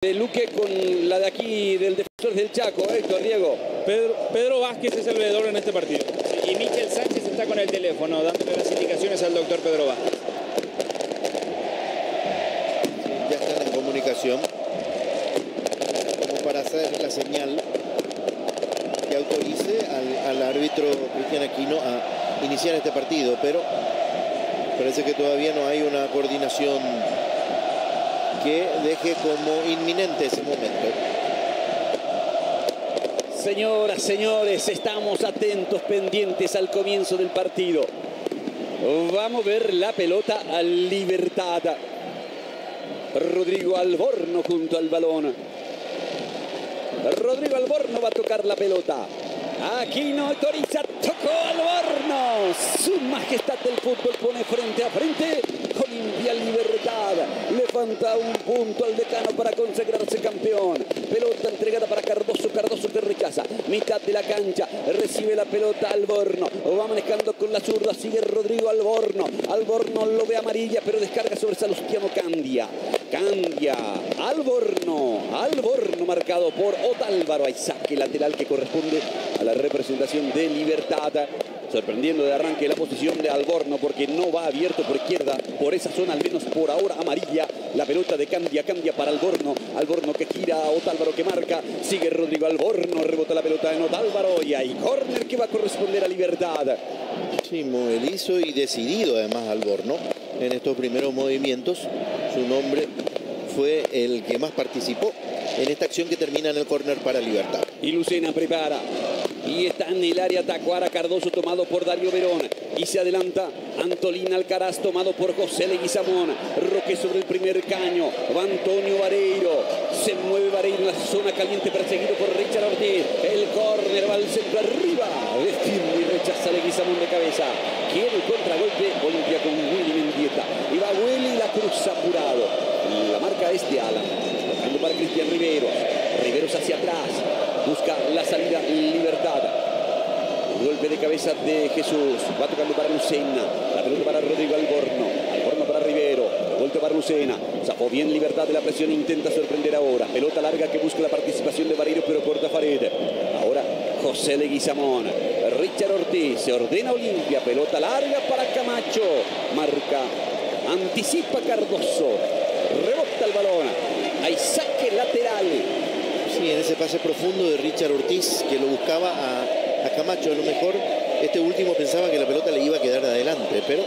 de Luque con la de aquí del defensor del Chaco, Héctor, Diego. Pedro Vázquez es el veedor en este partido. Y Michel Sánchez está con el teléfono dándole las indicaciones al doctor Pedro Vázquez. Ya están en comunicación como para hacer la señal que autorice al árbitro Cristian Aquino a iniciar este partido, pero parece que todavía no hay una coordinación que deje como inminente ese momento. Señoras, señores, estamos atentos, pendientes al comienzo del partido. Vamos a ver la pelota a Libertad. Rodrigo Alborno junto al balón. Rodrigo Alborno va a tocar la pelota. Aquino autoriza, tocó Alborno. Su majestad del fútbol pone frente a frente. Olimpia Libertad levanta un punto al decano para consagrarse campeón. Pelota entregada para Cardoso. Cardoso que rechaza. Mitad de la cancha. Recibe la pelota Alborno. Va manejando con la zurda. Sigue Rodrigo Alborno. Alborno lo ve amarilla, pero descarga sobre Salustiano Candia. Candia. Alborno. Alborno marcado por Otálvaro. Hay saque lateral que corresponde a la representación de Libertad. Sorprendiendo de arranque la posición de Alborno porque no va abierto por izquierda, por esa zona al menos por ahora amarilla. La pelota de Candia, Candia para Alborno. Alborno que gira, Otálvaro que marca. Sigue Rodrigo Alborno, rebota la pelota en Otálvaro y hay córner que va a corresponder a Libertad. Sí, movilizo y decidido además Alborno en estos primeros movimientos. Su nombre fue el que más participó en esta acción que termina en el córner para Libertad. Y Lucena prepara. Y está en el área Tacuara. Cardoso tomado por Darío Verón. Y se adelanta Antolín Alcaraz tomado por José Leguizamón. Roque sobre el primer caño. Va Antonio Vareiro. Se mueve Vareiro en la zona caliente perseguido por Richard Ortiz. El córner va al centro arriba. Firme y rechaza Leguizamón de cabeza. Quiere el contragolpe. Olimpia con Willy Mendieta. Y va Willy y la cruza apurado. La marca es de Alan. Tocando para Cristian Riveros. Riveros hacia atrás. Busca la salida Libertad. Golpe de cabeza de Jesús. Va tocando para Lucena. La pelota para Rodrigo Alborno. Alborno para Rivero. Golpe para Lucena. Zafó bien Libertad de la presión. Intenta sorprender ahora. Pelota larga que busca la participación de Vareiro, pero corta Farid. Ahora José Leguizamón. Richard Ortiz. Se ordena Olimpia. Pelota larga para Camacho. Marca. Anticipa Cardoso. Rebota el balón. Hay saque lateral. Sí, en ese pase profundo de Richard Ortiz que lo buscaba a Camacho. A lo mejor este último pensaba que la pelota le iba a quedar adelante, pero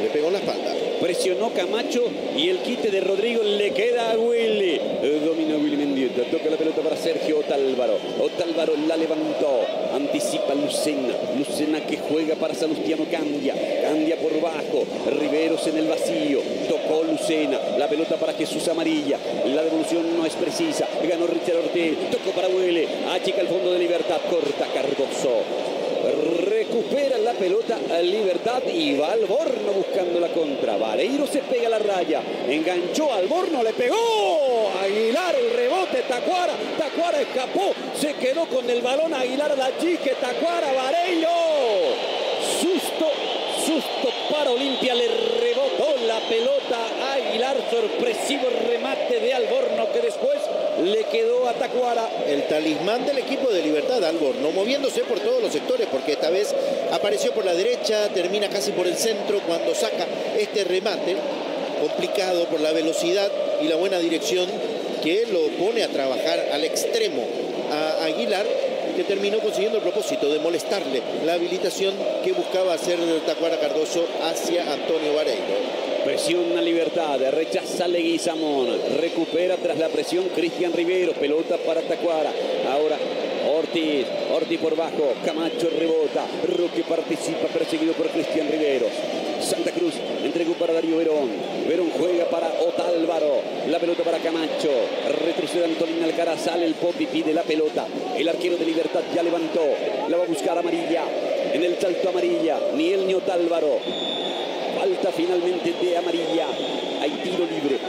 le pegó en la espalda. Presionó Camacho y el quite de Rodrigo le queda a Willy. Domina Willy Mendieta. Toca la pelota para Sergio Otálvaro. Otálvaro la levantó. Anticipa Lucena. Lucena que juega para Salustiano Candia. Candia por bajo. Riveros en el vacío. Tocó Lucena. La pelota para Jesús Amarilla. La devolución no es precisa. Ganó Richard Ortiz. Tocó para Willy. Achica el fondo de Libertad. Corta Cardoso. Recupera la pelota a Libertad y va Alborno buscando la contra. Vareiro se pega a la raya. Enganchó a Alborno, le pegó. Aguilar el rebote, Tacuara. Tacuara escapó. Se quedó con el balón Aguilar a la chique. Tacuara, Vareiro. Susto para Olimpia. Le rebotó la pelota a Aguilar. Sorpresivo remate de Alborno que después le quedó a Tacuara. El talismán del equipo de Libertad, Alborno, moviéndose por todos los sectores, porque esta vez apareció por la derecha, termina casi por el centro cuando saca este remate, complicado por la velocidad y la buena dirección que lo pone a trabajar al extremo a Aguilar, que terminó consiguiendo el propósito de molestarle la habilitación que buscaba hacer Tacuara Cardoso hacia Antonio Vareiro. Presiona Libertad, rechaza Leguizamón, recupera tras la presión Cristian Rivero, pelota para Tacuara, ahora Ortiz por bajo, Camacho rebota, Roque participa perseguido por Cristian Riveros. Santa Cruz entregó para Darío Verón, Verón juega para Otálvaro, la pelota para Camacho, retrocede Antolín Alcaraz, sale el Popi, pide la pelota, el arquero de Libertad ya levantó, la va a buscar Amarilla, en el salto Amarilla, ni él ni Otálvaro. Falta finalmente de Amarilla. Hay tiro libre.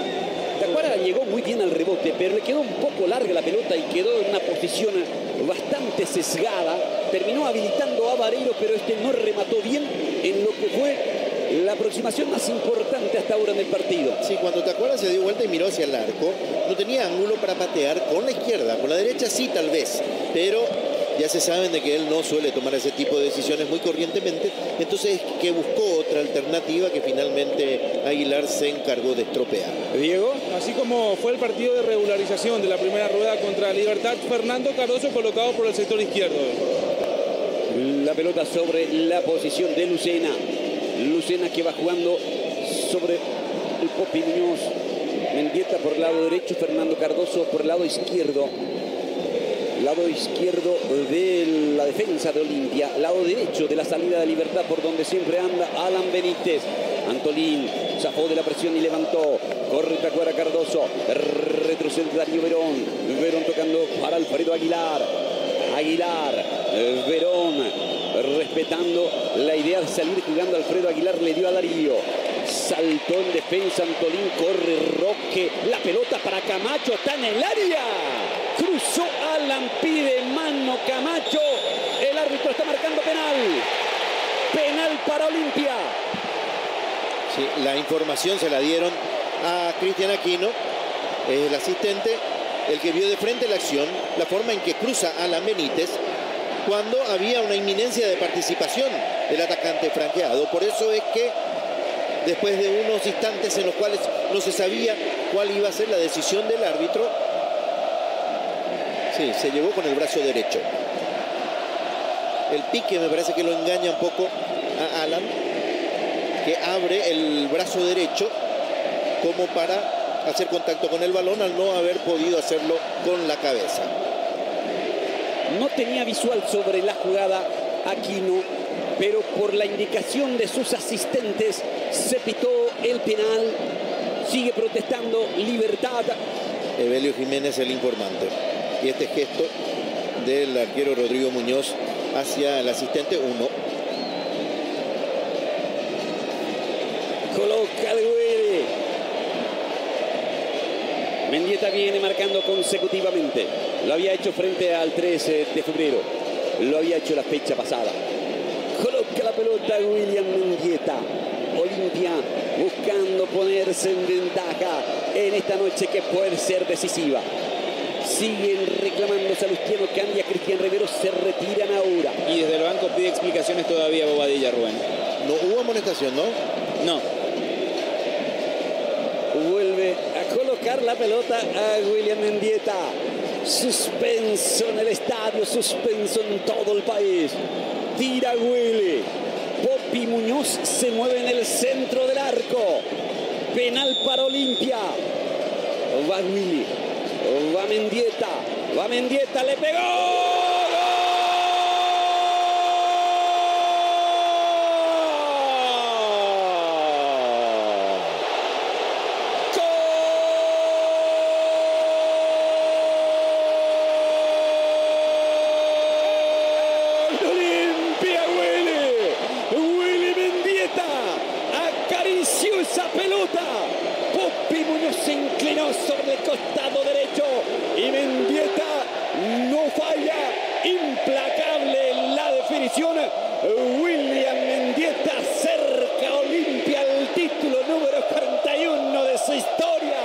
Tacuara llegó muy bien al rebote, pero le quedó un poco larga la pelota y quedó en una posición bastante sesgada. Terminó habilitando a Vareiro, pero este no remató bien en lo que fue la aproximación más importante hasta ahora en el partido. Sí, cuando Tacuara se dio vuelta y miró hacia el arco, no tenía ángulo para patear con la izquierda. Con la derecha sí, tal vez, pero ya se saben de que él no suele tomar ese tipo de decisiones muy corrientemente. Entonces, que buscó otra alternativa que finalmente Aguilar se encargó de estropear. Diego. Así como fue el partido de regularización de la primera rueda contra Libertad, Fernando Cardoso colocado por el sector izquierdo. La pelota sobre la posición de Lucena. Lucena que va jugando sobre el Popi Muñoz. Mendieta por el lado derecho, Fernando Cardoso por el lado izquierdo. Lado izquierdo de la defensa de Olimpia. Lado derecho de la salida de Libertad, por donde siempre anda Alan Benítez. Antolín zafó de la presión y levantó. Corre Tacuara Cardoso. Retrocede Darío Verón. Verón tocando para Alfredo Aguilar. Verón respetando la idea de salir jugando. Alfredo Aguilar le dio a Darío. Saltó en defensa Antolín. Corre Roque. La pelota para Camacho. Está en el área. Cruzó Alan, pide mano Camacho. El árbitro está marcando penal. Penal para Olimpia. Sí, la información se la dieron a Cristian Aquino, el asistente, el que vio de frente la acción, la forma en que cruza Alan Benítez, cuando había una inminencia de participación del atacante franqueado. Por eso es que después de unos instantes en los cuales no se sabía cuál iba a ser la decisión del árbitro, sí, se llevó con el brazo derecho. El pique me parece que lo engaña un poco a Alan, que abre el brazo derecho como para hacer contacto con el balón al no haber podido hacerlo con la cabeza. No tenía visual sobre la jugada Aquino, pero por la indicación de sus asistentes se pitó el penal. Sigue protestando Libertad. Evelio Jiménez, el informante. Y este gesto del arquero Rodrigo Muñoz hacia el asistente 1. Coloca el Güere. Mendieta viene marcando consecutivamente. Lo había hecho frente al 13 de febrero. Lo había hecho la fecha pasada. Coloca la pelota William Mendieta. Olimpia buscando ponerse en ventaja en esta noche que puede ser decisiva. Siguen reclamando Salustiano, cambia Cristian Rivero, se retiran ahora. Y desde el banco pide explicaciones todavía Bobadilla, Rubén. No hubo amonestación, ¿no? No. Vuelve a colocar la pelota a William Mendieta. Suspenso en el estadio, suspenso en todo el país. Tira Willy. Popi Muñoz se mueve en el centro del arco. Penal para Olimpia. Va Willy. Va Mendieta, le pegó. Esa pelota, Popi Muñoz se inclinó sobre el costado derecho y Mendieta no falla, implacable en la definición. William Mendieta cerca a Olimpia el título número 41 de su historia.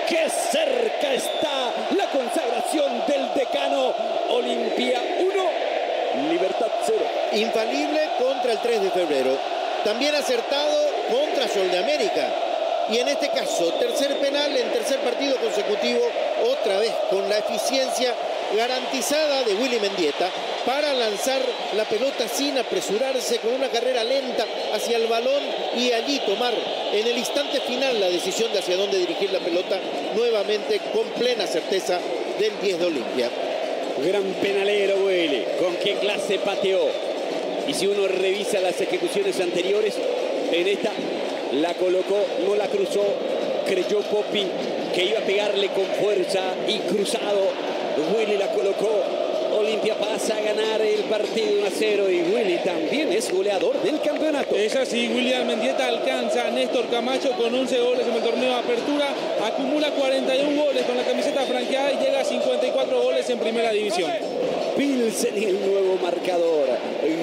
Que cerca está la consagración del decano. Olimpia 1, Libertad 0. Infalible contra el 3 de febrero. También acertado contra Sol de América. Y en este caso, tercer penal en tercer partido consecutivo, otra vez con la eficiencia garantizada de Willy Mendieta para lanzar la pelota sin apresurarse, con una carrera lenta hacia el balón y allí tomar en el instante final la decisión de hacia dónde dirigir la pelota, nuevamente con plena certeza del 10 de Olimpia. Gran penalero Willy, con qué clase pateó. Y si uno revisa las ejecuciones anteriores, en esta la colocó, no la cruzó, creyó Popi que iba a pegarle con fuerza y cruzado. Willy la colocó. Olimpia pasa a ganar el partido 1-0 y Willy también es goleador del campeonato. Es así, William Mendieta alcanza a Néstor Camacho con 11 goles en el torneo de apertura, acumula 41 goles con la camiseta franqueada y llega a 54 goles en primera división. Pilsen y el nuevo marcador.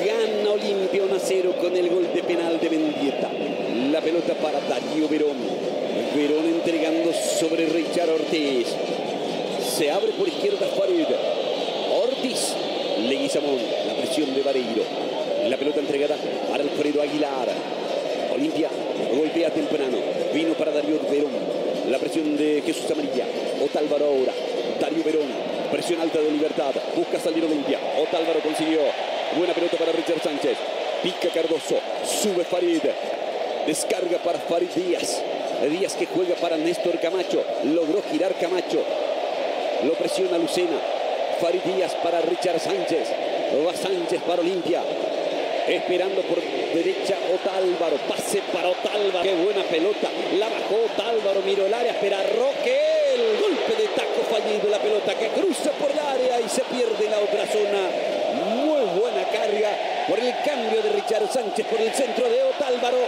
Gana Olimpia 1-0 con el gol de penal de Mendieta. la pelota para Darío Verón. Verón entregando sobre Richard Ortiz. Se abre por izquierda Farid. Ortiz. Leguizamón. La presión de Vareiro. La pelota entregada para Alfredo Aguilar. Olimpia golpea temprano. Vino para Darío Verón. La presión de Jesús Amarilla. Otálvaro ahora. Darío Verón. Presión alta de Libertad. Busca salir Olimpia. Otálvaro consiguió. Buena pelota para Richard Sánchez. Pica Cardoso. Sube Farid. Descarga para Farid Díaz. Díaz que juega para Néstor Camacho. Logró girar Camacho. Lo presiona Lucena. Farid Díaz para Richard Sánchez. Va Sánchez para Olimpia. Esperando por derecha Otálvaro. Pase para Otálvaro. Qué buena pelota. La bajó Otálvaro. Miró el área. Espera Roque. El golpe de taco fallido. La pelota que cruza por el área y se pierde en la otra zona. Muy buena carga por el cambio de Richard Sánchez por el centro de Otálvaro.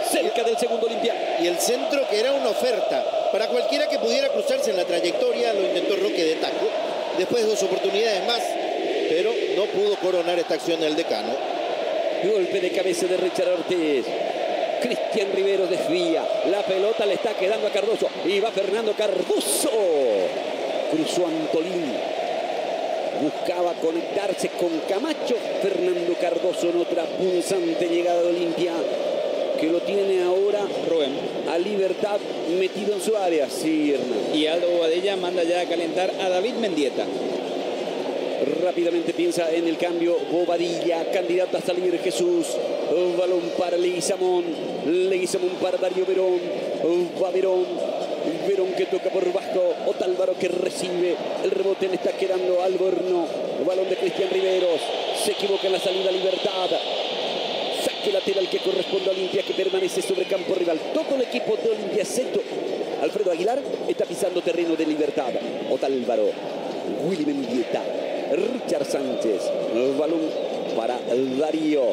Cerca del segundo Olimpia. Y el centro que era una oferta para cualquiera que pudiera cruzarse en la trayectoria. Lo intentó Roque de taco. Después 2 oportunidades más. Pero no pudo coronar esta acción del decano. Golpe de cabeza de Richard Ortiz. Cristian Rivero desvía. La pelota le está quedando a Cardoso. Y va Fernando Cardoso. Cruzó Antolín. Buscaba conectarse con Camacho. Fernando Cardoso en otra punzante llegada de Olimpia. Que lo tiene ahora Rubén. A Libertad metido en su área. Sí, Hernán. Y Aldo Bobadilla manda ya a calentar a David Mendieta. Rápidamente piensa en el cambio Bobadilla, candidato a salir Jesús. Balón para Leguizamón. Leguizamón para Darío Verón. Va Verón. Verón que toca por bajo. Otálvaro que recibe. El rebote le está quedando al Alborno. Balón de Cristian Riveros. Se equivoca en la salida Libertad. Saque lateral que corresponde a Olimpia, que permanece sobre campo rival. Todo el equipo de Olimpia, excepto Alfredo Aguilar, está pisando terreno de Libertad. Otálvaro. Willy Mendieta. Richard Sánchez. Balón para Darío.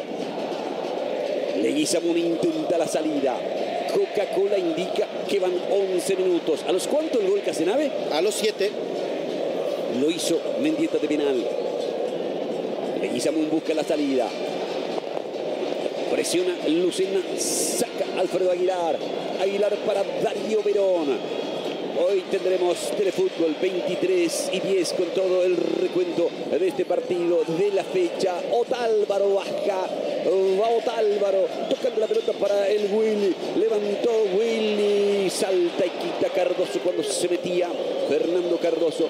Leguizamón intenta la salida. Coca-Cola indica que van 11 minutos. ¿A los cuántos el gol Casenave? A los 7. Lo hizo Mendieta de penal. Leguizamón busca la salida. Presiona Lucena. Saca Alfredo Aguilar. Aguilar para Darío Verón. Hoy tendremos Telefútbol 23:10 con todo el recuento de este partido de la fecha. Otálvaro baja. Va Otálvaro tocando la pelota para el Willy. Levantó Willy. Salta y quita Cardoso cuando se metía. Fernando Cardoso.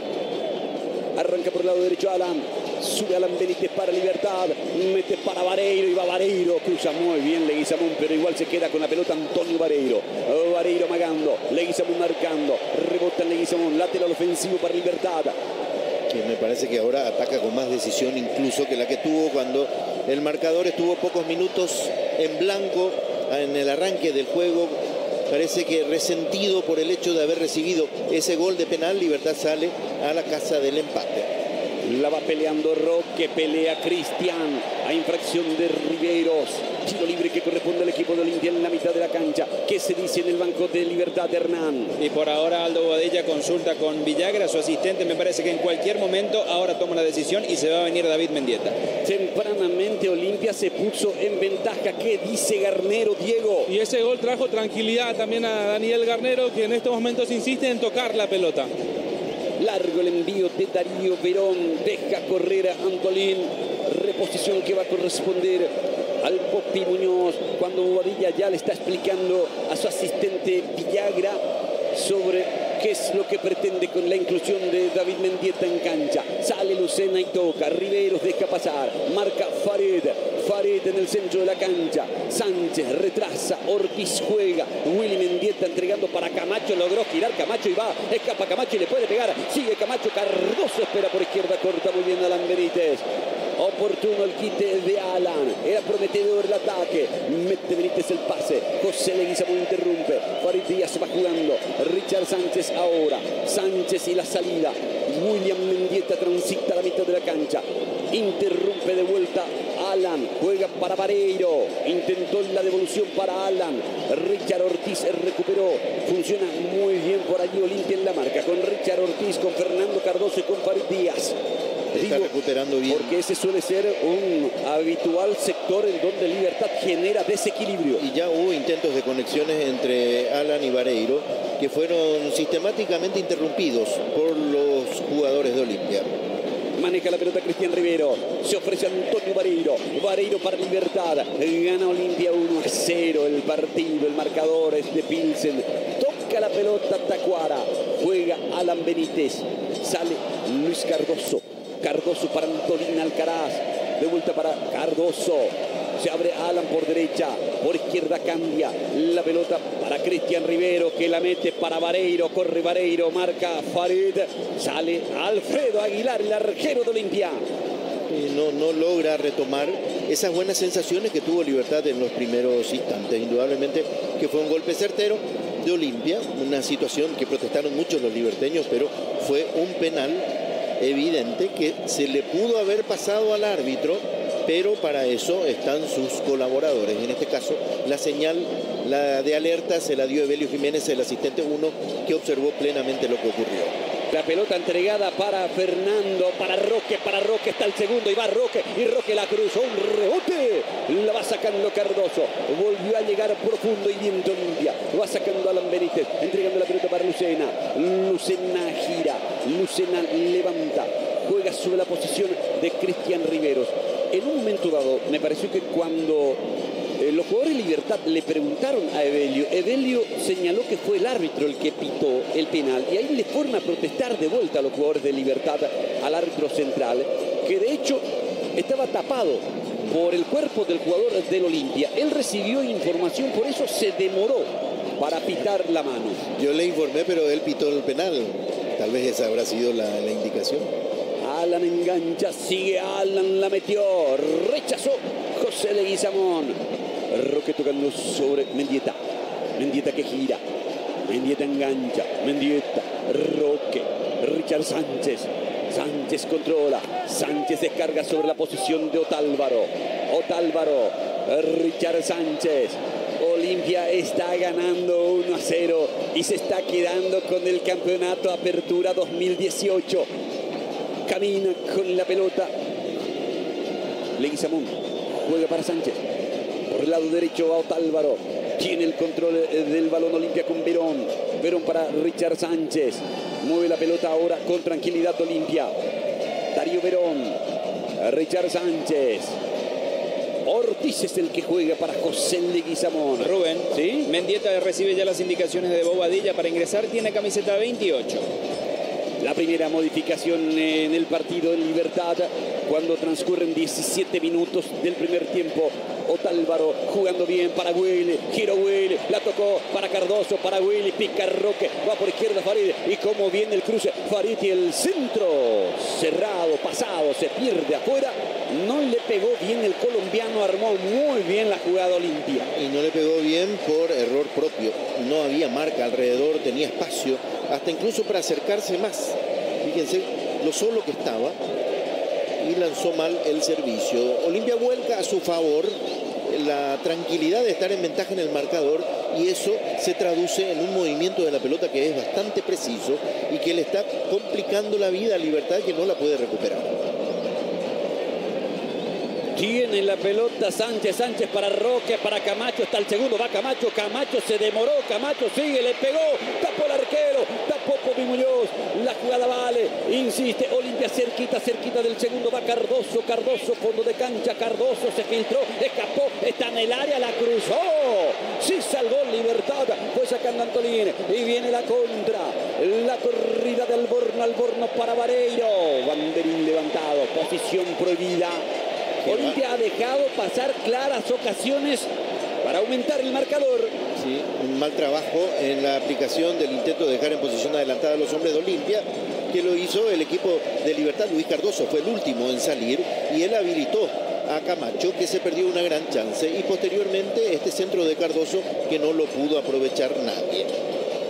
Arranca por el lado derecho Alan. Sube Alan Benítez para Libertad. Mete para Vareiro y va Vareiro. Cruza muy bien Leguizamón, pero igual se queda con la pelota Antonio Vareiro. Vareiro amagando. Leguizamón marcando. Rebota en Leguizamón. Lateral ofensivo para Libertad. Que me parece que ahora ataca con más decisión incluso que la que tuvo cuando el marcador estuvo pocos minutos en blanco en el arranque del juego. Parece que resentido por el hecho de haber recibido ese gol de penal, Libertad sale a la casa del empate. La va peleando Roque, pelea Cristian, a infracción de Riveros. Tiro libre que corresponde al equipo de Olimpia en la mitad de la cancha. ¿Qué se dice en el banco de Libertad, Hernán? Y por ahora Aldo Bobadilla consulta con Villagra, su asistente. Me parece que en cualquier momento ahora toma la decisión y se va a venir David Mendieta. Tempranamente Olimpia se puso en ventaja. ¿Qué dice Garnero, Diego? Y ese gol trajo tranquilidad también a Daniel Garnero, que en estos momentos insiste en tocar la pelota. Largo el envío de Darío Verón. Deja correr a Antolín. Reposición que va a corresponder al Popi Muñoz. Cuando Bobadilla ya le está explicando a su asistente Villagra sobre qué es lo que pretende con la inclusión de David Mendieta en cancha. Sale Lucena y toca. Riveros deja pasar. Marca Farid. Farid en el centro de la cancha. Sánchez retrasa. Ortiz juega. Willy Mendieta entregando para Camacho. Logró girar Camacho y va. Escapa Camacho y le puede pegar. Sigue Camacho. Cardoso espera por izquierda. Corta muy bien Alan Benítez. Oportuno el quite de Alan. Era prometedor el ataque. Mete Benítez el pase. José Leguizamón interrumpe. Farid Díaz va jugando. Richard Sánchez ahora. Sánchez y la salida. William Mendieta transita la mitad de la cancha. Interrumpe de vuelta Alan. Juega para Vareiro. Intentó la devolución para Alan. Richard Ortiz recuperó. Funciona muy bien por allí Olimpia en la marca. Con Richard Ortiz, con Fernando Cardoso y con Farid Díaz. Está recuperando bien. Porque ese suele ser un habitual sector en donde Libertad genera desequilibrio. Y ya hubo intentos de conexiones entre Alan y Vareiro que fueron sistemáticamente interrumpidos por los jugadores de Olimpia. Maneja la pelota Cristian Rivero. Se ofrece Antonio Vareiro. Vareiro para Libertad. Gana Olimpia 1-0 el partido. El marcador es de Pilsen. Toca la pelota Tacuara. Juega Alan Benítez. Sale Luis Cardoso. Cardoso para Antolín Alcaraz. De vuelta para Cardoso. Se abre Alan por derecha. Por izquierda cambia la pelota para Cristian Rivero, que la mete para Vareiro. Corre Vareiro. Marca Farid. Sale Alfredo Aguilar, el arquero de Olimpia. No logra retomar esas buenas sensaciones que tuvo Libertad en los primeros instantes. Indudablemente que fue un golpe certero de Olimpia. Una situación que protestaron muchos los liberteños, pero fue un penal evidente que se le pudo haber pasado al árbitro, pero para eso están sus colaboradores. En este caso, la señal de alerta se la dio Evelio Jiménez, el asistente 1, que observó plenamente lo que ocurrió. La pelota entregada para Fernando, para Roque está el segundo y va Roque, y Roque la cruzó, un rebote, la va sacando Cardoso, volvió a llegar profundo y viento Olimpia, va sacando Alan Benítez, entregando la pelota para Lucena, Lucena gira, Lucena levanta, juega sobre la posición de Cristian Riveros. En un momento dado, me pareció que cuando los jugadores de Libertad le preguntaron a Evelio señaló que fue el árbitro el que pitó el penal, y ahí le fueron a protestar de vuelta a los jugadores de Libertad al árbitro central, que de hecho estaba tapado por el cuerpo del jugador del Olimpia. Él recibió información, por eso se demoró para pitar la mano. Yo le informé, pero él pitó el penal. Tal vez esa habrá sido la indicación. Alan engancha, sigue Alan, la metió, rechazó José Leguizamón. Roque tocando sobre Mendieta. Mendieta que gira. Mendieta engancha. Mendieta. Roque. Richard Sánchez. Sánchez controla. Sánchez descarga sobre la posición de Otálvaro. Otálvaro. Richard Sánchez. Olimpia está ganando 1-0 y se está quedando con el campeonato Apertura 2018. Camina con la pelota Leguizamón. Juega para Sánchez. Por el lado derecho va Otálvaro. Tiene el control del balón Olimpia con Verón. Verón para Richard Sánchez. Mueve la pelota ahora con tranquilidad Olimpia. Darío Verón. Richard Sánchez. Ortiz es el que juega para José Leguizamón. Rubén, ¿sí? Mendieta recibe ya las indicaciones de Bobadilla para ingresar. Tiene camiseta 28. La primera modificación en el partido en Libertad cuando transcurren 17 minutos del primer tiempo. Otálvaro jugando bien para Willy, giró Willy, la tocó para Cardoso, para Willy, pica Roque, va por izquierda Farid, y como viene el cruce, Farid y el centro cerrado, pasado, se pierde afuera, no le pegó bien el colombiano, armó muy bien la jugada Olimpia. Y no le pegó bien por error propio, no había marca alrededor, tenía espacio, hasta incluso para acercarse más. Fíjense lo solo que estaba y lanzó mal el servicio. Olimpia vuelca a su favor la tranquilidad de estar en ventaja en el marcador, y eso se traduce en un movimiento de la pelota que es bastante preciso y que le está complicando la vida a Libertad, que no la puede recuperar. Tiene la pelota Sánchez, Sánchez para Roque, para Camacho, está el segundo, va Camacho, Camacho se demoró, Camacho sigue, le pegó, tapó el arquero, tapó Popi Muñoz, la jugada vale, insiste, Olimpia cerquita, cerquita del segundo, va Cardoso, Cardoso, fondo de cancha, Cardoso se filtró, escapó, está en el área, la cruzó, sí salvó Libertad, fue sacando Antolín, y viene la contra, la corrida del Alborno para Vareiro, banderín levantado, posición prohibida. Olimpia ha dejado pasar claras ocasiones para aumentar el marcador. Sí, un mal trabajo en la aplicación del intento de dejar en posición adelantada a los hombres de Olimpia, que lo hizo el equipo de Libertad. Luis Cardoso fue el último en salir y él habilitó a Camacho, que se perdió una gran chance, y posteriormente este centro de Cardoso que no lo pudo aprovechar nadie.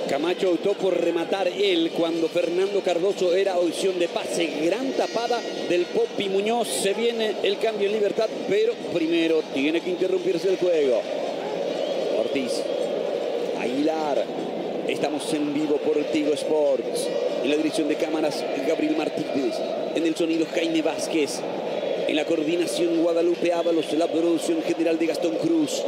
Camacho optó por rematar él cuando Fernando Cardoso era opción de pase. Gran tapada del Popi Muñoz. Se viene el cambio en Libertad, pero primero tiene que interrumpirse el juego. Ortiz, Aguilar. Estamos en vivo por Tigo Sports. En la dirección de cámaras, Gabriel Martínez. En el sonido, Jaime Vázquez. En la coordinación, Guadalupe Ábalos. La producción general de Gastón Cruz.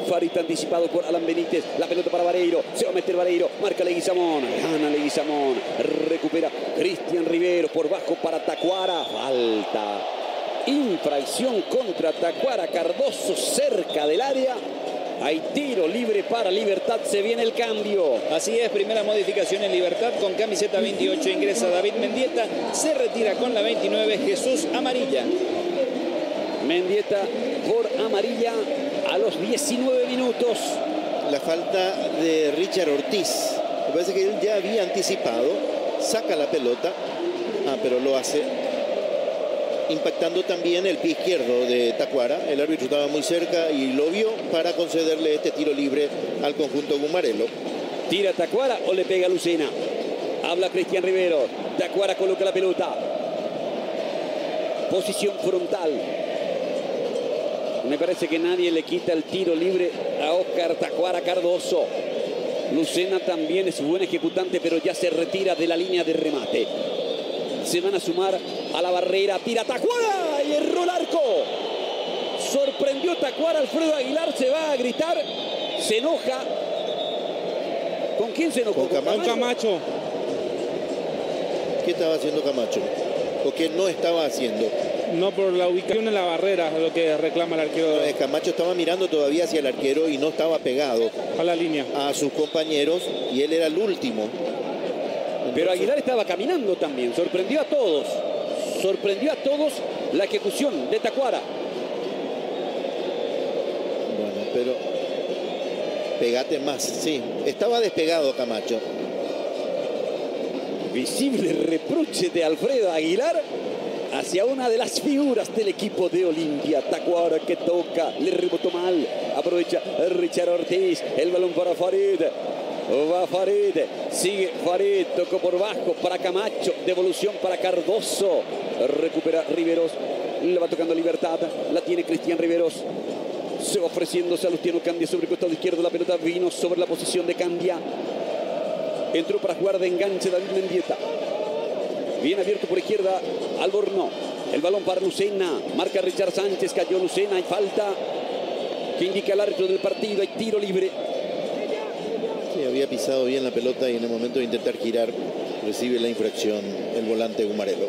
Farid anticipado por Alan Benítez. La pelota para Vareiro. Se va a meter Vareiro. Marca Leguizamón. Gana Leguizamón. Recupera Cristian Rivero. Por bajo para Tacuara. Falta. Infracción contra Tacuara. Cardoso cerca del área. Hay tiro libre para Libertad. Se viene el cambio. Así es, primera modificación en Libertad. Con camiseta 28 ingresa David Mendieta. Se retira con la 29 Jesús Amarilla. Mendieta por amarilla a los 19 minutos. La falta de Richard Ortiz. Me parece que él ya había anticipado. Saca la pelota. Pero lo hace impactando también el pie izquierdo de Tacuara. El árbitro estaba muy cerca y lo vio para concederle este tiro libre al conjunto Gumarelo. ¿Tira Tacuara o le pega Lucena? Habla Cristian Rivero. Tacuara coloca la pelota. Posición frontal. Me parece que nadie le quita el tiro libre a Oscar Tacuara Cardoso. Lucena también es buen ejecutante, pero ya se retira de la línea de remate. Se van a sumar a la barrera. Tira Tacuara y erró el arco. Sorprendió Tacuara. Alfredo Aguilar se va a gritar. Se enoja. ¿Con quién se enojó? Con Camacho. ¿Qué estaba haciendo Camacho? ¿O qué no estaba haciendo? No, por la ubicación en la barrera, es lo que reclama el arquero. Camacho estaba mirando todavía hacia el arquero y no estaba pegado A la línea. a sus compañeros y él era el último. Pero Aguilar estaba caminando también. Sorprendió a todos. Sorprendió a todos la ejecución de Tacuara. Bueno, pero pegate más, sí. Estaba despegado Camacho. Visible reproche de Alfredo Aguilar hacia una de las figuras del equipo de Olimpia. Tacuara que toca, le rebotó mal. Aprovecha Richard Ortiz. El balón para Farid. Va Farid, sigue Farid, tocó por bajo para Camacho, devolución para Cardoso, recupera Riveros, le va tocando Libertad, la tiene Cristian Riveros, se va ofreciéndose a Lustiano Candia sobre el costado izquierdo, la pelota vino sobre la posición de Candia, entró para jugar de enganche David Mendieta, bien abierto por izquierda Alborno, el balón para Lucena, marca Richard Sánchez, cayó Lucena, hay falta que indica el árbitro del partido, hay tiro libre. Había pisado bien la pelota y en el momento de intentar girar recibe la infracción el volante Gumarelo.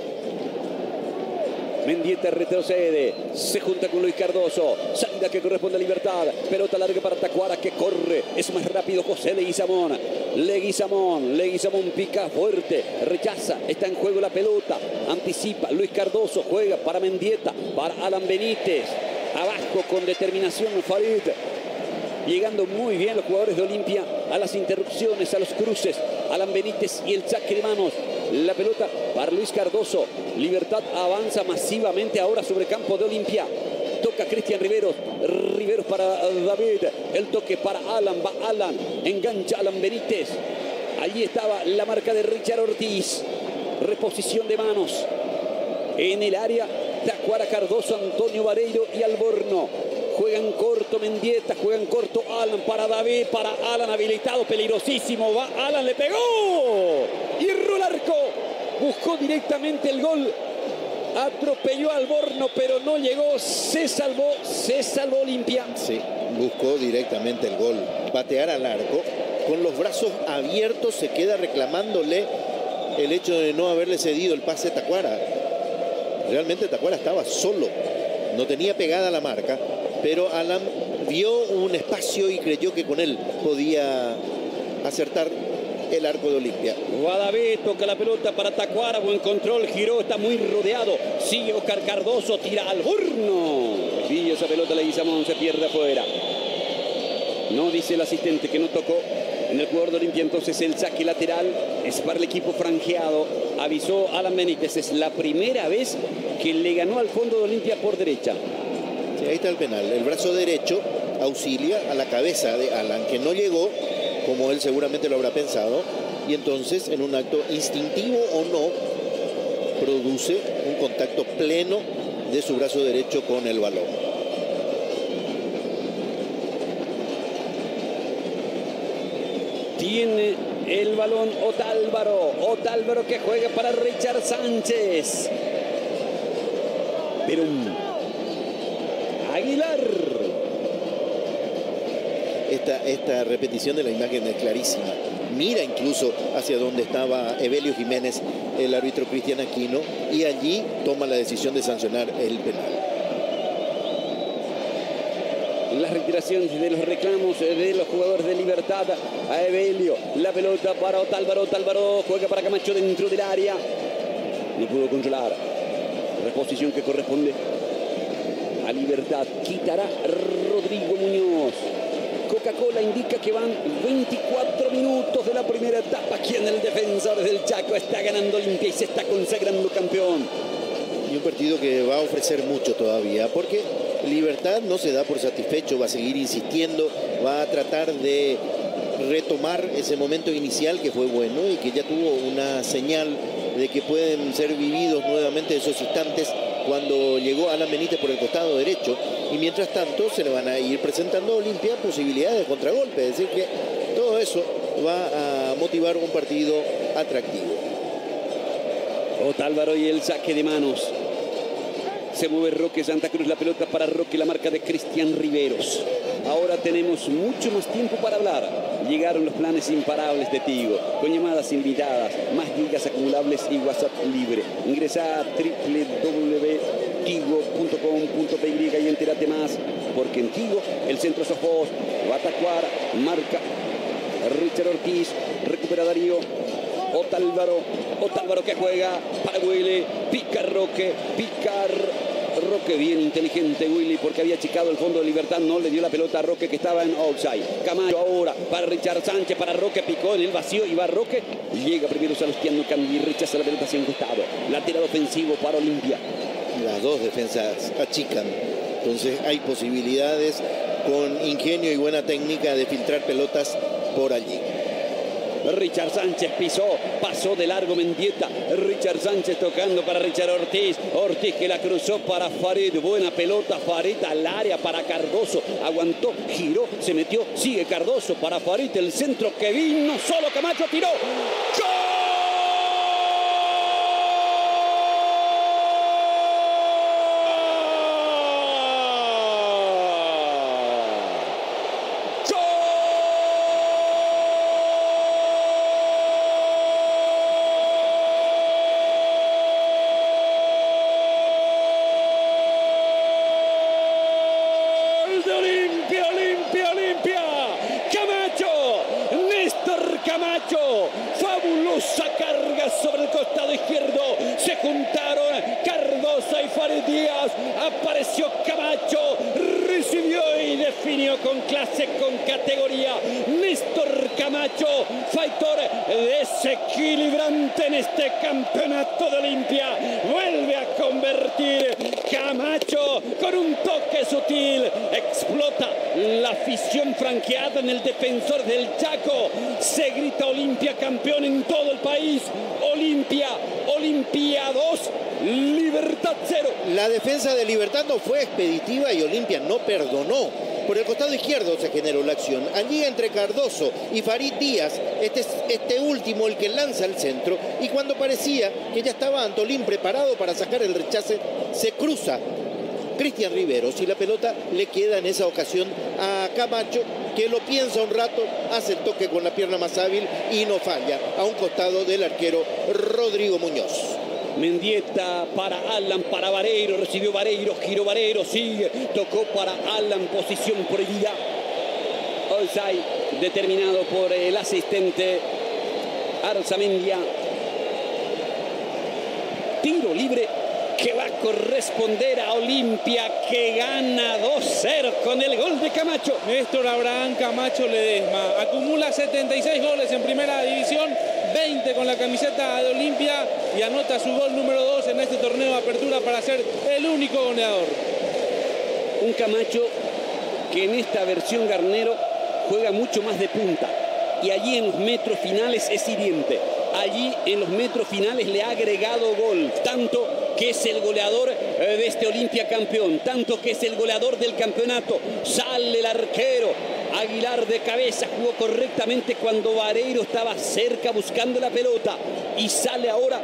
Mendieta retrocede, se junta con Luis Cardoso, salida que corresponde a Libertad, pelota larga para Tacuara que corre, es más rápido José Leguizamón, Leguizamón pica fuerte, rechaza, está en juego la pelota, anticipa, Luis Cardoso juega para Mendieta, para Alan Benítez, abajo con determinación Farid. Llegando muy bien los jugadores de Olimpia a las interrupciones, a los cruces. Alan Benítez y el saque de manos. La pelota para Luis Cardoso. Libertad avanza masivamente ahora sobre el campo de Olimpia. Toca Cristian Riveros. Riveros para David. El toque para Alan. Va Alan. Engancha Alan Benítez. Allí estaba la marca de Richard Ortiz. Reposición de manos. En el área, Tacuara Cardoso, Antonio Vareiro y Alborno. Juegan corto Mendieta, juegan corto Alan para David, para Alan habilitado, peligrosísimo, va Alan, le pegó y erró el arco, buscó directamente el gol, atropelló a Alborno pero no llegó, se salvó Olimpia. Sí, buscó directamente el gol, patear al arco, con los brazos abiertos se queda reclamándole el hecho de no haberle cedido el pase a Tacuara. Realmente Tacuara estaba solo, no tenía pegada la marca, pero Alan vio un espacio y creyó que con él podía acertar el arco de Olimpia. Guadavé toca la pelota para Tacuara, buen control, giró, está muy rodeado, sigue Oscar Cardoso, tira al horno. Y esa pelota Leguizamón se pierde afuera. No dice el asistente que no tocó en el jugador de Olimpia, entonces el saque lateral es para el equipo franjeado. Avisó Alan Benítez, es la primera vez que le ganó al fondo de Olimpia por derecha. Sí, ahí está el penal. El brazo derecho auxilia a la cabeza de Alan, que no llegó, como él seguramente lo habrá pensado, y entonces, en un acto instintivo o no, produce un contacto pleno de su brazo derecho con el balón. Tiene el balón Otálvaro. Otálvaro que juega para Richard Sánchez. Perón. Aguilar. Esta repetición de la imagen es clarísima. Mira incluso hacia donde estaba Evelio Jiménez, el árbitro Cristian Aquino, y allí toma la decisión de sancionar el penal. Las retiraciones de los reclamos de los jugadores de Libertad. A Evelio, la pelota para Otálvaro. Otálvaro juega para Camacho dentro del área. No pudo controlar. Reposición que corresponde a Libertad. Quitará Rodrigo Muñoz. Coca-Cola indica que van 24 minutos de la primera etapa. Aquí en el Defensor del Chaco está ganando Olimpia y se está consagrando campeón. Y un partido que va a ofrecer mucho todavía, porque Libertad no se da por satisfecho, va a seguir insistiendo, va a tratar de retomar ese momento inicial que fue bueno y que ya tuvo una señal de que pueden ser vividos nuevamente esos instantes cuando llegó Alan Benítez por el costado derecho, y mientras tanto se le van a ir presentando a Olimpia posibilidades de contragolpe, es decir que todo eso va a motivar un partido atractivo. Otálvaro y el saque de manos. Se mueve Roque Santa Cruz, la pelota para Roque, la marca de Cristian Riveros. Ahora tenemos mucho más tiempo para hablar. Llegaron los planes imparables de Tigo, con llamadas ilimitadas, más gigas acumulables y WhatsApp libre. Ingresa a www.tigo.com.py y entérate más, porque en Tigo el centro Sofos va a atacar, marca Richard Ortiz, recupera Darío. Otálvaro que juega para Willy, pica Roque, Roque, bien inteligente Willy, porque había achicado el fondo de Libertad, no le dio la pelota a Roque que estaba en outside. Camacho ahora para Richard Sánchez, para Roque, picó en el vacío y va Roque, llega primero Salustiano Cambi, rechaza la pelota hacia un costado, lateral ofensivo para Olimpia. Las dos defensas achican, entonces hay posibilidades con ingenio y buena técnica de filtrar pelotas por allí. Richard Sánchez pisó, pasó de largo Mendieta. Richard Sánchez tocando para Richard Ortiz. Ortiz que la cruzó para Farid. Buena pelota, Farid al área para Cardoso. Aguantó, giró, se metió. Sigue Cardoso para Farid. El centro que vino solo. Camacho tiró. ¡Gol! Camacho, fabulosa carga sobre el costado izquierdo, se juntaron Cardoso y Farid Díaz, apareció Camacho, recibió y definió con clase, con categoría. Néstor Camacho, factor desequilibrante en este campeonato de Olimpia, vuelve a convertir. Camacho con un toque sutil, explota la afición franqueada en el Defensor del Chaco. Se grita Olimpia campeón en todo el país. Olimpia 2, Libertad 0. La defensa de Libertad no fue expeditiva y Olimpia no perdonó. Por el costado izquierdo se generó la acción. Allí entre Cardoso y Farid Díaz, este último el que lanza el centro, y cuando parecía que ya estaba Antolín preparado para sacar el rechace, se cruza Cristian Riveros y la pelota le queda en esa ocasión a Camacho, que lo piensa un rato, hace el toque con la pierna más hábil y no falla, a un costado del arquero Rodrigo Muñoz. Mendieta para Alan, para Vareiro, recibió Vareiro, giró Vareiro, sigue, tocó para Alan, posición prohibida. Offside determinado por el asistente Arzamendia. Tiro libre que va a corresponder a Olimpia, que gana 2-0 con el gol de Camacho. Néstor Abraham Camacho Ledesma acumula 76 goles en primera división, 20 con la camiseta de Olimpia, y anota su gol número 2 en este torneo de apertura para ser el único goleador. Un Camacho que en esta versión Garnero juega mucho más de punta, y allí en los metros finales es hiriente. Allí en los metros finales le ha agregado gol, tanto que es el goleador de este Olimpia campeón, tanto que es el goleador del campeonato. Sale el arquero Aguilar de cabeza, jugó correctamente cuando Vareiro estaba cerca buscando la pelota. Y sale ahora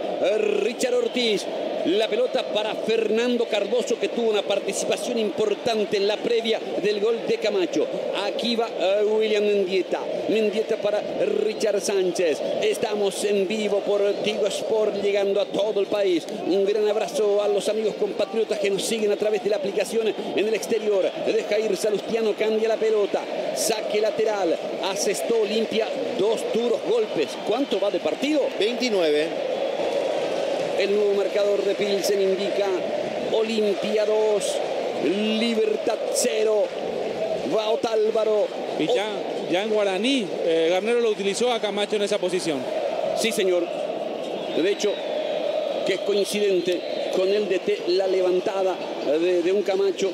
Richard Ortiz. La pelota para Fernando Cardoso, que tuvo una participación importante en la previa del gol de Camacho. Aquí va William Mendieta. Mendieta para Richard Sánchez. Estamos en vivo por Tigo Sport, llegando a todo el país. Un gran abrazo a los amigos compatriotas que nos siguen a través de la aplicación en el exterior. Deja ir Salustiano, cambia la pelota. Saque lateral. Asestó Olimpia 2 duros golpes. ¿Cuánto va de partido? 29. El nuevo marcador de Pilsen indica Olimpia 2, Libertad 0. Va Otálvaro. Y ya en guaraní, Garnero lo utilizó a Camacho en esa posición. Sí, señor. De hecho, que es coincidente con el DT, la levantada de un Camacho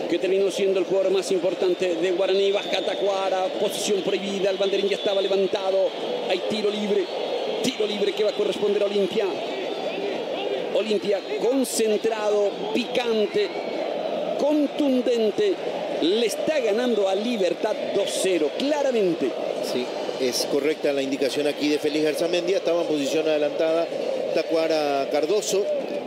que terminó siendo el jugador más importante de Guaraní. Baja Tacuara, posición prohibida, el banderín ya estaba levantado. Hay tiro libre que va a corresponder a Olimpia. Olimpia concentrado, picante, contundente, le está ganando a Libertad 2-0, claramente. Sí, es correcta la indicación aquí de Félix Garzamendia. Estaba en posición adelantada Tacuara Cardoso.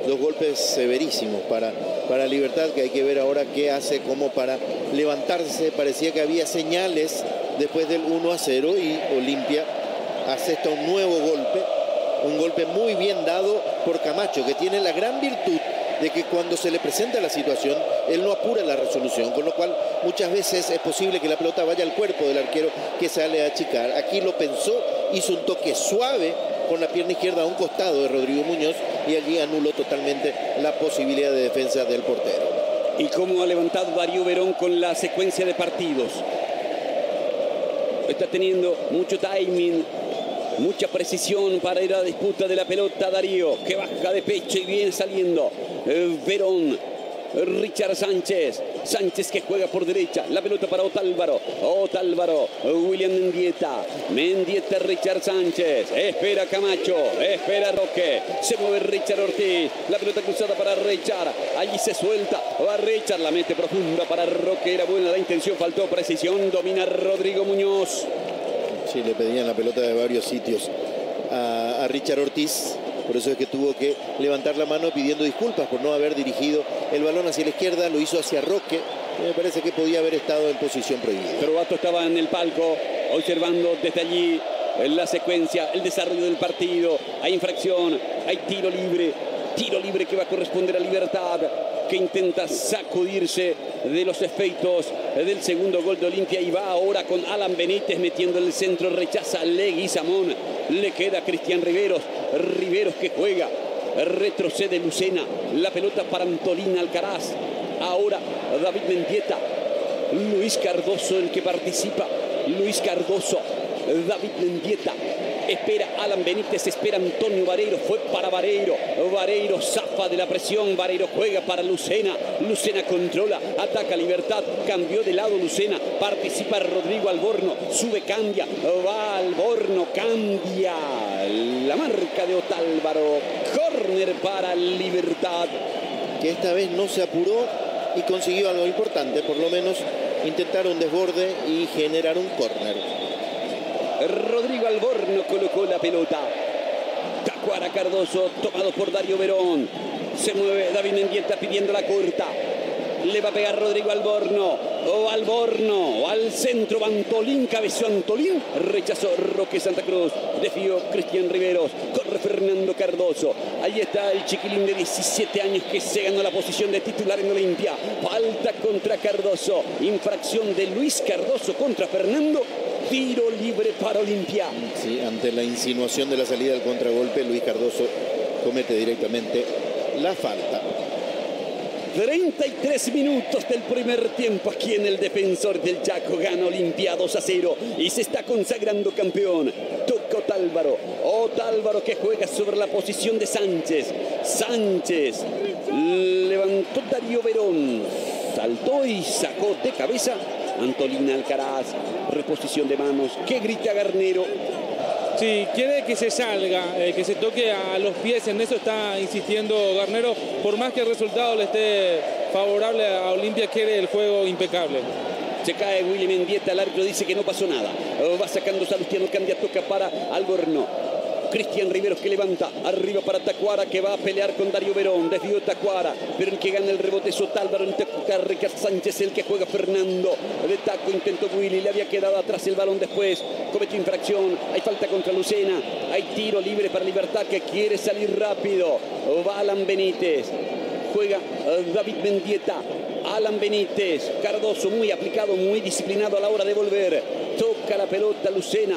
2 golpes severísimos para Libertad, que hay que ver ahora qué hace como para levantarse. Parecía que había señales después del 1-0 y Olimpia asesta un nuevo golpe. Un golpe muy bien dado por Camacho, que tiene la gran virtud de que cuando se le presenta la situación, él no apura la resolución, con lo cual muchas veces es posible que la pelota vaya al cuerpo del arquero que sale a achicar. Aquí lo pensó, hizo un toque suave con la pierna izquierda a un costado de Rodrigo Muñoz y allí anuló totalmente la posibilidad de defensa del portero. Y cómo ha levantado Darío Verón con la secuencia de partidos. Está teniendo mucho timing, mucha precisión para ir a la disputa de la pelota. Darío, que baja de pecho y viene saliendo. Verón, Richard Sánchez. Sánchez que juega por derecha. La pelota para Otálvaro. Otálvaro, William Mendieta. Mendieta, Richard Sánchez. Espera Camacho. Espera Roque. Se mueve Richard Ortiz. La pelota cruzada para Richard. Allí se suelta. Va Richard. La mete profunda para Roque. Era buena la intención. Faltó precisión. Domina Rodrigo Muñoz. Sí, le pedían la pelota de varios sitios a Richard Ortiz. Por eso es que tuvo que levantar la mano pidiendo disculpas por no haber dirigido el balón hacia la izquierda. Lo hizo hacia Roque. Me parece que podía haber estado en posición prohibida. Trovato estaba en el palco observando desde allí la secuencia, el desarrollo del partido. Hay infracción, hay tiro libre que va a corresponder a Libertad, que intenta sacudirse de los efectos del segundo gol de Olimpia y va ahora con Alan Benítez metiendo el centro. Rechaza Leguizamón, le queda Cristian Riveros que juega, retrocede Lucena, la pelota para Antolín Alcaraz. Ahora David Mendieta, Luis Cardoso el que participa. Luis Cardoso, David Mendieta, espera Alan Benítez, espera Antonio Vareiro, fue para Vareiro. Vareiro zafa de la presión, Vareiro juega para Lucena. Lucena controla, ataca Libertad, cambió de lado Lucena, participa Rodrigo Alborno, sube, cambia, va Alborno, cambia. La marca de Otálvaro, córner para Libertad. Que esta vez no se apuró y consiguió algo importante, por lo menos intentar un desborde y generar un córner. Rodrigo Alborno colocó la pelota. Tacuara Cardoso, tomado por Darío Verón. Se mueve David Mendieta pidiendo la corta. Le va a pegar Rodrigo Alborno. Alborno al centro. Antolín, cabezó Antolín. Rechazó Roque Santa Cruz. Desvió Cristian Riveros. Corre Fernando Cardoso. Ahí está el chiquilín de 17 años que se ganó la posición de titular en Olimpia. Falta contra Cardoso. Infracción de Luis Cardoso contra Fernando. Tiro libre para Olimpia. Sí, ante la insinuación de la salida del contragolpe, Luis Cardoso comete directamente la falta. 33 minutos del primer tiempo aquí en el Defensor del Chaco. Gana Olimpia 2-0 y se está consagrando campeón. Toca Otálvaro que juega sobre la posición de Sánchez. Sánchez levantó Darío Verón, saltó y sacó de cabeza Antolín Alcaraz. Reposición de manos. ¿Qué grita Garnero? Sí, quiere que se salga, que se toque a los pies. En eso está insistiendo Garnero. Por más que el resultado le esté favorable a Olimpia, quiere el juego impecable. Se cae Willy Mendieta, el árbitro dice que no pasó nada. Va sacando Salustiano Candia, toca para Alborno. Cristian Riveros que levanta, arriba para Tacuara, que va a pelear con Darío Verón. Desvió Tacuara, pero el que gana el rebote es Otálvaro. Intenta Ricardo Sánchez, el que juega Fernando. De taco intentó Willy, le había quedado atrás el balón después. Cometió infracción, hay falta contra Lucena. Hay tiro libre para Libertad, que quiere salir rápido. Va Alan Benítez, juega David Mendieta. Alan Benítez, Cardoso muy aplicado, muy disciplinado a la hora de volver. Toca la pelota Lucena.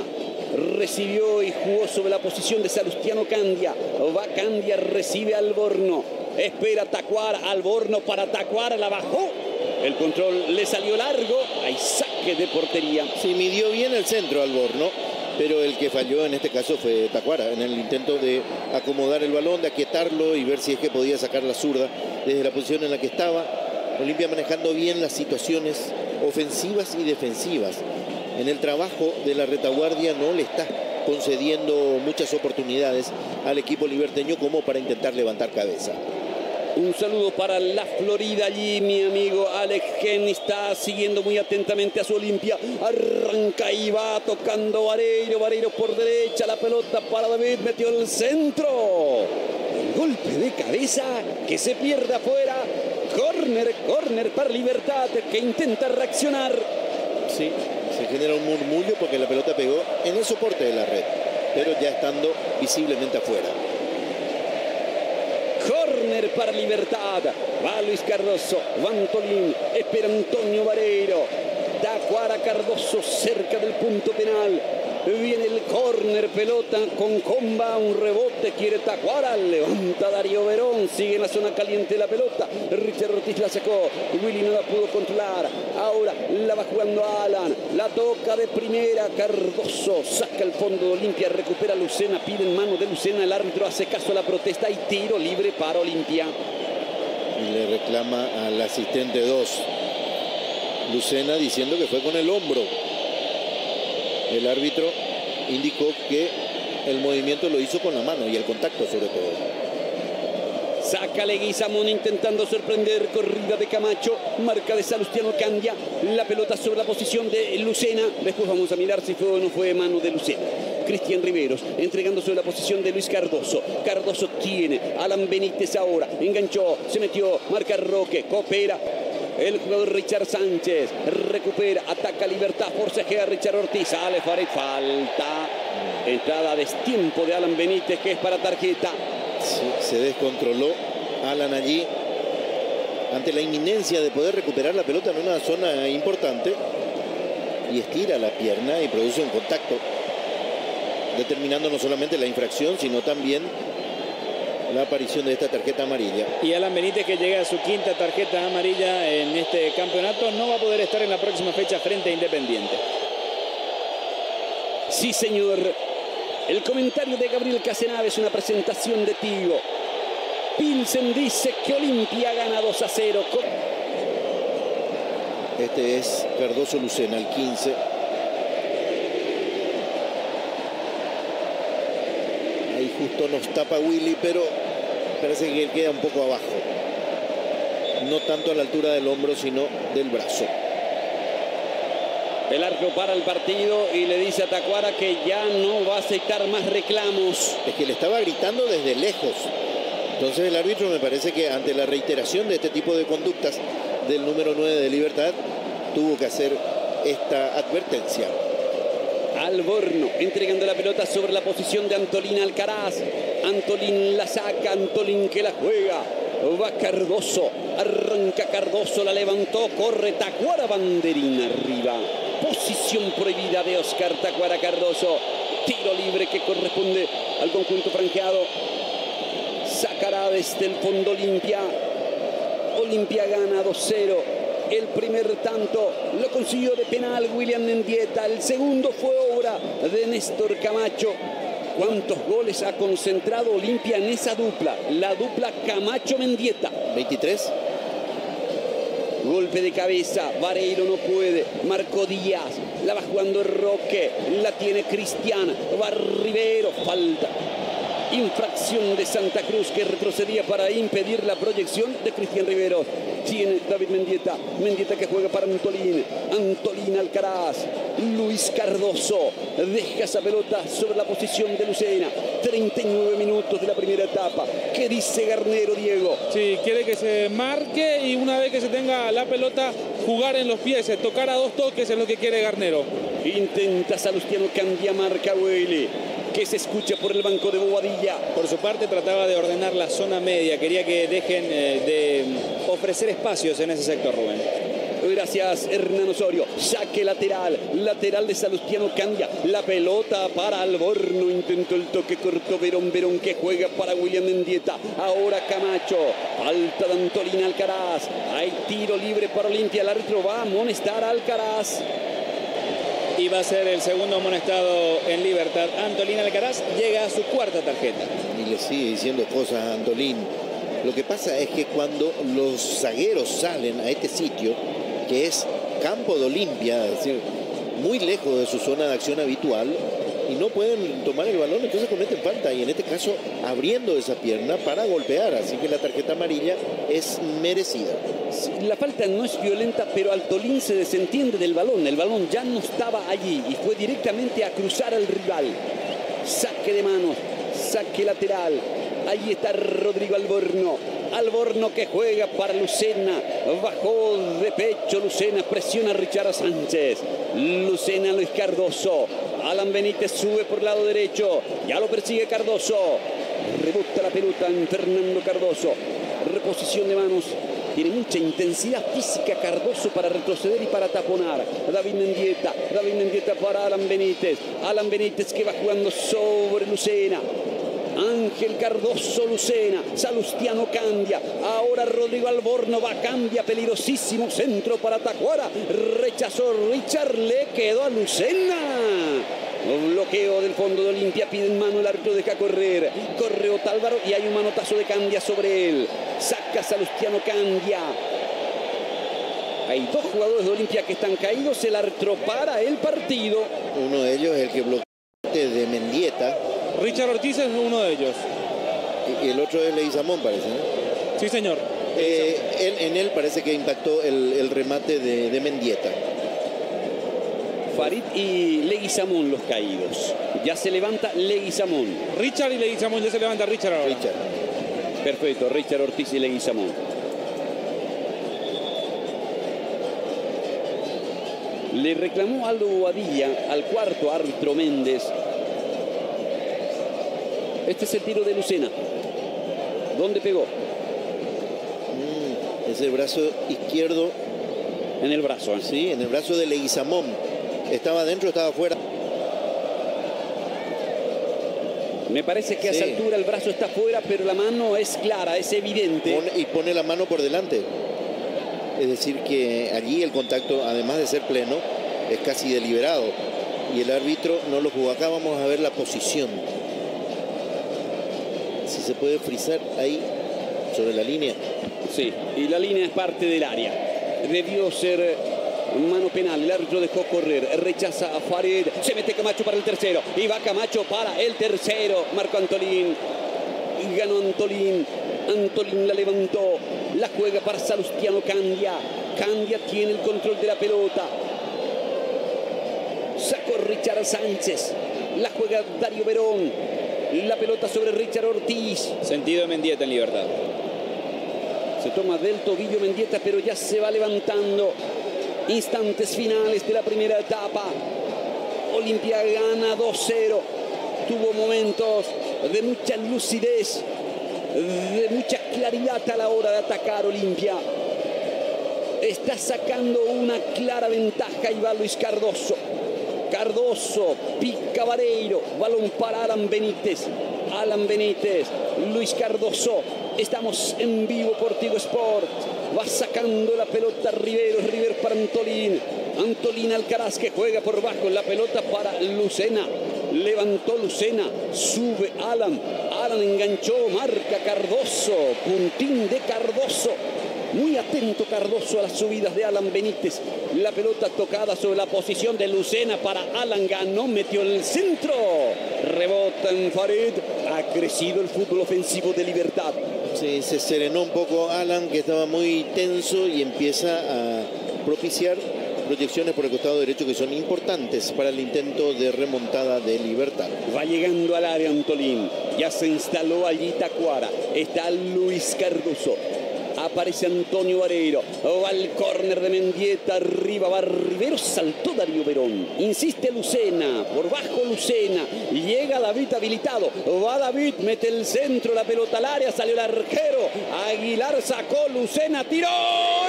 Recibió y jugó sobre la posición de Salustiano Candia. Va Candia, recibe Alborno. Espera Tacuara, Alborno para Tacuara, la bajó. El control le salió largo. Hay saque de portería. Sí, midió bien el centro Alborno, pero el que falló en este caso fue Tacuara, en el intento de acomodar el balón, de aquietarlo y ver si es que podía sacar la zurda desde la posición en la que estaba. Olimpia manejando bien las situaciones ofensivas y defensivas. En el trabajo de la retaguardia no le está concediendo muchas oportunidades al equipo liberteño como para intentar levantar cabeza. Un saludo para la Florida allí, mi amigo Alex Gen está siguiendo muy atentamente a su Olimpia. Arranca y va tocando Vareiro, Vareiro por derecha, la pelota para David, metió el centro. El golpe de cabeza que se pierde afuera. Córner para Libertad, que intenta reaccionar. Sí, se genera un murmullo porque la pelota pegó en el soporte de la red, pero ya estando visiblemente afuera. Córner para Libertad. Va Luis Cardoso, va Antolín, espera Antonio Vareiro. Tacuara Cardoso cerca del punto penal. Viene el córner, pelota con comba, un rebote, quiere Tacuara, levanta Darío Verón, sigue en la zona caliente la pelota. Richard Ortiz la sacó, Willy no la pudo controlar. Ahora la va jugando Alan, la toca de primera, Cardoso saca el fondo de Olimpia, recupera Lucena, pide en mano de Lucena, el árbitro hace caso a la protesta y tiro libre para Olimpia. Y le reclama al asistente 2, Lucena, diciendo que fue con el hombro. El árbitro indicó que el movimiento lo hizo con la mano y el contacto sobre todo. Saca Leguizamón intentando sorprender, corrida de Camacho, marca de Salustiano Candia, la pelota sobre la posición de Lucena. Después vamos a mirar si fue o no fue mano de Lucena. Cristian Riveros entregando sobre la posición de Luis Cardoso. Cardoso tiene Alan Benítez ahora, enganchó, se metió, marca Roque, coopera. El jugador Richard Sánchez recupera, ataca Libertad, forcejea Richard Ortiz, sale Farid, falta. Entrada a destiempo de Alan Benítez, que es para tarjeta. Sí, se descontroló Alan allí ante la inminencia de poder recuperar la pelota en una zona importante y estira la pierna y produce un contacto, determinando no solamente la infracción, sino también la aparición de esta tarjeta amarilla. Y Alan Benítez, que llega a su quinta tarjeta amarilla en este campeonato, no va a poder estar en la próxima fecha frente a Independiente. Sí, señor. El comentario de Gabriel Casenave es una presentación de Tigo. Pilsen dice que Olimpia gana 2-0. Este es Cardoso Lucena, el 15. Ahí justo nos tapa Willy, pero parece que queda un poco abajo. No tanto a la altura del hombro, sino del brazo. El arco para el partido y le dice a Tacuara que ya no va a aceptar más reclamos. Es que le estaba gritando desde lejos. Entonces el árbitro, me parece que ante la reiteración de este tipo de conductas del número 9 de Libertad, tuvo que hacer esta advertencia. Alborno entregando la pelota sobre la posición de Antolín Alcaraz. Antolín la saca, Antolín que la juega. Va Cardoso, arranca Cardoso, la levantó, corre Tacuara, banderín arriba. Posición prohibida de Oscar Tacuara Cardoso. Tiro libre que corresponde al conjunto franjeado. Sacará desde el fondo Olimpia. Olimpia gana 2-0. El primer tanto lo consiguió de penal William Mendieta. El segundo fue obra de Néstor Camacho. ¿Cuántos goles ha concentrado Olimpia en esa dupla? La dupla Camacho-Mendieta. 23. Golpe de cabeza, Vareiro no puede, Marco Díaz, la va jugando Roque, la tiene Cristian, va Rivero, falta. Infracción de Santa Cruz que retrocedía para impedir la proyección de Cristian Rivero. Tiene David Mendieta. Mendieta que juega para Antolín. Antolín Alcaraz. Luis Cardoso deja esa pelota sobre la posición de Lucena. 39 minutos de la primera etapa. ¿Qué dice Garnero, Diego? Sí, quiere que se marque y una vez que se tenga la pelota, jugar en los pies, tocar a 2 toques es lo que quiere Garnero. Intenta Salustiano Candia, marca Huele, que se escucha por el banco de Bobadilla. Por su parte trataba de ordenar la zona media, quería que dejen de ofrecer espacios en ese sector, Rubén. Gracias, Hernán Osorio. Saque lateral, lateral de Salustiano Candia. La pelota para Alborno, intentó el toque corto Verón, Verón que juega para William Mendieta. Ahora Camacho, falta de Antolín Alcaraz. Hay tiro libre para Olimpia, el árbitro va a amonestar a Alcaraz. Y va a ser el segundo amonestado en Libertad. Antolín Alcaraz llega a su 4ª tarjeta. Y le sigue diciendo cosas a Antolín. Lo que pasa es que cuando los zagueros salen a este sitio, que es campo de Olimpia, es decir, muy lejos de su zona de acción habitual, y no pueden tomar el balón, entonces cometen falta, y en este caso abriendo esa pierna para golpear, así que la tarjeta amarilla es merecida. La falta no es violenta, pero Antolín se desentiende del balón. El balón ya no estaba allí y fue directamente a cruzar al rival. Saque de manos, saque lateral. Ahí está Rodrigo Alborno. Alborno que juega para Lucena. Bajó de pecho Lucena, presiona a Richard Sánchez. Lucena, Luis Cardoso. Alan Benítez sube por el lado derecho. Ya lo persigue Cardoso. Rebota la pelota en Fernando Cardoso. Reposición de manos. Tiene mucha intensidad física Cardoso para retroceder y para taponar. David Mendieta para Alan Benítez. Alan Benítez que va jugando sobre Lucena. Ángel Cardoso, Lucena, Salustiano Candia, ahora Rodrigo Alborno va, cambia, peligrosísimo centro para Tacuara, rechazó Richard, le quedó a Lucena. Bloqueo del fondo de Olimpia, pide en mano, el árbitro deja correr, corre Otálvaro y hay un manotazo de Candia sobre él, saca Salustiano Candia. Hay 2 jugadores de Olimpia que están caídos, el árbitro para el partido. Uno de ellos es el que bloquea de Mendieta. Richard Ortiz es uno de ellos. Y el otro es Leguizamón, parece, ¿no? Sí, señor. En él parece que impactó el remate de Mendieta. Farid y Leguizamón los caídos. Ya se levanta Leguizamón. Richard y Leguizamón, ya se levanta Richard ahora. Richard. Perfecto, Richard Ortiz y Leguizamón. Le reclamó Aldo Bobadilla al 4º árbitro Méndez. Este es el tiro de Lucena. ¿Dónde pegó? Ese brazo izquierdo. En el brazo. Sí, en el brazo de Leguizamón. ¿Estaba adentro o estaba afuera? Me parece que a esa altura el brazo está fuera, pero la mano es clara, es evidente. Pone la mano por delante. Es decir que allí el contacto, además de ser pleno, es casi deliberado. Y el árbitro no lo jugó. Acá vamos a ver la posición. Si se puede frizar ahí sobre la línea. Sí, y la línea es parte del área. Debió ser mano penal. El árbitro dejó correr. Rechaza a Farid. Se mete Camacho para el tercero. Y va Camacho para el tercero. Marco Antolín. Y ganó Antolín. Antolín la levantó. La juega para Salustiano Candia. Candia tiene el control de la pelota. Sacó Richard Sánchez. La juega Darío Verón. La pelota sobre Richard Ortiz. Sentido de Mendieta en Libertad. Se toma del tobillo Mendieta, pero ya se va levantando. Instantes finales de la primera etapa. Olimpia gana 2-0. Tuvo momentos de mucha lucidez, de mucha claridad a la hora de atacar Olimpia. Está sacando una clara ventaja y va Luis Cardoso. Cardoso, pica Vareiro, balón para Alan Benítez. Alan Benítez, Luis Cardoso. Estamos en vivo por Tigo Sport. Va sacando la pelota Rivero para Antolín. Antolín Alcaraz que juega por bajo. La pelota para Lucena. Levantó Lucena. Sube Alan. Alan enganchó. Marca Cardoso. Puntín de Cardoso. Muy atento Cardoso a las subidas de Alan Benítez. La pelota tocada sobre la posición de Lucena para Alan. Ganó, metió el centro. Rebota en Farid. Ha crecido el fútbol ofensivo de Libertad. Sí, se serenó un poco Alan, que estaba muy tenso, y empieza a propiciar proyecciones por el costado derecho que son importantes para el intento de remontada de Libertad. Va llegando al área Antolín. Ya se instaló allí Tacuara. Está Luis Cardoso. Aparece Antonio Vareiro. Va al córner de Mendieta. Arriba va Rivero. Saltó Darío Verón. Insiste Lucena. Por bajo Lucena. Llega David habilitado. Va David. Mete el centro. La pelota al área. Salió el arquero. Aguilar sacó. Lucena tiró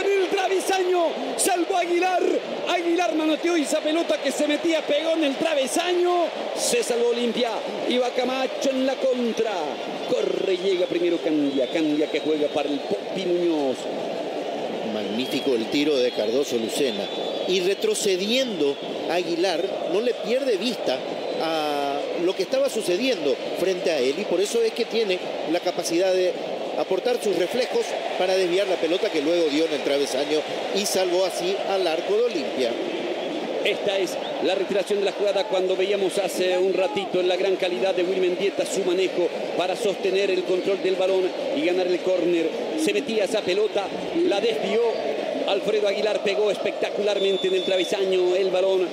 en el travesaño. Salvó Aguilar. Aguilar manoteó esa pelota que se metía. Pegó en el travesaño. Se salvó Olimpia. Iba Camacho en la contra. Corre, llega primero Candia. Candia que juega para el Popi Muñoz. Magnífico el tiro de Cardoso Lucena. Y retrocediendo Aguilar, no le pierde vista a lo que estaba sucediendo frente a él. Y por eso es que tiene la capacidad de aportar sus reflejos para desviar la pelota que luego dio en el travesaño y salvó así al arco de Olimpia. Esta es la retiración de la jugada cuando veíamos hace un ratito en la gran calidad de Willy Mendieta su manejo para sostener el control del balón y ganar el córner. Se metía esa pelota, la desvió. Alfredo Aguilar pegó espectacularmente en el travesaño el balón.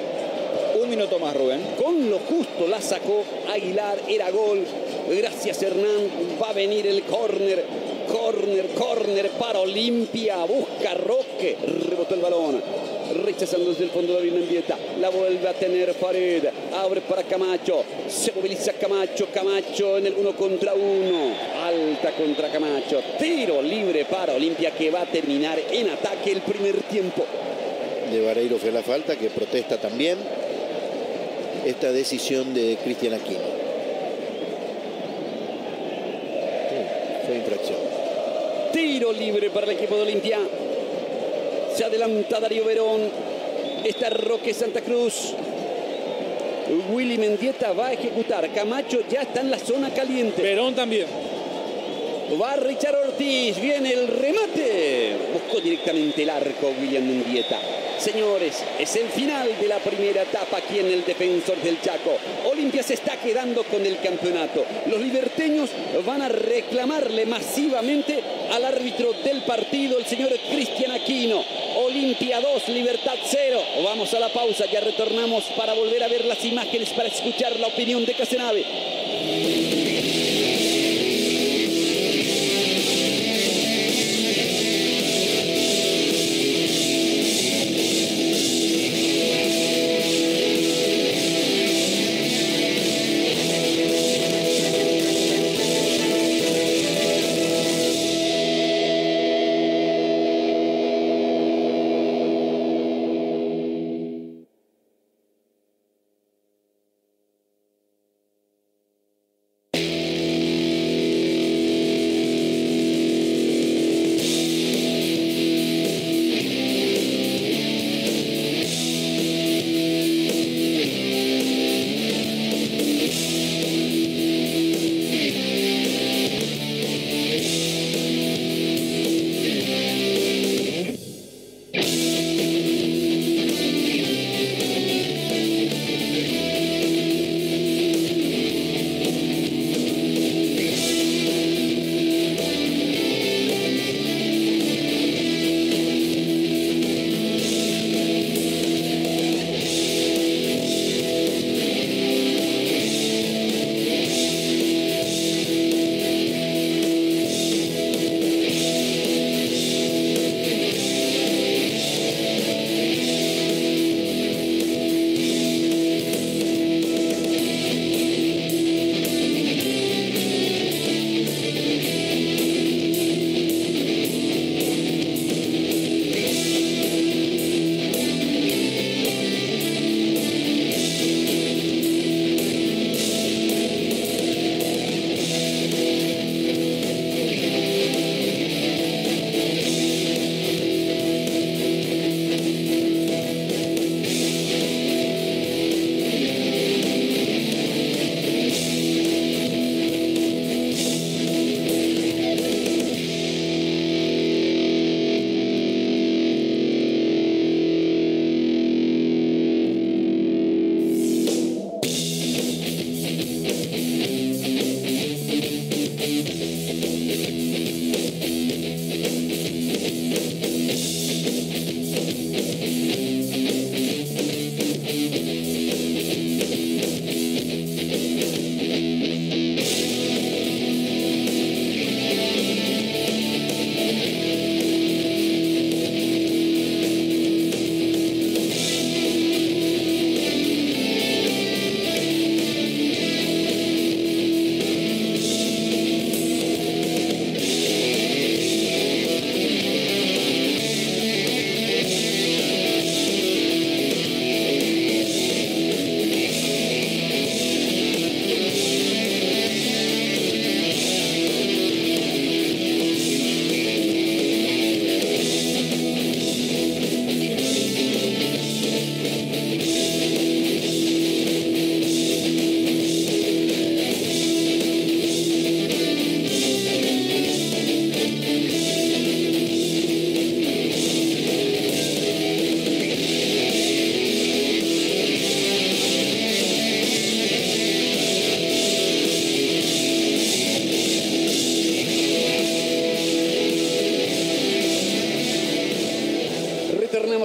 Un minuto más, Rubén. Con lo justo la sacó Aguilar, era gol. Gracias Hernán, va a venir el córner. Córner para Olimpia. Busca Roque, rebotó el balón. Rechazando desde el fondo David Mendieta. La vuelve a tener Farid. Abre para Camacho. Se moviliza Camacho en el 1 contra 1. Alta contra Camacho. Tiro libre para Olimpia que va a terminar en ataque el primer tiempo. De Vareiro fue la falta, que protesta también esta decisión de Cristian Aquino. Sí, fue infracción. Tiro libre para el equipo de Olimpia. Se adelanta Darío Verón. Está Roque Santa Cruz. Willy Mendieta va a ejecutar. Camacho ya está en la zona caliente. Verón también. Va Richard Ortiz. Viene el remate. Buscó directamente el arco William Mendieta. Señores, es el final de la primera etapa aquí en el Defensor del Chaco. Olimpia se está quedando con el campeonato. Los liberteños van a reclamarle masivamente al árbitro del partido, el señor Cristian Aquino. Olimpia 2, Libertad 0. Vamos a la pausa, ya retornamos para volver a ver las imágenes, para escuchar la opinión de Casenave.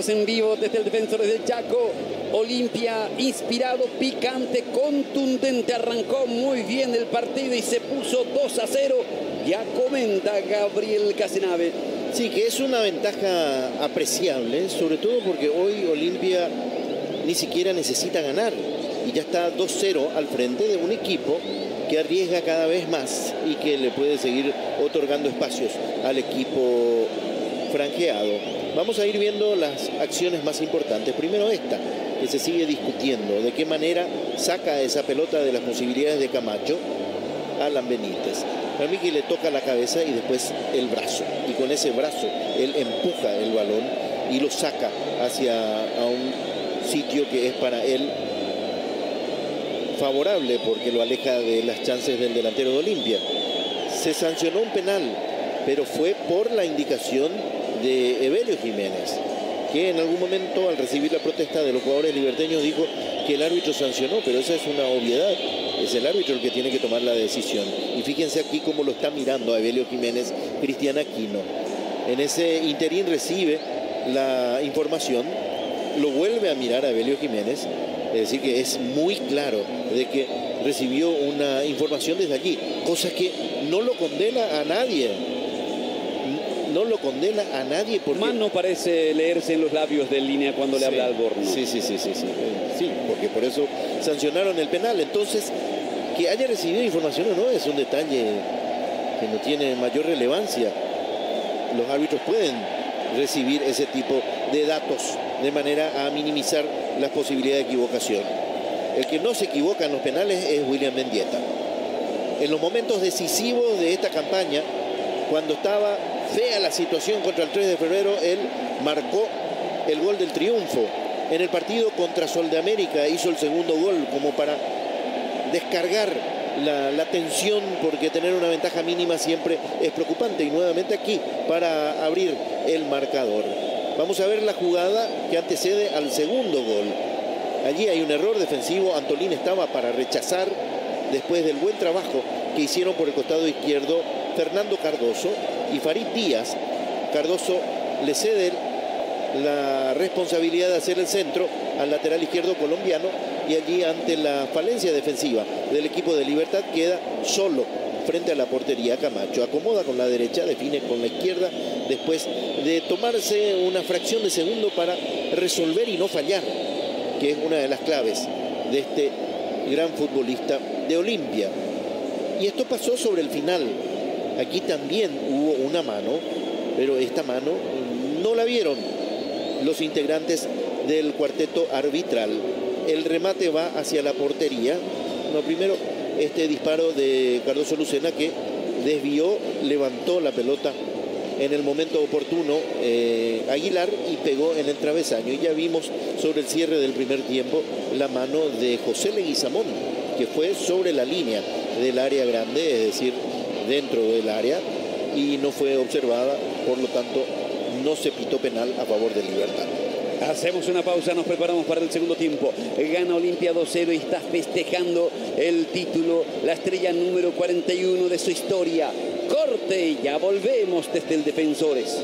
Estamos en vivo desde el Defensores del Chaco. Olimpia, inspirado, picante, contundente. Arrancó muy bien el partido y se puso 2-0. Ya comenta Gabriel Casenave. Sí, que es una ventaja apreciable, sobre todo porque hoy Olimpia ni siquiera necesita ganar. Y ya está 2-0 al frente de un equipo que arriesga cada vez más y que le puede seguir otorgando espacios al equipo franjeado. Vamos a ir viendo las acciones más importantes. Primero esta, que se sigue discutiendo. De qué manera saca esa pelota de las posibilidades de Camacho Alan Benítez. Para mí que le toca la cabeza y después el brazo. Y con ese brazo él empuja el balón y lo saca hacia a un sitio que es para él favorable porque lo aleja de las chances del delantero de Olimpia. Se sancionó un penal, pero fue por la indicación de Evelio Jiménez, que en algún momento al recibir la protesta de los jugadores liberteños dijo que el árbitro sancionó, pero esa es una obviedad. Es el árbitro el que tiene que tomar la decisión. Y fíjense aquí cómo lo está mirando a Evelio Jiménez Cristian Aquino. En ese interín recibe la información, lo vuelve a mirar a Evelio Jiménez. Es decir, que es muy claro de que recibió una información desde allí, cosa que no lo condena a nadie. No lo condena a nadie porque... Mano parece leerse en los labios de Línea cuando le habla al Alborno. Sí, porque por eso sancionaron el penal. Entonces, que haya recibido información o no es un detalle que no tiene mayor relevancia. Los árbitros pueden recibir ese tipo de datos de manera a minimizar las posibilidades de equivocación. El que no se equivoca en los penales es William Mendieta. En los momentos decisivos de esta campaña, cuando estaba fea la situación contra el 3 de febrero, él marcó el gol del triunfo. En el partido contra Sol de América hizo el segundo gol como para descargar la tensión, porque tener una ventaja mínima siempre es preocupante. Y nuevamente aquí para abrir el marcador. Vamos a ver la jugada que antecede al segundo gol. Allí hay un error defensivo. Antolín estaba para rechazar después del buen trabajo que hicieron por el costado izquierdo Fernando Cardoso y Farid Díaz. Cardoso le cede la responsabilidad de hacer el centro al lateral izquierdo colombiano y allí, ante la falencia defensiva del equipo de Libertad, queda solo frente a la portería. Camacho acomoda con la derecha, define con la izquierda después de tomarse una fracción de segundo para resolver y no fallar, que es una de las claves de este gran futbolista de Olimpia. Y esto pasó sobre el final. Aquí también hubo una mano, pero esta mano no la vieron los integrantes del cuarteto arbitral. El remate va hacia la portería. No, primero este disparo de Cardoso Lucena, que desvió, levantó la pelota en el momento oportuno Aguilar y pegó en el travesaño. Y ya vimos sobre el cierre del primer tiempo la mano de José Leguizamón, que fue sobre la línea del área grande, es decir, dentro del área, y no fue observada, por lo tanto no se pitó penal a favor de Libertad. Hacemos una pausa, nos preparamos para el segundo tiempo. Gana Olimpia 2-0 y está festejando el título, la estrella número 41 de su historia. Corte y ya volvemos desde el Defensores.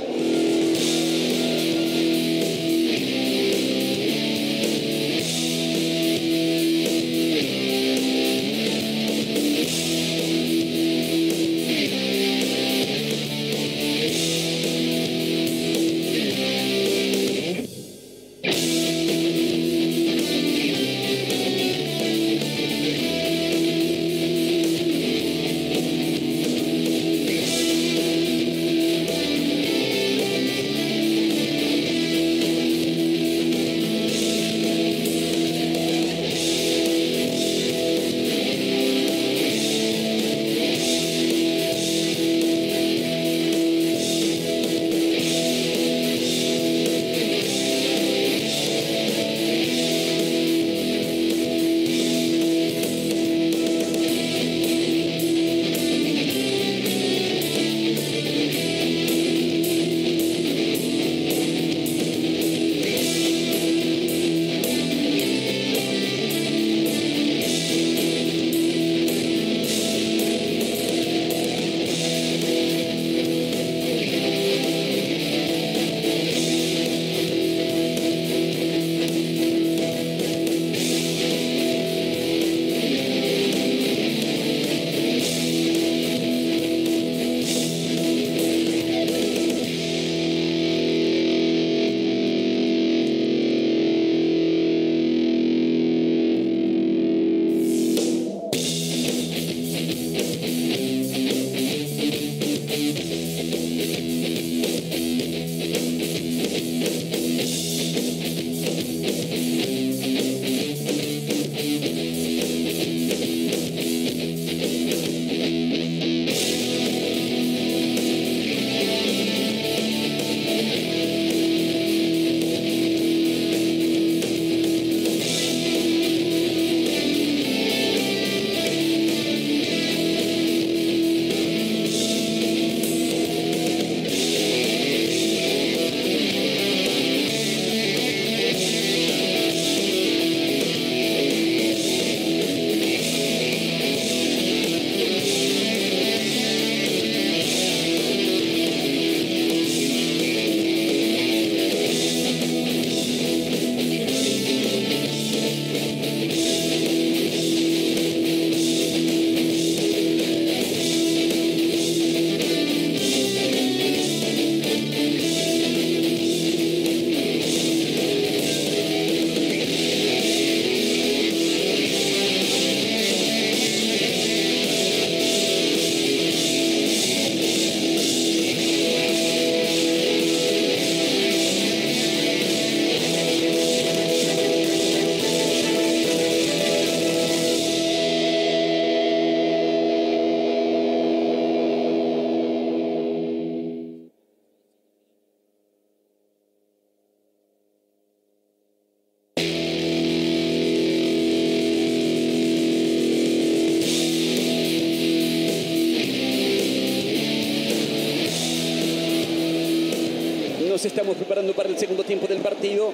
nos estamos preparando para el segundo tiempo del partido.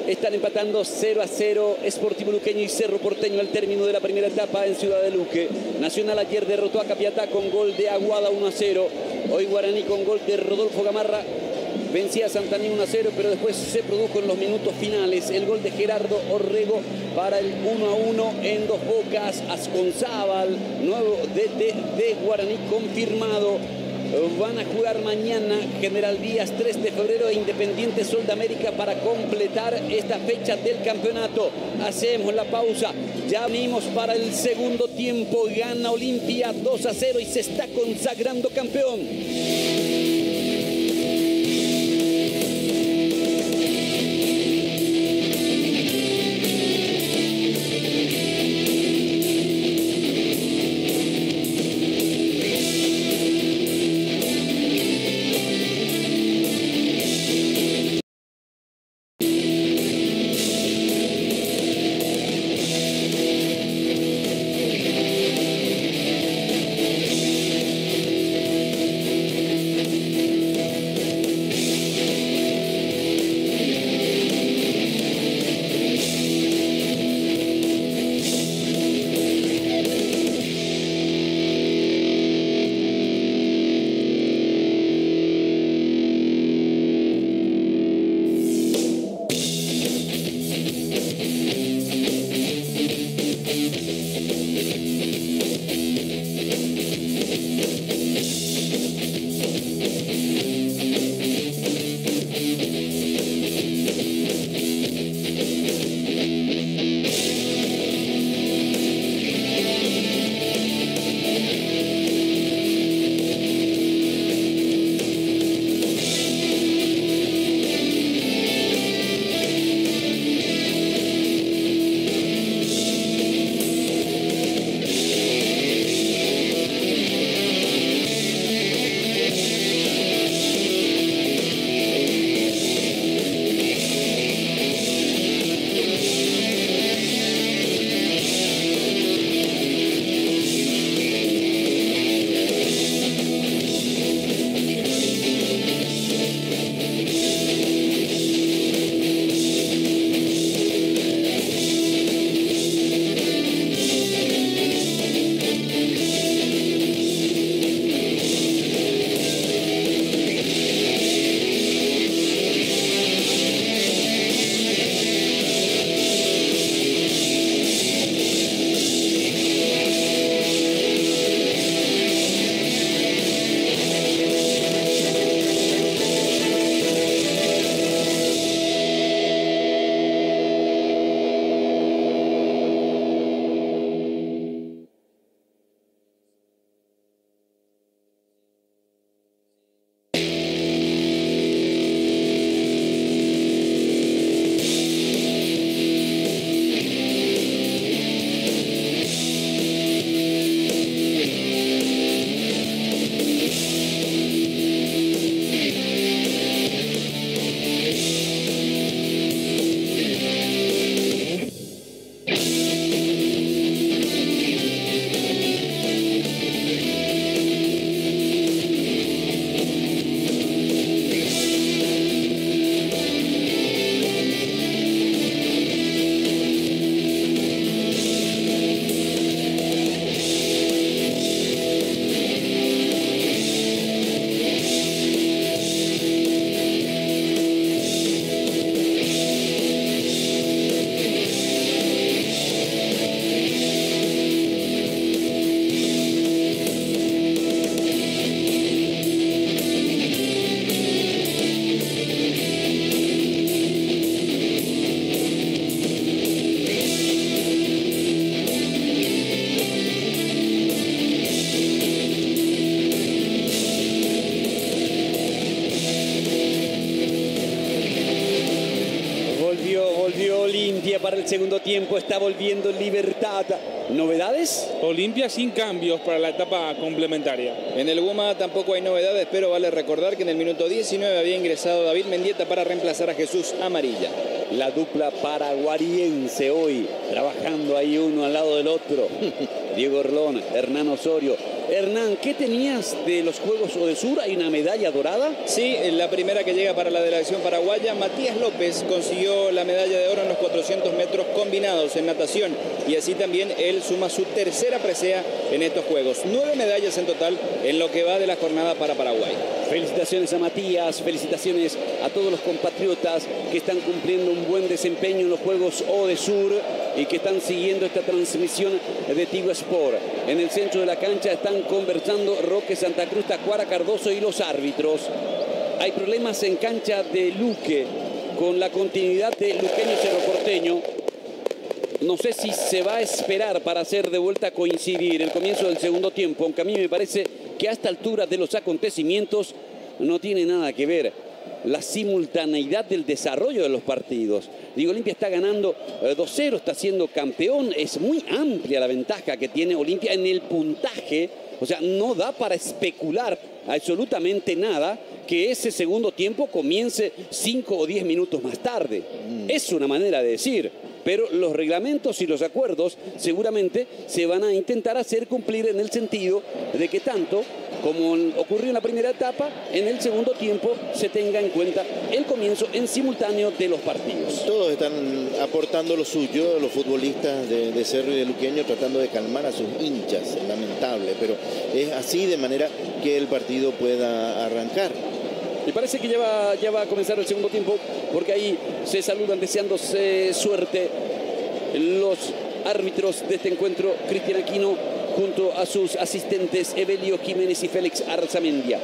Están empatando 0-0 Sportivo Luqueño y Cerro Porteño al término de la primera etapa en Ciudad de Luque. Nacional ayer derrotó a Capiatá con gol de Aguada 1-0. Hoy Guaraní con gol de Rodolfo Gamarra vencía a Santaní 1-0, pero después se produjo en los minutos finales el gol de Gerardo Orrego para el 1-1 en Dos Bocas. Asconzábal, nuevo de Guaraní confirmado. Van a jugar mañana General Díaz 3 de febrero e Independiente Sol de América para completar esta fecha del campeonato. Hacemos la pausa, ya venimos para el segundo tiempo. Gana Olimpia 2-0 y se está consagrando campeón. Para el segundo tiempo está volviendo Libertad. ¿Novedades? Olimpia sin cambios para la etapa complementaria. En el Guma tampoco hay novedades, pero vale recordar que en el minuto 19 había ingresado David Mendieta para reemplazar a Jesús Amarilla. La dupla paraguariense hoy, trabajando ahí uno al lado del otro. Diego Orlón, Hernán Osorio, Hernán, ¿qué tenías de los Juegos Odesur? ¿Hay una medalla dorada? Sí, la primera que llega para la delegación paraguaya. Matías López consiguió la medalla de oro en los 400 metros combinados en natación y así también él suma su tercera presea en estos Juegos. 9 medallas en total en lo que va de la jornada para Paraguay. Felicitaciones a Matías, felicitaciones a todos los compatriotas que están cumpliendo un buen desempeño en los Juegos Odesur y que están siguiendo esta transmisión de Tigo Sport. En el centro de la cancha están conversando Roque Santa Cruz, Tacuara Cardoso y los árbitros. Hay problemas en cancha de Luque con la continuidad de Luqueño Cerro Porteño. No sé si se va a esperar para hacer de vuelta a coincidir el comienzo del segundo tiempo, aunque a mí me parece que a esta altura de los acontecimientos no tiene nada que ver la simultaneidad del desarrollo de los partidos. Digo, Olimpia está ganando 2-0, está siendo campeón. Es muy amplia la ventaja que tiene Olimpia en el puntaje. O sea, no da para especular absolutamente nada que ese segundo tiempo comience 5 o 10 minutos más tarde. Es una manera de decir, pero los reglamentos y los acuerdos seguramente se van a intentar hacer cumplir en el sentido de que tanto como ocurrió en la primera etapa, en el segundo tiempo se tenga en cuenta el comienzo en simultáneo de los partidos. Todos están aportando lo suyo, los futbolistas de Cerro y de Luqueño, tratando de calmar a sus hinchas, lamentable, pero es así de manera que el partido pueda arrancar. Me parece que ya va a comenzar el segundo tiempo, porque ahí se saludan deseándose suerte los árbitros de este encuentro, Cristian Aquino junto a sus asistentes Evelio Jiménez y Félix Arzamendia.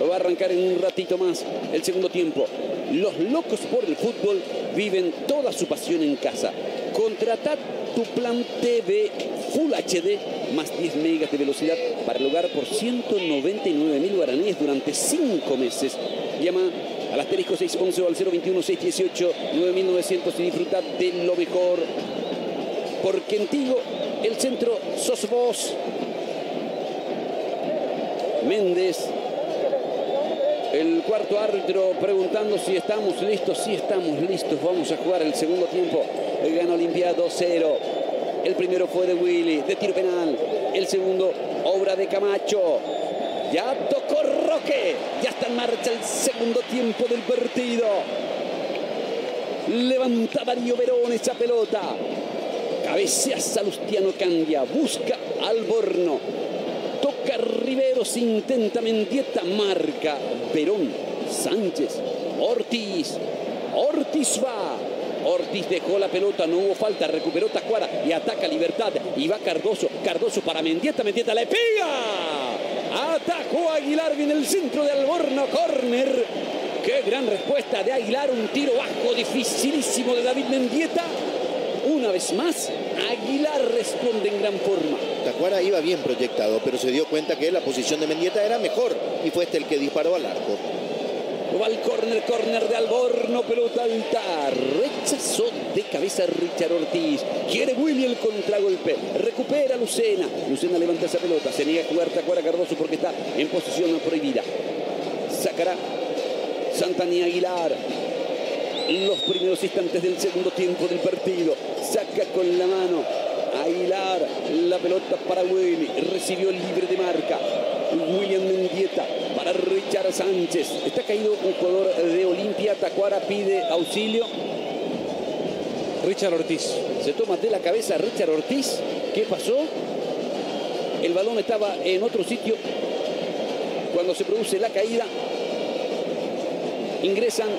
Va a arrancar en un ratito más el segundo tiempo. Los locos por el fútbol viven toda su pasión en casa. Contratad tu plan TV Full HD más 10 megas de velocidad para el hogar por 199.000 guaraníes durante 5 meses. Llama al asterisco 611 o al 021-618-9900 y disfruta de lo mejor. Porque en Tigo el centro sos vos. Méndez, el cuarto árbitro, preguntando si estamos listos. Sí, estamos listos. Vamos a jugar el segundo tiempo. Gana Olimpia 2-0. El primero fue de Willy, de tiro penal. El segundo, obra de Camacho. Ya tocó Roque. Ya está en marcha el segundo tiempo del partido. Levanta Darío Verón esa pelota. Cabecea Salustiano Candia. Busca Alborno. Toca Riveros. Intenta Mendieta. Marca Verón. Sánchez. Ortiz. Ortiz va. Ortiz dejó la pelota, no hubo falta, recuperó Tacuara y ataca Libertad. Y va Cardoso, Cardoso para Mendieta, Mendieta le pega. Atacó Aguilar, viene el centro de Alborno, córner. Qué gran respuesta de Aguilar, un tiro bajo dificilísimo de David Mendieta. Una vez más, Aguilar responde en gran forma. Tacuara iba bien proyectado, pero se dio cuenta que la posición de Mendieta era mejor y fue este el que disparó al arco. Va el córner de Alborno, pelota alta, rechazó de cabeza Richard Ortiz, quiere Willy el contragolpe, recupera Lucena, Lucena levanta esa pelota, se niega a jugar Tacuara Cardoso porque está en posición prohibida, sacará Santani Aguilar, los primeros instantes del segundo tiempo del partido, saca con la mano Aguilar, la pelota para Willy, recibió libre de marca, William Mendieta para Richard Sánchez. Está caído un jugador de Olimpia. Tacuara pide auxilio. Richard Ortiz. Se toma de la cabeza Richard Ortiz. ¿Qué pasó? El balón estaba en otro sitio cuando se produce la caída. Ingresan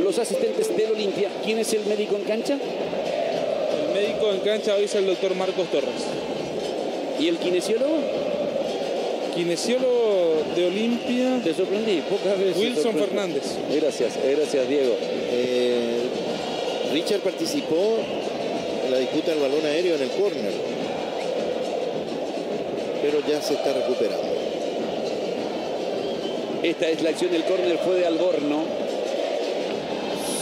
los asistentes del Olimpia. ¿Quién es el médico en cancha? El médico en cancha hoy es el doctor Marcos Torres. ¿Y el kinesiólogo? Kinesiólogo de Olimpia. Te sorprendí, pocas veces. Wilson Fernández. Gracias Diego. Richard participó en la disputa del balón aéreo en el córner, pero ya se está recuperando. Esta es la acción del córner, fue de Alborno.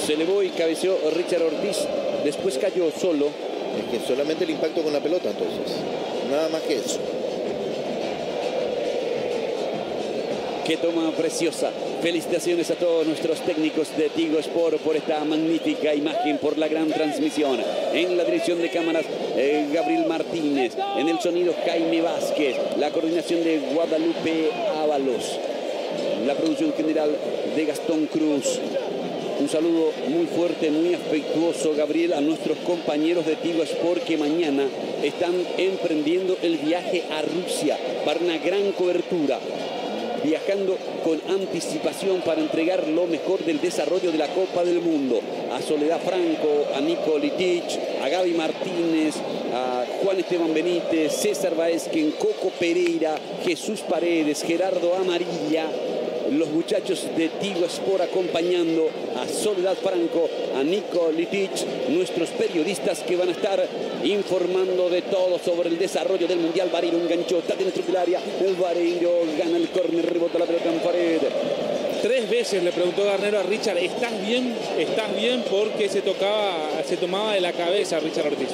Se elevó y cabeceó Richard Ortiz. Después cayó solo. Es que solamente el impacto con la pelota, entonces. Nada más que eso. Qué toma preciosa. Felicitaciones a todos nuestros técnicos de Tigo Sport por esta magnífica imagen, por la gran transmisión. En la dirección de cámaras, Gabriel Martínez. En el sonido, Jaime Vázquez. La coordinación de Guadalupe Ábalos. La producción general de Gastón Cruz. Un saludo muy fuerte, muy afectuoso, Gabriel, a nuestros compañeros de Tigo Sport que mañana están emprendiendo el viaje a Rusia para una gran cobertura, viajando con anticipación para entregar lo mejor del desarrollo de la Copa del Mundo. A Soledad Franco, a Nico Litich, a Gaby Martínez, a Juan Esteban Benítez, César Baezquen, Coco Pereira, Jesús Paredes, Gerardo Amarilla. Los muchachos de Tigo Sport acompañando a Soledad Franco, a Nico Litich, nuestros periodistas que van a estar informando de todo sobre el desarrollo del Mundial. Vareiro enganchó, está dentro del área, el Vareiro gana el córner, rebota la pelota en pared. 3 veces le preguntó Garnero a Richard, ¿estás bien? ¿Estás bien? Porque se tomaba de la cabeza Richard Ortiz.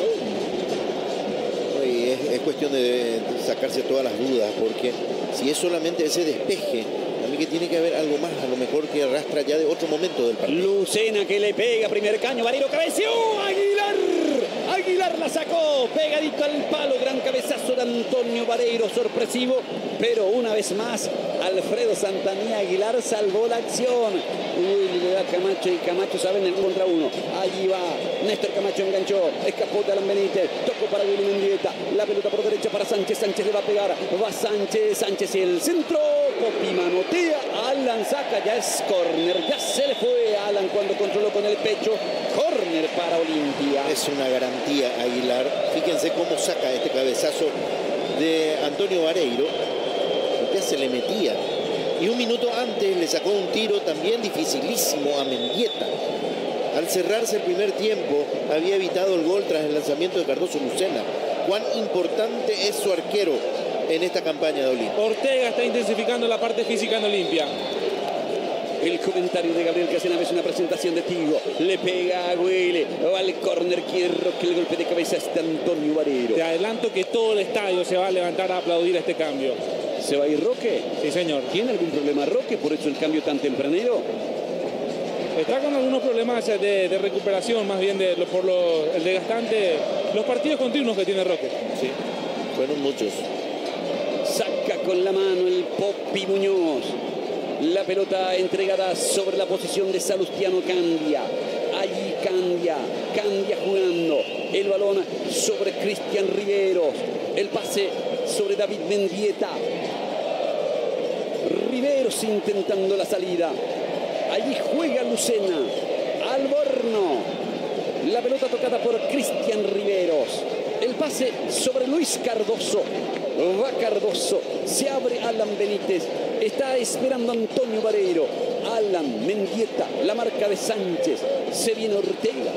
Es cuestión de sacarse todas las dudas, porque si es solamente ese despeje, a mí que tiene que haber algo más, a lo mejor que arrastra ya de otro momento del partido. Lucena que le pega, primer caño, Vareiro cabeció, Aguilar la sacó, pegadito al palo, gran cabezazo de Antonio Vareiro, sorpresivo, pero una vez más Alfredo Santanía Aguilar salvó la acción. Uy, le da Camacho y Camacho saben el contra uno. Allí va Néstor Camacho, enganchó, escapó de Alan Benítez, tocó para Willy Mendieta, la pelota por derecha para Sánchez, Sánchez le va a pegar, va Sánchez y el centro, Popi manotea, Alan saca, ya es córner, ya se le fue a Alan cuando controló con el pecho, córner para Olimpia. Es una garantía Aguilar, fíjense cómo saca este cabezazo de Antonio Vareiro, ya se le metía. Y un minuto antes le sacó un tiro también dificilísimo a Mendieta. Al cerrarse el primer tiempo, había evitado el gol tras el lanzamiento de Cardoso Lucena. Cuán importante es su arquero en esta campaña de Olimpia. Ortega está intensificando la parte física en Olimpia. El comentario de Gabriel Casenave, una presentación de Tigo. Le pega a Güele, va al córner, que el golpe de cabeza es de Antonio Vareiro. Te adelanto que todo el estadio se va a levantar a aplaudir este cambio. ¿Se va a ir Roque? Sí, señor. ¿Tiene algún problema Roque? ¿Por eso el cambio tan tempranero? Está con algunos problemas de recuperación, más bien por el desgastante, los partidos continuos que tiene Roque. Sí, fueron muchos. Saca con la mano el Popi Muñoz. La pelota entregada sobre la posición de Salustiano Candia. Allí Candia jugando. El balón sobre Cristian Riveros. El pase sobre David Mendieta. Riveros intentando la salida. Allí juega Lucena. Alborno. La pelota tocada por Cristian Riveros. El pase sobre Luis Cardoso. Va Cardoso. Se abre Alan Benítez. Está esperando Antonio Vareiro. Alan, Mendieta. La marca de Sánchez. Se viene Ortega.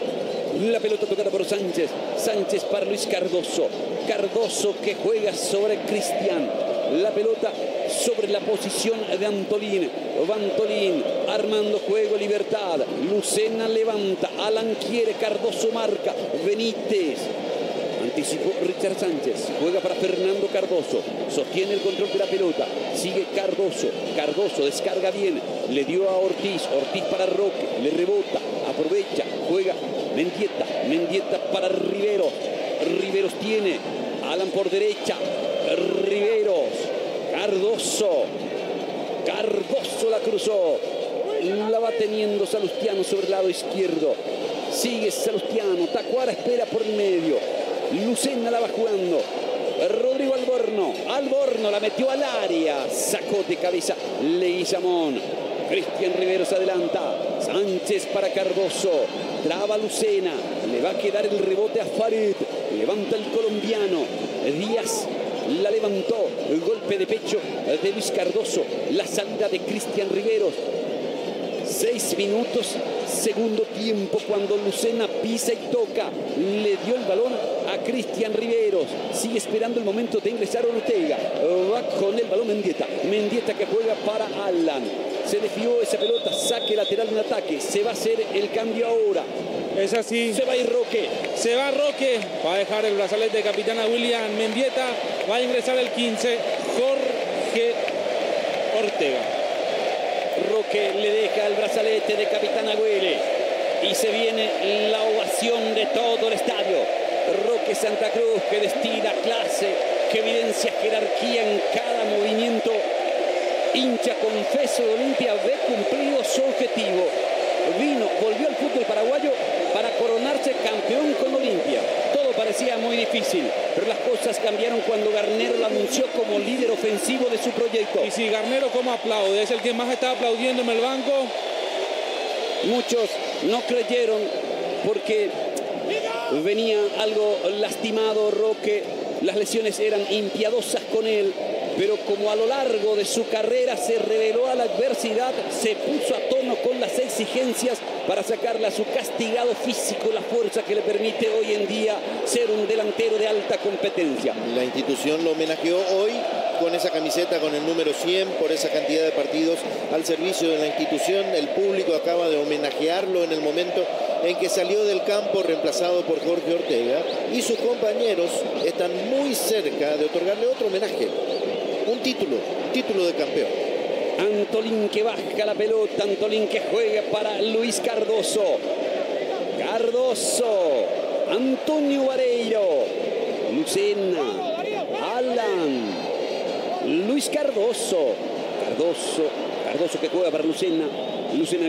La pelota tocada por Sánchez. Sánchez para Luis Cardoso. Cardoso que juega sobre Cristian. La pelota sobre la posición de Antolín. Antolín armando juego, libertad. Lucena levanta. Alan quiere. Cardoso marca. Benítez. Anticipó Richard Sánchez. Juega para Fernando Cardoso. Sostiene el control de la pelota. Sigue Cardoso. Cardoso descarga bien. Le dio a Ortiz. Ortiz para Roque. Le rebota. Aprovecha. Juega Mendieta. Mendieta para Riveros. Riveros tiene. Alan por derecha. Riveros. Cardoso. Cardoso la cruzó. La va teniendo Salustiano sobre el lado izquierdo. Sigue Salustiano. Tacuara espera por el medio. Lucena la va jugando. Rodrigo Alborno. Alborno la metió al área. Sacó de cabeza Leguizamón. Cristian Riveros adelanta. Sánchez para Cardoso. Traba Lucena. Le va a quedar el rebote a Farid. Levanta el colombiano. Díaz la levantó. El golpe de pecho de Luis Cardoso. La salida de Cristian Riveros. 6 minutos, segundo tiempo, cuando Lucena pisa y toca. Le dio el balón a Cristian Riveros. Sigue esperando el momento de ingresar Ortega. Va con el balón Mendieta. Mendieta que juega para Alan. Se desvió esa pelota, saque lateral en ataque. Se va a hacer el cambio ahora. Es así. Se va a ir Roque. Se va Roque. Va a dejar el brazalete de capitán a William Mendieta. Va a ingresar el 15, Jorge Ortega. Roque le deja el brazalete de capitán Agüele y se viene la ovación de todo el estadio. Roque Santa Cruz, que destila clase, que evidencia jerarquía en cada movimiento. Hincha confeso de Olimpia, ve cumplido su objetivo. Volvió al fútbol paraguayo para coronarse campeón con Olimpia. Todo parecía muy difícil, pero las cosas cambiaron cuando Garnero lo anunció como líder ofensivo de su proyecto. Y si Garnero como aplaude, es el que más está aplaudiendo en el banco. Muchos no creyeron porque venía algo lastimado Roque, las lesiones eran impiadosas con él, pero como a lo largo de su carrera se reveló a la adversidad, se puso a tono con las exigencias para sacarle a su castigado físico la fuerza que le permite hoy en día ser un delantero de alta competencia. La institución lo homenajeó hoy con esa camiseta con el número 100 por esa cantidad de partidos al servicio de la institución. El público acaba de homenajearlo en el momento en que salió del campo reemplazado por Jorge Ortega, y sus compañeros están muy cerca de otorgarle otro homenaje, un título de campeón. Antolín que baja la pelota, Antolín que juega para Luis Cardoso. Antonio Vareiro, Lucena, Alan, Luis Cardoso que juega para Lucena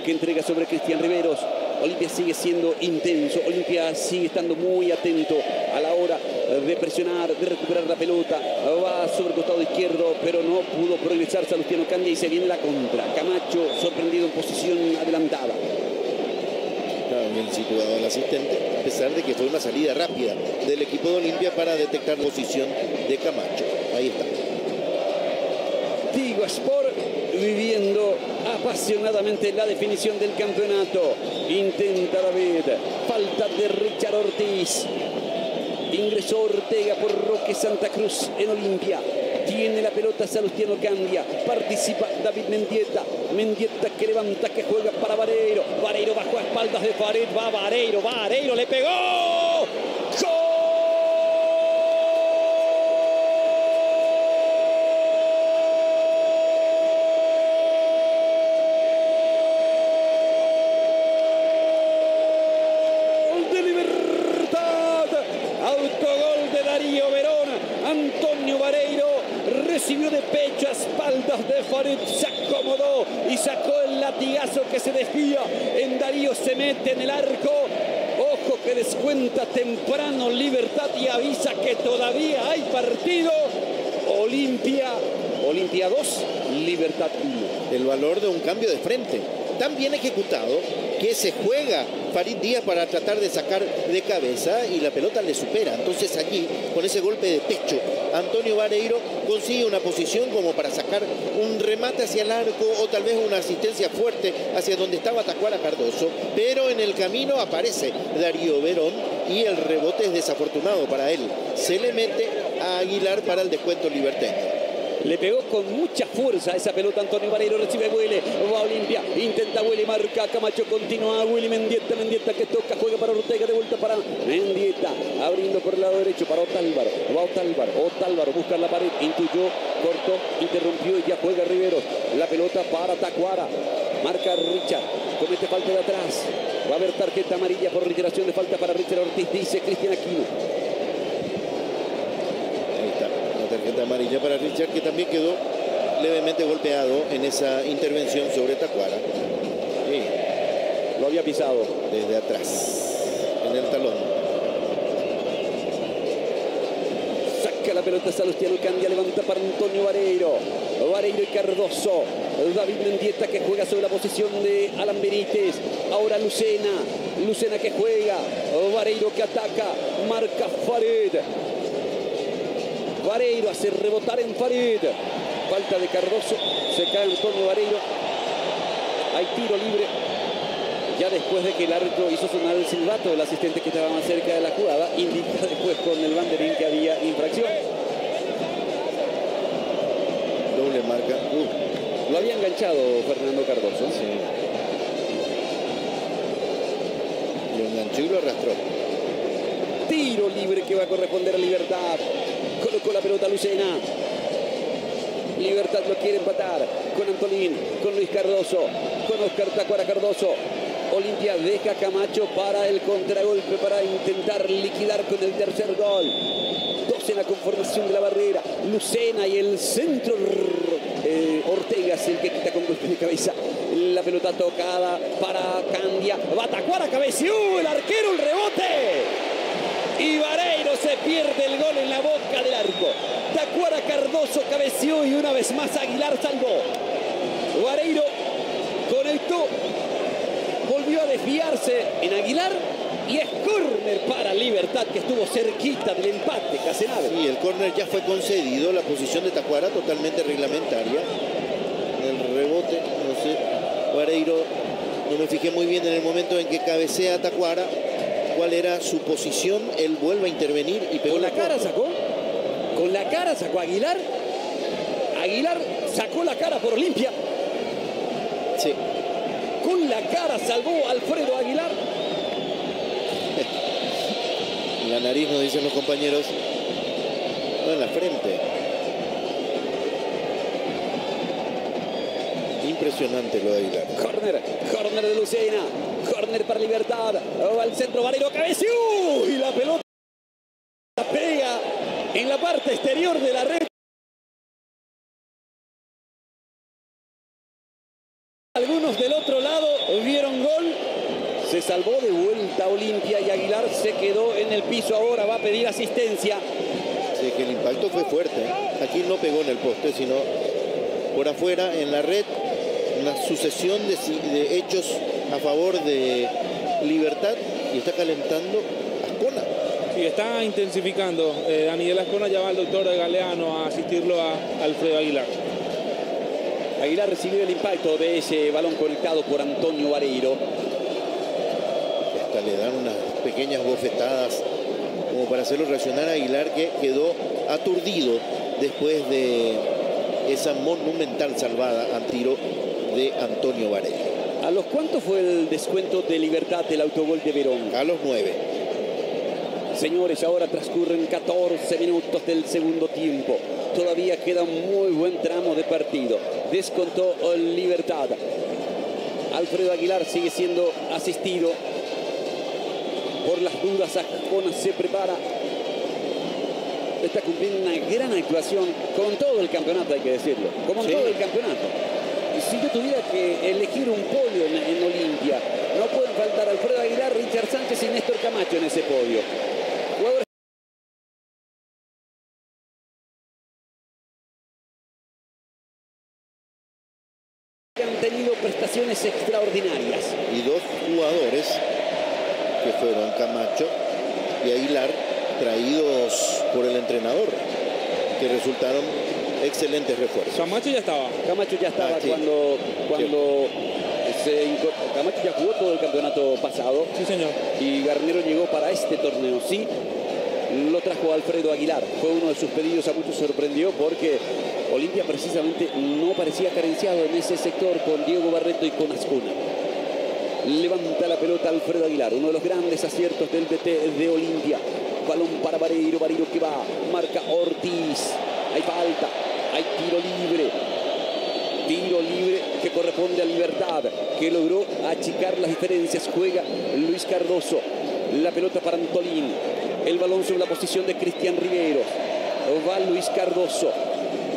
que entrega sobre Cristian Riveros. Olimpia sigue siendo intenso, Olimpia sigue estando muy atento a la hora de presionar, de recuperar la pelota. Va sobre el costado izquierdo, pero no pudo progresar Salustiano Candia y se viene la contra. Camacho sorprendido en posición adelantada. Estaba bien situado el asistente, a pesar de que fue una salida rápida del equipo de Olimpia para detectar la posición de Camacho. Ahí está. Tigo Sport viviendo apasionadamente la definición del campeonato. Intenta David, falta de Richard Ortiz. Ingresó Ortega por Roque Santa Cruz en Olimpia. Tiene la pelota Salustiano Candia. Participa David Mendieta que levanta, que juega para Vareiro. Vareiro bajó a espaldas de Farid. Va Vareiro le pegó. ¡Gol! Recibió de pecho a espaldas de Farid, se acomodó y sacó el latigazo que se desvía en Darío, se mete en el arco. Ojo que descuenta temprano Libertad y avisa que todavía hay partido. Olimpia 2, Libertad 1. El valor de un cambio de frente tan bien ejecutado que se juega Farid Díaz para tratar de sacar de cabeza y la pelota le supera. Entonces allí, con ese golpe de pecho, Antonio Vareiro consigue una posición como para sacar un remate hacia el arco o tal vez una asistencia fuerte hacia donde estaba Tacuara Cardoso, pero en el camino aparece Darío Verón y el rebote es desafortunado para él. Se le mete a Aguilar para el descuento liberteño. Le pegó con mucha fuerza esa pelota Antonio Vareiro, recibe Huele, va Olimpia, intenta Huele, marca Camacho, continúa Willy Mendieta que toca, juega para Ortega, de vuelta para Mendieta, abriendo por el lado derecho para Otálvaro, va Otálvaro busca la pared, intuyó, cortó, interrumpió y ya juega Riveros, la pelota para Tacuara, marca Richard, comete falta de atrás, va a haber tarjeta amarilla por reiteración de falta para Richard Ortiz, dice Cristian Aquino. Tarjeta amarilla para Richard, que también quedó levemente golpeado en esa intervención sobre Tacuara. Sí. Lo había pisado desde atrás, en el talón. Saca la pelota Salustiano Candia, levanta para Antonio Vareiro y Cardoso. David Mendieta que juega sobre la posición de Alan Benítez. Ahora Lucena que juega. Vareiro que ataca, marca Farid. Vareiro hace rebotar en Farid. Falta de Cardoso. Se cae Antonio Vareiro. Hay tiro libre. Ya después de que el árbitro hizo sonar el silbato, el asistente que estaba más cerca de la jugada indica después con el banderín que había infracción. Doble marca. Lo había enganchado Fernando Cardoso. Sí. Lo enganchó y lo arrastró. Tiro libre que va a corresponder a Libertad. Colocó la pelota Lucena. Libertad lo quiere empatar con Antolín, con Luis Cardoso, con Oscar Tacuara Cardoso. Olimpia deja a Camacho para el contragolpe, para intentar liquidar con el tercer gol. 2 en la conformación de la barrera. Lucena y el centro. Ortega es el que quita con golpe de cabeza. La pelota tocada para Candia. Va Tacuara, cabeció el arquero, el rebote. Y Vareiro se pierde el gol en la boca del arco. Tacuara Cardoso cabeció y una vez más Aguilar salvó. Vareiro conectó. Volvió a desviarse en Aguilar y es córner para Libertad, que estuvo cerquita del empate. Casenave. Sí, el córner ya fue concedido. La posición de Tacuara totalmente reglamentaria. El rebote, no sé, Vareiro, no me fijé muy bien en el momento en que cabecea a Tacuara cuál era su posición. Él vuelve a intervenir y pegó con la cara sacó. Con la cara sacó a Aguilar. Aguilar sacó la cara por Olimpia. Sí. Con la cara salvó Alfredo Aguilar. En la nariz, nos dicen los compañeros. No, en la frente. Impresionante lo de Aguilar. Córner de Lucena. Córner para Libertad. Va al centro, Vareiro cabeció. Y la pelota pega en la parte exterior de la red. Algunos del otro lado vieron gol. Se salvó de vuelta Olimpia y Aguilar se quedó en el piso. Ahora va a pedir asistencia. Sí, que el impacto fue fuerte. Aquí no pegó en el poste, sino por afuera, en la red. Una sucesión de hechos a favor de Libertad. Y está calentando Ascona. Sí, está intensificando. Daniel Ascona, ya va el doctor Galeano a asistirlo a Alfredo Aguilar. Aguilar recibió el impacto de ese balón conectado por Antonio Vareiro. Hasta le dan unas pequeñas bofetadas como para hacerlo reaccionar a Aguilar, que quedó aturdido después de esa monumental salvada a tiro de Antonio Vareiro. ¿A los cuántos fue el descuento de Libertad del autogol de Verón? A los 9. Señores, ahora transcurren 14 minutos del segundo tiempo. Todavía queda un muy buen tramo de partido. Descontó Libertad. Alfredo Aguilar sigue siendo asistido. Por las dudas, Ascona se prepara. Está cumpliendo una gran actuación con todo el campeonato, hay que decirlo. Como en todo el campeonato. Y si yo tuviera que elegir un podio en Olimpia, no pueden faltar Alfredo Aguilar, Richard Sánchez y Néstor Camacho en ese podio. Jugadores que han tenido prestaciones extraordinarias. Y 2 jugadores que fueron Camacho y Aguilar, traídos por el entrenador, que resultaron excelentes refuerzos. Camacho ya estaba. Camacho ya estaba sí. cuando Camacho ya jugó todo el campeonato pasado. Sí, señor. Y Garnero llegó para este torneo. Sí, lo trajo Alfredo Aguilar. Fue uno de sus pedidos, a muchos sorprendió porque Olimpia precisamente no parecía carenciado en ese sector con Diego Barreto y con Ascona. Levanta la pelota Alfredo Aguilar, uno de los grandes aciertos del DT de Olimpia. Balón para Vareiro, Vareiro que va, marca Ortiz. Hay falta, hay tiro libre que corresponde a Libertad, que logró achicar las diferencias. Juega Luis Cardoso, la pelota para Antolín, el balón sobre la posición de Cristian Riveros. Va Luis Cardoso,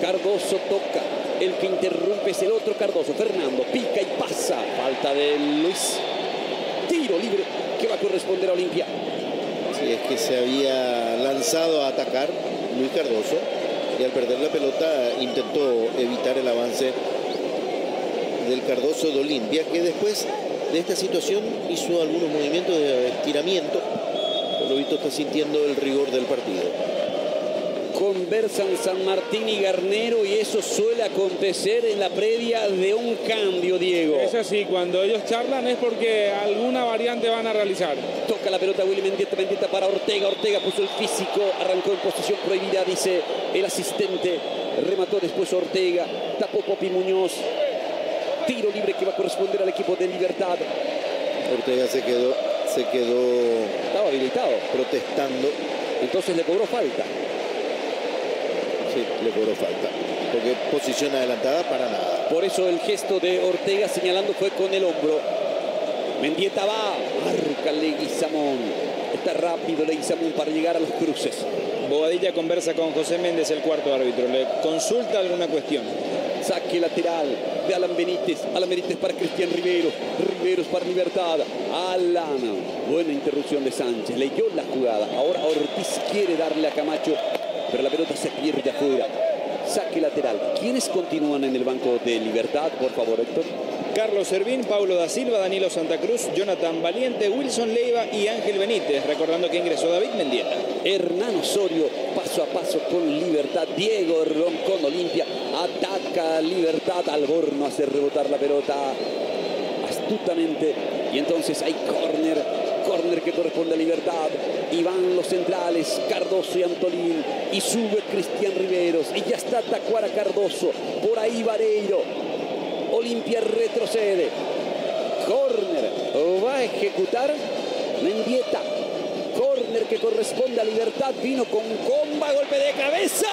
Cardoso toca, el que interrumpe es el otro Cardoso, Fernando, pica y pasa, falta de Luis. Tiro libre que va a corresponder a Olimpia. Sí, es que se había lanzado a atacar Luis Cardoso y al perder la pelota intentó evitar el avance del Cardoso de Olimpia, que después de esta situación hizo algunos movimientos de estiramiento. Por lo visto está sintiendo el rigor del partido. Conversan San Martín y Garnero, y eso suele acontecer en la previa de un cambio, Diego. Es así, cuando ellos charlan es porque alguna variante van a realizar. Toca la pelota Willy Mendieta para Ortega. Ortega puso el físico, arrancó en posición prohibida, dice el asistente. Remató después Ortega, tapó Popi Muñoz. Tiro libre que va a corresponder al equipo de Libertad. Ortega se quedó Estaba habilitado, protestando. entonces le cobró falta. Sí, le cobró falta. porque posición adelantada para nada. Por eso el gesto de Ortega señalando fue con el hombro. Mendieta va, marca Leguizamón. Está rápido Leguizamón para llegar a los cruces. Bobadilla conversa con José Méndez, el cuarto árbitro. Le consulta alguna cuestión. Saque lateral de Alan Benítez. Alan Benítez para Cristian Riveros. Riveros para Libertad. Alan. Buena interrupción de Sánchez. Leyó la jugada. Ahora Ortiz quiere darle a Camacho, pero la pelota se pierde afuera. Saque lateral. ¿Quiénes continúan en el banco de Libertad? Por favor, Héctor. Carlos Servín, Paulo da Silva, Danilo Santa Cruz, Jonathan Valiente, Wilson Leiva y Ángel Benítez. Recordando que ingresó David Mendieta. Hernán Osorio paso a paso con Libertad. Diego Herrón con Olimpia. Ataca Libertad. Alborno hace rebotar la pelota astutamente. Y entonces hay córner. Córner que corresponde a Libertad. Y van los centrales, Cardoso y Antolín. Y sube Cristian Riveros. Y ya está Tacuara Cardoso. Por ahí Vareiro. Olimpia retrocede. Córner. Va a ejecutar Mendieta. Córner que corresponde a Libertad. Vino con comba. Golpe de cabeza.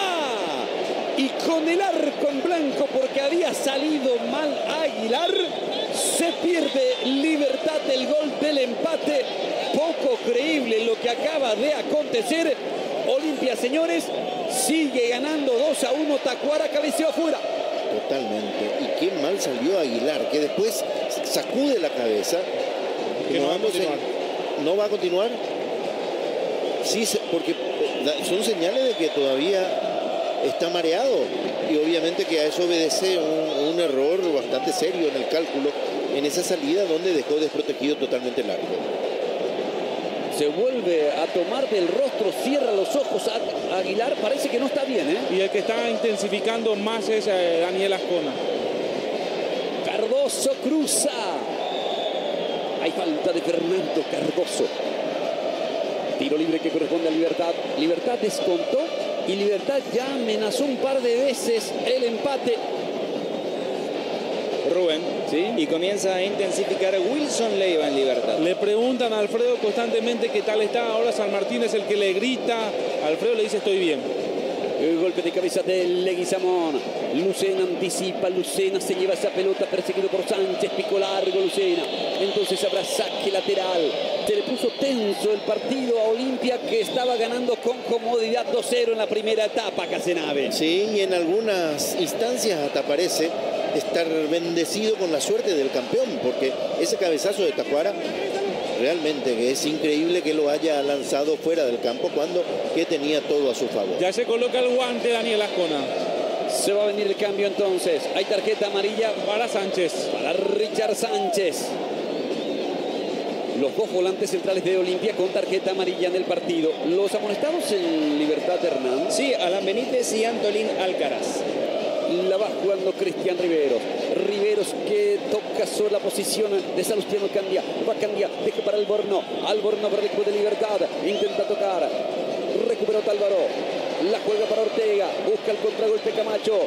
Y con el arco en blanco porque había salido mal Aguilar. Se pierde Libertad el gol del empate. Poco creíble lo que acaba de acontecer. Olimpia, señores, sigue ganando 2-1. Tacuara cabeceó afuera. Totalmente. Y qué mal salió Aguilar, que después sacude la cabeza. Que no va a continuar. ¿No va a continuar? Sí, porque son señales de que todavía está mareado. Y obviamente que a eso obedece un error bastante serio en el cálculo, en esa salida donde dejó desprotegido totalmente el arco. Se vuelve a tomar del rostro, cierra los ojos a Aguilar, parece que no está bien, ¿eh? Y el que está intensificando más es Daniel Ascona. Cardoso cruza. Hay falta de Fernando Cardoso. Tiro libre que corresponde a Libertad. Libertad descontó y Libertad ya amenazó un par de veces el empate. Rubén. ¿Sí? Y comienza a intensificar Wilson Leiva en Libertad. Le preguntan a Alfredo constantemente qué tal está. Ahora San Martín es el que le grita. Alfredo le dice estoy bien. El golpe de cabeza de Leguizamón. Lucena anticipa. Lucena se lleva esa pelota perseguido por Sánchez. Pico largo Lucena. Entonces habrá saque lateral. Se le puso tenso el partido a Olimpia, que estaba ganando con comodidad 2-0 en la primera etapa, Casenave. Sí, y en algunas instancias hasta parece estar bendecido con la suerte del campeón, porque ese cabezazo de Tacuara realmente que es increíble que lo haya lanzado fuera del campo cuando que tenía todo a su favor. Ya se coloca el guante Daniel Ascona. Se va a venir el cambio entonces. Hay tarjeta amarilla para Sánchez. Para Richard Sánchez. Los dos volantes centrales de Olimpia con tarjeta amarilla en el partido. Los amonestados en Libertad, Hernán. Sí, Alan Benítez y Antolín Alcaraz. La va jugando Cristian Riveros. Riveros que toca sobre la posición de Salustiano Candia. Va Candia, deja para Alborno. Alborno para el equipo de Libertad. Intenta tocar. Recuperó Tálvaro. La juega para Ortega. Busca el contragolpe Camacho.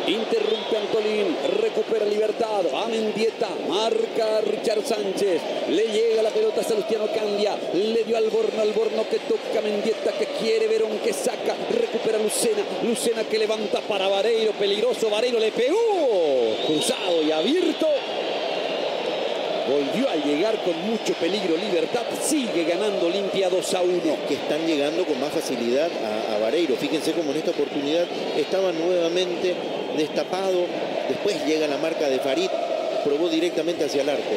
Interrumpe Antolín. Recupera Libertad. A Mendieta. Marca Richard Sánchez. Le llega la pelota a Salustiano Candia. Le dio Alborno. Alborno que toca a Mendieta, que quiere Verón, que saca. Recupera Lucena. Lucena que levanta para Vareiro. Peligroso. Vareiro le pegó. Cruzado y abierto. Volvió a llegar con mucho peligro Libertad. Sigue ganando Olimpia 2-1. Que están llegando con más facilidad a Vareiro. Fíjense cómo en esta oportunidad estaba nuevamente destapado. Después llega la marca de Farid. Probó directamente hacia el arco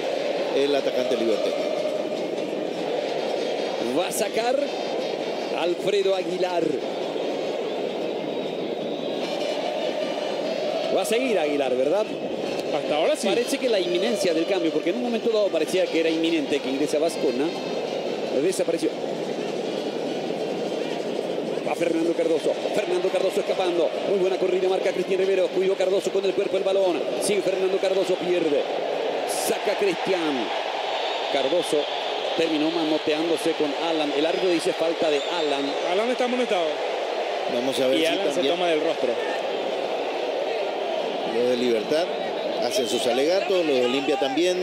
el atacante Libertad. Va a sacar Alfredo Aguilar. Va a seguir Aguilar, ¿verdad? Hasta ahora sí. Parece que la inminencia del cambio, porque en un momento dado parecía que era inminente que ingrese Ascona, desapareció. Va Fernando Cardoso. Fernando Cardoso escapando. Muy buena corrida, marca Cristian Rivero. Cuidó Cardoso con el cuerpo el balón. Sigue Fernando Cardoso, pierde. Saca Cristian. Cardoso terminó manoteándose con Alan. El árbitro dice falta de Alan. Alan está amonestado. Vamos a ver y si Alan también se toma del rostro. los de Libertad hacen sus alegatos, los de Olimpia también.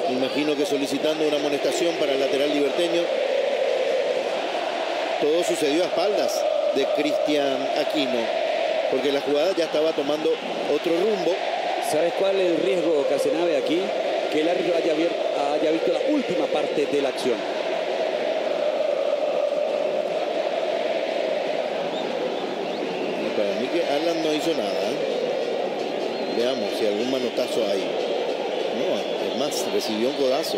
Me imagino que solicitando una amonestación para el lateral liberteño. Todo sucedió a espaldas de Cristian Aquino. porque la jugada ya estaba tomando otro rumbo. ¿Sabes cuál es el riesgo, Casenave, aquí? Que el árbitro haya visto la última parte de la acción. Para mí que Alan no hizo nada. Veamos si algún manotazo hay. No, es más, recibió un codazo.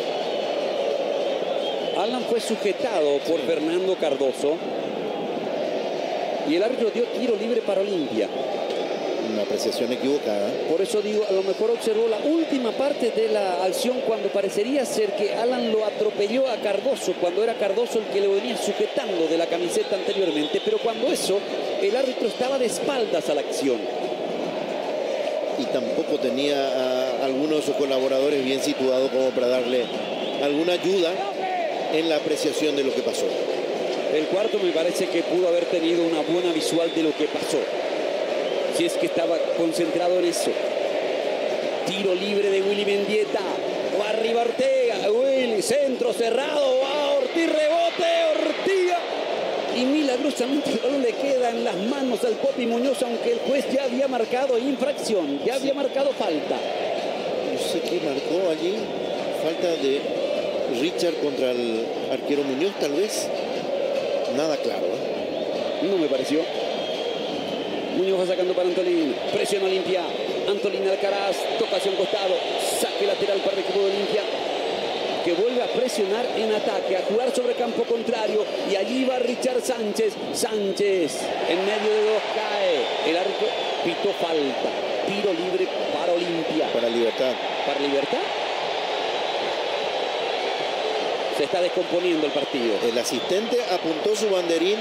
Alan fue sujetado por Fernando Cardoso y el árbitro dio tiro libre para Olimpia. Una apreciación equivocada. Por eso digo, a lo mejor observó la última parte de la acción cuando parecería ser que Alan lo atropelló a Cardoso, cuando era Cardoso el que le venía sujetando de la camiseta anteriormente, pero cuando eso, el árbitro estaba de espaldas a la acción. Y tampoco tenía a alguno de sus colaboradores bien situado como para darle alguna ayuda en la apreciación de lo que pasó. El cuarto me parece que pudo haber tenido una buena visual de lo que pasó, si es que estaba concentrado en eso. Tiro libre de Willy Mendieta. Va arriba Ortega. Willy, centro cerrado. Va Ortiz, rebote. Ortiga. Y milagrosamente el balón le queda en las manos al Popi Muñoz, aunque el juez ya había marcado infracción, ya había marcado falta. No sé qué marcó allí. Falta de Richard contra el arquero Muñoz, tal vez. Nada claro, ¿eh? No me pareció. Muñoz va sacando para Antolín. Presión Olimpia. Antolín Alcaraz. Toca hacia un costado. Saque lateral para el equipo de Olimpia, que vuelve a presionar en ataque, a jugar sobre campo contrario. Y allí va Richard Sánchez. Sánchez en medio de dos cae. El árbitro pitó falta. Tiro libre para Olimpia. Para Libertad. ¿Para Libertad? Se está descomponiendo el partido. El asistente apuntó su banderín.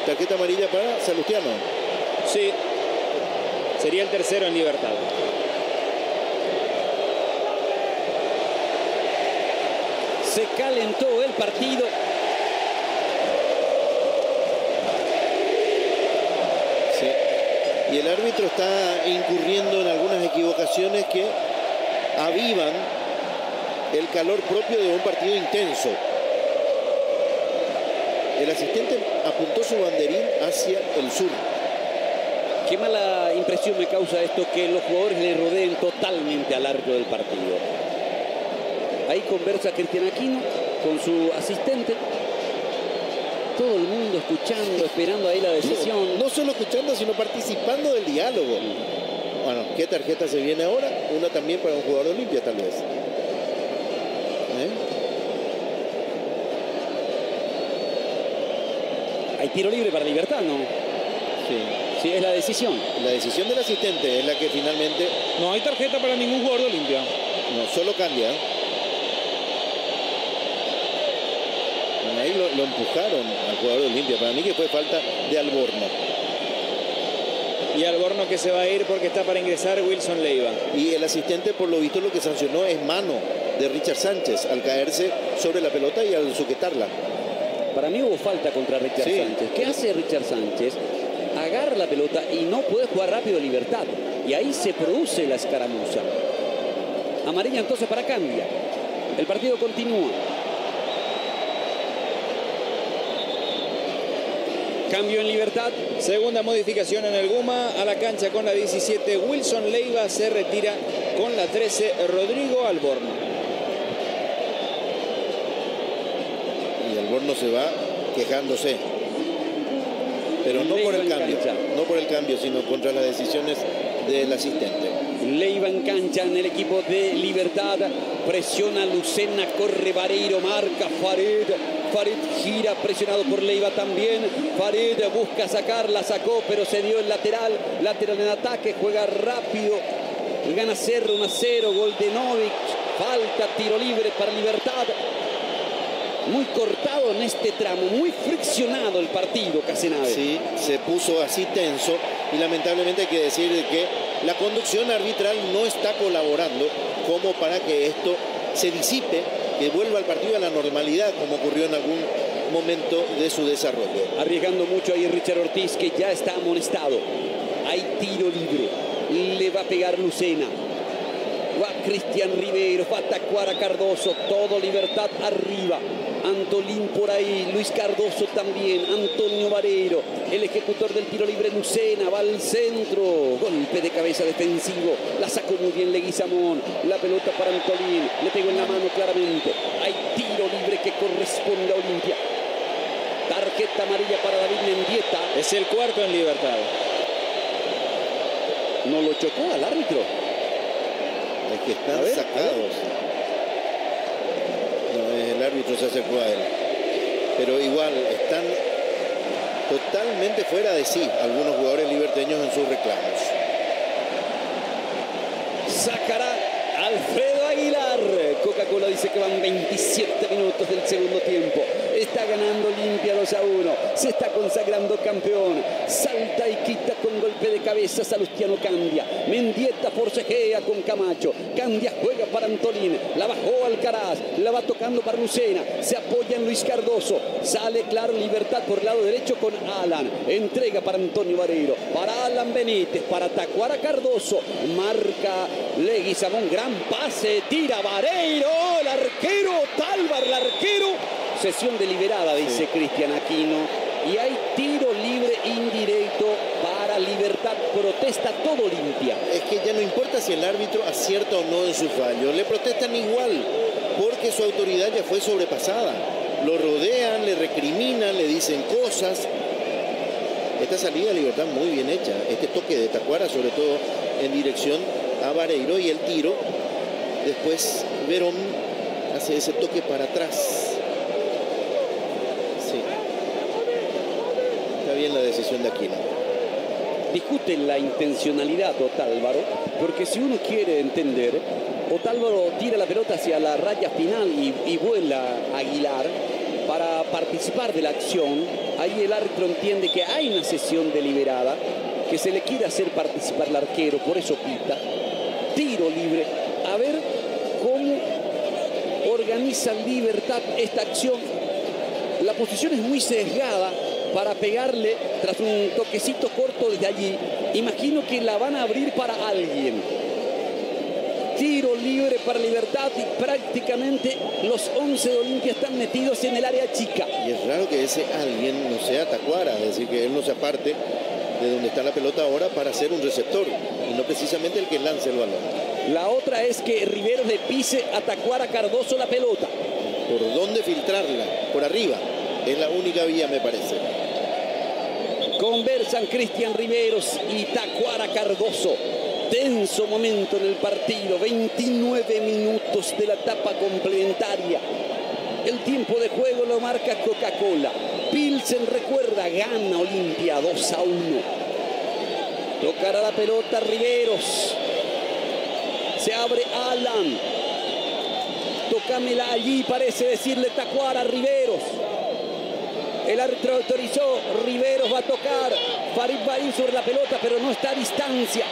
Tarjeta amarilla para Salustiano. Sí, sería el tercero en Libertad. Se calentó el partido. Sí. Y el árbitro está incurriendo en algunas equivocaciones que avivan el calor propio de un partido intenso. El asistente apuntó su banderín hacia el sur. Qué mala impresión me causa esto, que los jugadores le rodeen totalmente al árbitro del partido. Ahí conversa Cristian Aquino con su asistente. Todo el mundo escuchando, esperando ahí la decisión. No solo escuchando, sino participando del diálogo. Bueno, ¿qué tarjeta se viene ahora? Una también para un jugador de Olimpia, tal vez. Hay tiro libre para Libertad, ¿no? Sí. Sí, es la decisión. La decisión del asistente es la que finalmente... No hay tarjeta para ningún jugador de Olimpia. No, solo cambia. Ahí lo empujaron al jugador de Olimpia. Para mí que fue falta de Alborno. Y Alborno que se va a ir porque está para ingresar Wilson Leiva. Y el asistente, por lo visto, lo que sancionó es mano de Richard Sánchez al caerse sobre la pelota y al sujetarla. Para mí hubo falta contra Richard Sánchez. ¿Qué hace Richard Sánchez? Agarra la pelota y no puede jugar rápido Libertad. Y ahí se produce la escaramuza. Amarilla entonces para Candia. El partido continúa. Cambio en Libertad. Segunda modificación en el Guma. A la cancha con la 17 Wilson Leiva. Se retira con la 13 Rodrigo Alborno. Y Alborno se va quejándose. Pero no por el cambio. No por el cambio, sino contra las decisiones del asistente. Leiva en cancha en el equipo de Libertad. Presiona Lucena, corre Vareiro, marca Farid. Farid gira, presionado por Leiva también. Farid busca sacarla, sacó, pero se dio el lateral. Lateral en ataque, juega rápido. Gana Cerro 1-0, gol de Novik. Falta, tiro libre para Libertad. Muy cortado en este tramo, muy friccionado el partido, Casenave. Sí, se puso así tenso y lamentablemente hay que decir que la conducción arbitral no está colaborando como para que esto se disipe, que vuelva el partido a la normalidad como ocurrió en algún momento de su desarrollo. Arriesgando mucho ahí Richard Ortiz, que ya está amonestado. Hay tiro libre, le va a pegar Lucena. Va Cristian Riveros, va a Tacuara Cardoso, todo Libertad arriba. Antolín por ahí, Luis Cardoso también, Antonio Vareiro, el ejecutor del tiro libre Lucena, va al centro, golpe de cabeza defensivo, la sacó muy bien Leguizamón, la pelota para Antolín, le pegó en la mano claramente, hay tiro libre que corresponde a Olimpia. Tarjeta amarilla para David Mendieta. Es el cuarto en Libertad. No lo chocó al árbitro. Es que están sacados. No, el árbitro se acercó a él. Pero igual están totalmente fuera de sí algunos jugadores liberteños en sus reclamos. Sacará Alfredo Aguilar. Coca-Cola dice que van 27 minutos del segundo tiempo. Está ganando Olimpia 2-1. Se está consagrando campeón. Salta y quita con golpe de cabeza Salustiano Candia. Mendieta forcejea con Camacho. Candia juega para Antolín. La bajó Alcaraz. La va tocando para Lucena. Se apoya en Luis Cardoso. Sale claro Libertad por el lado derecho con Alan. Entrega para Antonio Vareiro. Para Alan Benítez. Para Tacuara Cardoso. Marca Leguizamón. Gran pase. Tira Vareiro. El arquero. Talvar, el arquero. Sesión deliberada, dice Cristian Aquino. Y hay tiro libre indirecto para Libertad. Protesta todo Olimpia. Es que ya no importa si el árbitro acierta o no en su fallo. Le protestan igual porque su autoridad ya fue sobrepasada. Lo rodean, le recriminan, le dicen cosas. Esta salida de Libertad muy bien hecha. Este toque de Tacuara, sobre todo en dirección a Vareiro, y el tiro. Después Verón hace ese toque para atrás. Bien la decisión de Aquino. Discuten la intencionalidad Otálvaro, porque si uno quiere entender, Otálvaro tira la pelota hacia la raya final y vuela Aguilar para participar de la acción. Ahí el árbitro entiende que hay una sesión deliberada, que se le quiere hacer participar al arquero, por eso pita. Tiro libre. A ver cómo organiza Libertad esta acción. La posición es muy sesgada para pegarle tras un toquecito corto desde allí. Imagino que la van a abrir para alguien. Tiro libre para Libertad y prácticamente los 11 de Olimpia están metidos en el área chica. Y es raro que ese alguien no sea Tacuara, es decir, que él no se aparte de donde está la pelota ahora para ser un receptor y no precisamente el que lance el balón. La otra es que Riveros le pise a Tacuara Cardoso la pelota. ¿Por dónde filtrarla? Por arriba. Es la única vía, me parece. Conversan Cristian Riveros y Tacuara Cardoso. Tenso momento en el partido. 29 minutos de la etapa complementaria. El tiempo de juego lo marca Coca-Cola. Pilsen, recuerda, gana Olimpia 2-1. Tocará la pelota Riveros. Se abre Alan. Tócamela allí, parece decirle Tacuara Riveros. El árbitro autorizó, Riveros va a tocar, Farid va a ir sobre la pelota, pero no está a distancia.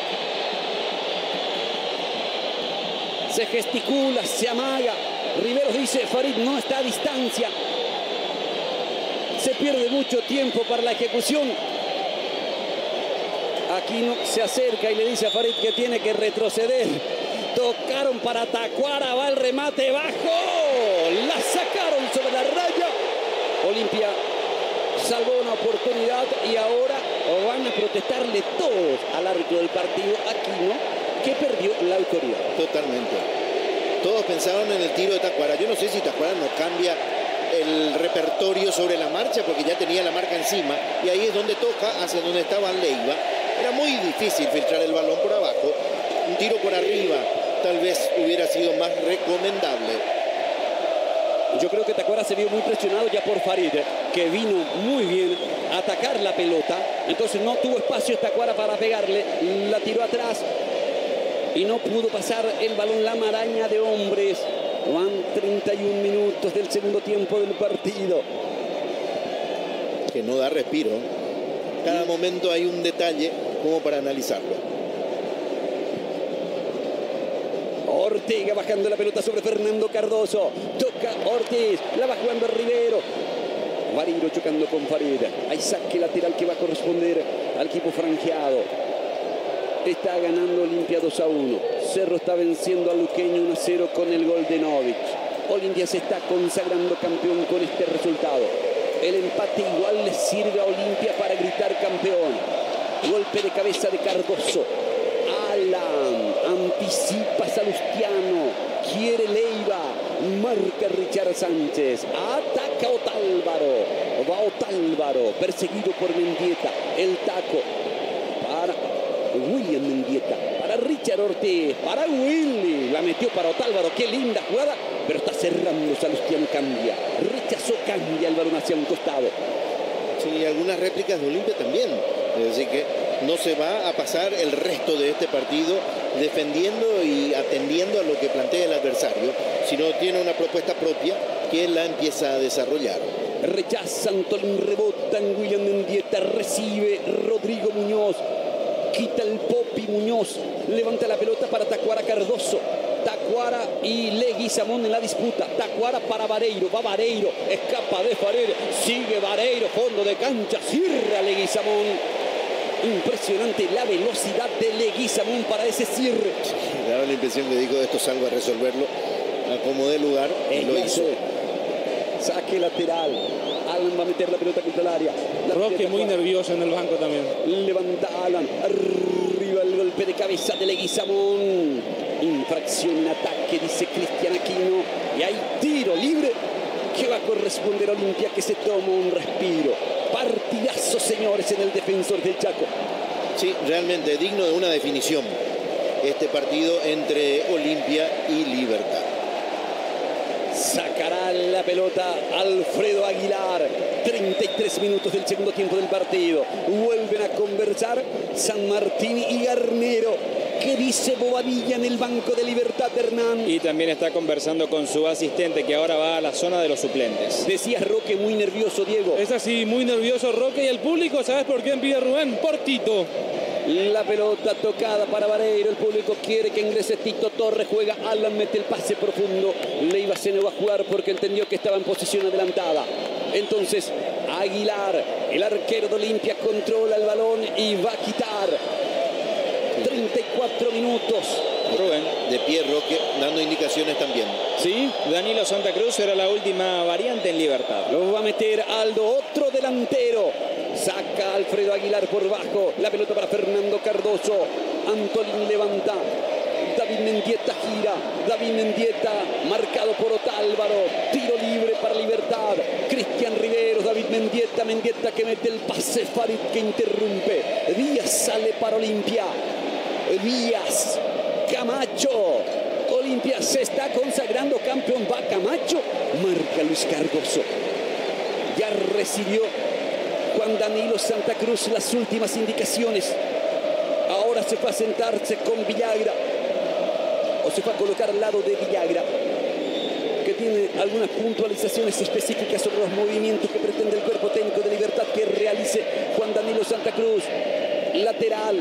Se gesticula, se amaga. Riveros dice, Farid no está a distancia. Se pierde mucho tiempo para la ejecución. Aquino se acerca y le dice a Farid que tiene que retroceder. Tocaron para Tacuara, va el remate bajo. La sacaron sobre la raya. Olimpia salvó una oportunidad y ahora van a protestarle todos al árbitro del partido, Aquino, que perdió la autoridad. Totalmente. Todos pensaron en el tiro de Tacuara. Yo no sé si Tacuara no cambia el repertorio sobre la marcha porque ya tenía la marca encima y ahí es donde toca, hacia donde estaba Leiva. Era muy difícil filtrar el balón por abajo. Un tiro por arriba tal vez hubiera sido más recomendable. Yo creo que Tacuara se vio muy presionado ya por Farid, que vino muy bien a atacar la pelota. Entonces no tuvo espacio Tacuara para pegarle. La tiró atrás y no pudo pasar el balón. La maraña de hombres. Van 31 minutos del segundo tiempo del partido. Que no da respiro. Cada momento hay un detalle como para analizarlo. Ortega bajando la pelota sobre Fernando Cardoso. Toca Ortiz. La va jugando Rivero. Vareiro chocando con Farid. Hay saque lateral que va a corresponder al equipo franjeado. Está ganando Olimpia 2-1. Cerro está venciendo a Luqueño 1-0 con el gol de Novich. Olimpia se está consagrando campeón con este resultado. El empate igual le sirve a Olimpia para gritar campeón. Golpe de cabeza de Cardoso. Alan anticipa Salustiano. Quiere Leiva. Marca Richard Sánchez. Ataca Otálvaro. Va Otálvaro. Perseguido por Mendieta. El taco para William Mendieta. Para Richard Ortiz. Para Willy. La metió para Otálvaro. Qué linda jugada. Pero está cerrando Salustiano. Cambia. Rechazó. Cambia el balón hacia un costado. Sí, algunas réplicas de Olimpia también. Es decir que no se va a pasar el resto de este partido defendiendo y atendiendo a lo que plantea el adversario, sino tiene una propuesta propia que la empieza a desarrollar. Rechaza Antolín, rebota en William Mendieta, recibe Rodrigo Muñoz, quita el Popi Muñoz, levanta la pelota para Tacuara Cardoso. Tacuara y Leguizamón en la disputa. Tacuara para Vareiro, va Vareiro, escapa de Vareiro, sigue Vareiro, fondo de cancha, cierra Leguizamón. Impresionante la velocidad de Leguizamón para ese cierre. Daba la impresión que dijo, esto salgo a resolverlo a como dé lugar, y lo hizo. Saque lateral. Alan va a meter la pelota contra el área. Roque muy nervioso en el banco también. Levanta Alan. Arriba el golpe de cabeza de Leguizamón. Infracción en ataque, dice Cristian Aquino. Y hay tiro libre que va a corresponder a Olimpia, que se toma un respiro. Partidazo, señores, en el Defensor del Chaco. Sí, realmente digno de una definición este partido entre Olimpia y Libertad. Sacará la pelota Alfredo Aguilar. 33 minutos del segundo tiempo del partido. Vuelven a conversar San Martín y Garnero. ¿Qué dice Bobadilla en el banco de Libertad, Hernán? Y también está conversando con su asistente, que ahora va a la zona de los suplentes. Decías Roque muy nervioso, Diego. Es así, muy nervioso Roque, y el público, ¿sabes por quién pide Rubén? Por Tito. La pelota tocada para Vareiro. El público quiere que ingrese Tito Torres. Juega Alan, mete el pase profundo. Leiva se no va a jugar porque entendió que estaba en posición adelantada. Entonces Aguilar, el arquero de Olimpia, controla el balón y va a quitar. 34 minutos. Rubén. De pie Roque, dando indicaciones también. ¿Sí? Danilo Santa Cruz era la última variante en Libertad. Lo va a meter Aldo, otro delantero. Saca Alfredo Aguilar por bajo. La pelota para Fernando Cardoso. Antolín levanta. David Mendieta gira. David Mendieta marcado por Otálvaro. Tiro libre para Libertad. Cristian Riveros. David Mendieta. Mendieta que mete el pase. Farid que interrumpe. Díaz sale para Olimpia. Díaz. Camacho. Olimpia se está consagrando campeón. Va Camacho. Marca Luis Cardoso. Ya recibió Juan Danilo Santa Cruz las últimas indicaciones. Ahora se fue a sentarse con Villagra, o se fue a colocar al lado de Villagra, que tiene algunas puntualizaciones específicas sobre los movimientos que pretende el cuerpo técnico de Libertad que realice Juan Danilo Santa Cruz. Lateral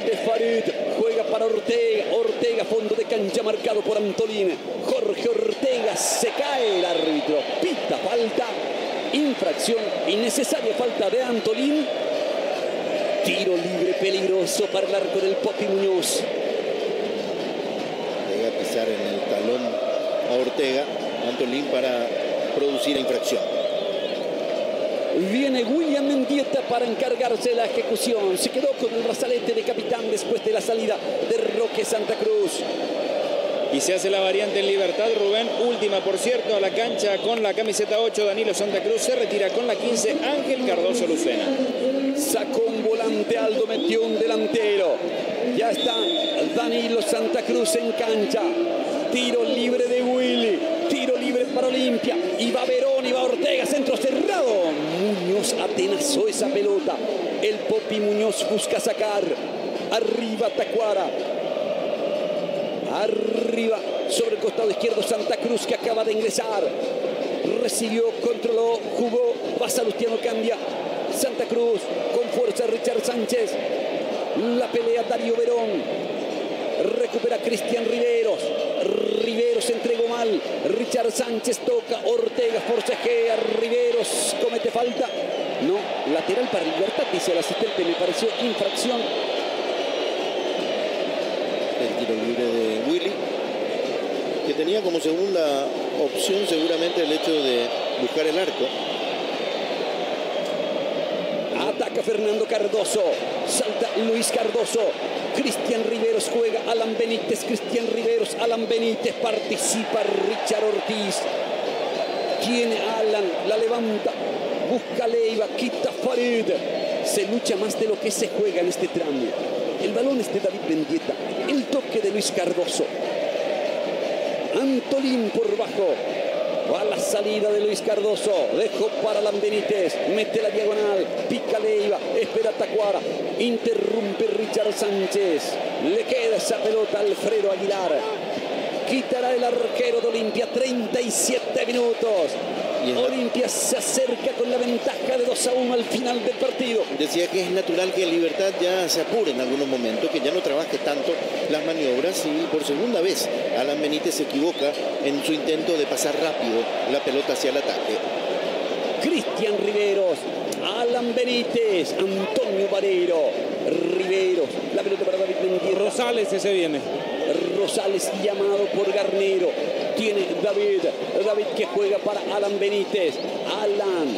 de Farid, juega para Ortega, fondo de cancha marcado por Antolín. Jorge Ortega, se cae el árbitro, pita falta. Infracción, innecesaria falta de Antolín. Tiro libre peligroso para el arco del Popi Muñoz. Llega a pisar en el talón a Ortega, Antolín, para producir la infracción. Viene William Mendieta para encargarse de la ejecución. Se quedó con el brazalete de capitán después de la salida de Roque Santa Cruz. Y se hace la variante en Libertad, Rubén. Última, por cierto, a la cancha con la camiseta 8, Danilo Santa Cruz. Se retira con la 15, Ángel Cardoso Lucena. Sacó un volante, Aldo metió un delantero. Ya está Danilo Santa Cruz en cancha. Tiro libre de Willy. Tiro libre para Olimpia. Y va Verón, y va Ortega, centro cerrado. Muñoz atenazó esa pelota. El Popi Muñoz busca sacar. Arriba Tacuara. Arriba, sobre el costado izquierdo, Santa Cruz, que acaba de ingresar. Recibió, controló, jugó. Va Salustiano, cambia. Santa Cruz, con fuerza Richard Sánchez. La pelea Darío Verón. Recupera Cristian Riveros. Riveros entregó mal. Richard Sánchez toca. Ortega forcejea. Riveros comete falta. No, lateral para Libertad, dice el asistente. Me pareció infracción. Tiro libre de Willy, que tenía como segunda opción seguramente el hecho de buscar el arco. Ataca Fernando Cardoso, salta Luis Cardoso, Cristian Riveros juega, Alan Benítez, Cristian Riveros, Alan Benítez, participa Richard Ortiz, tiene Alan, la levanta, busca Leiva, quita Farid, se lucha más de lo que se juega en este tramo. El balón es de David Mendieta, el toque de Luis Cardoso, Antolín por bajo. Va la salida de Luis Cardoso, dejó para Alan Benítez, mete la diagonal, pica Leiva, espera Tacuara, interrumpe Richard Sánchez, le queda esa pelota a Alfredo Aguilar, quitará el arquero de Olimpia, 37 minutos. Olimpia se acerca con la ventaja de 2-1 al final del partido. Decía que es natural que Libertad ya se apure en algunos momentos, que ya no trabaje tanto las maniobras, y por segunda vez Alan Benítez se equivoca en su intento de pasar rápido la pelota hacia el ataque. Cristian Riveros, Alan Benítez, Antonio Vareiro, Riveros, la pelota para David Mendieta. Rosales se viene. Rosales llamado por Garnero, tiene David que juega para Alan Benítez, Alan,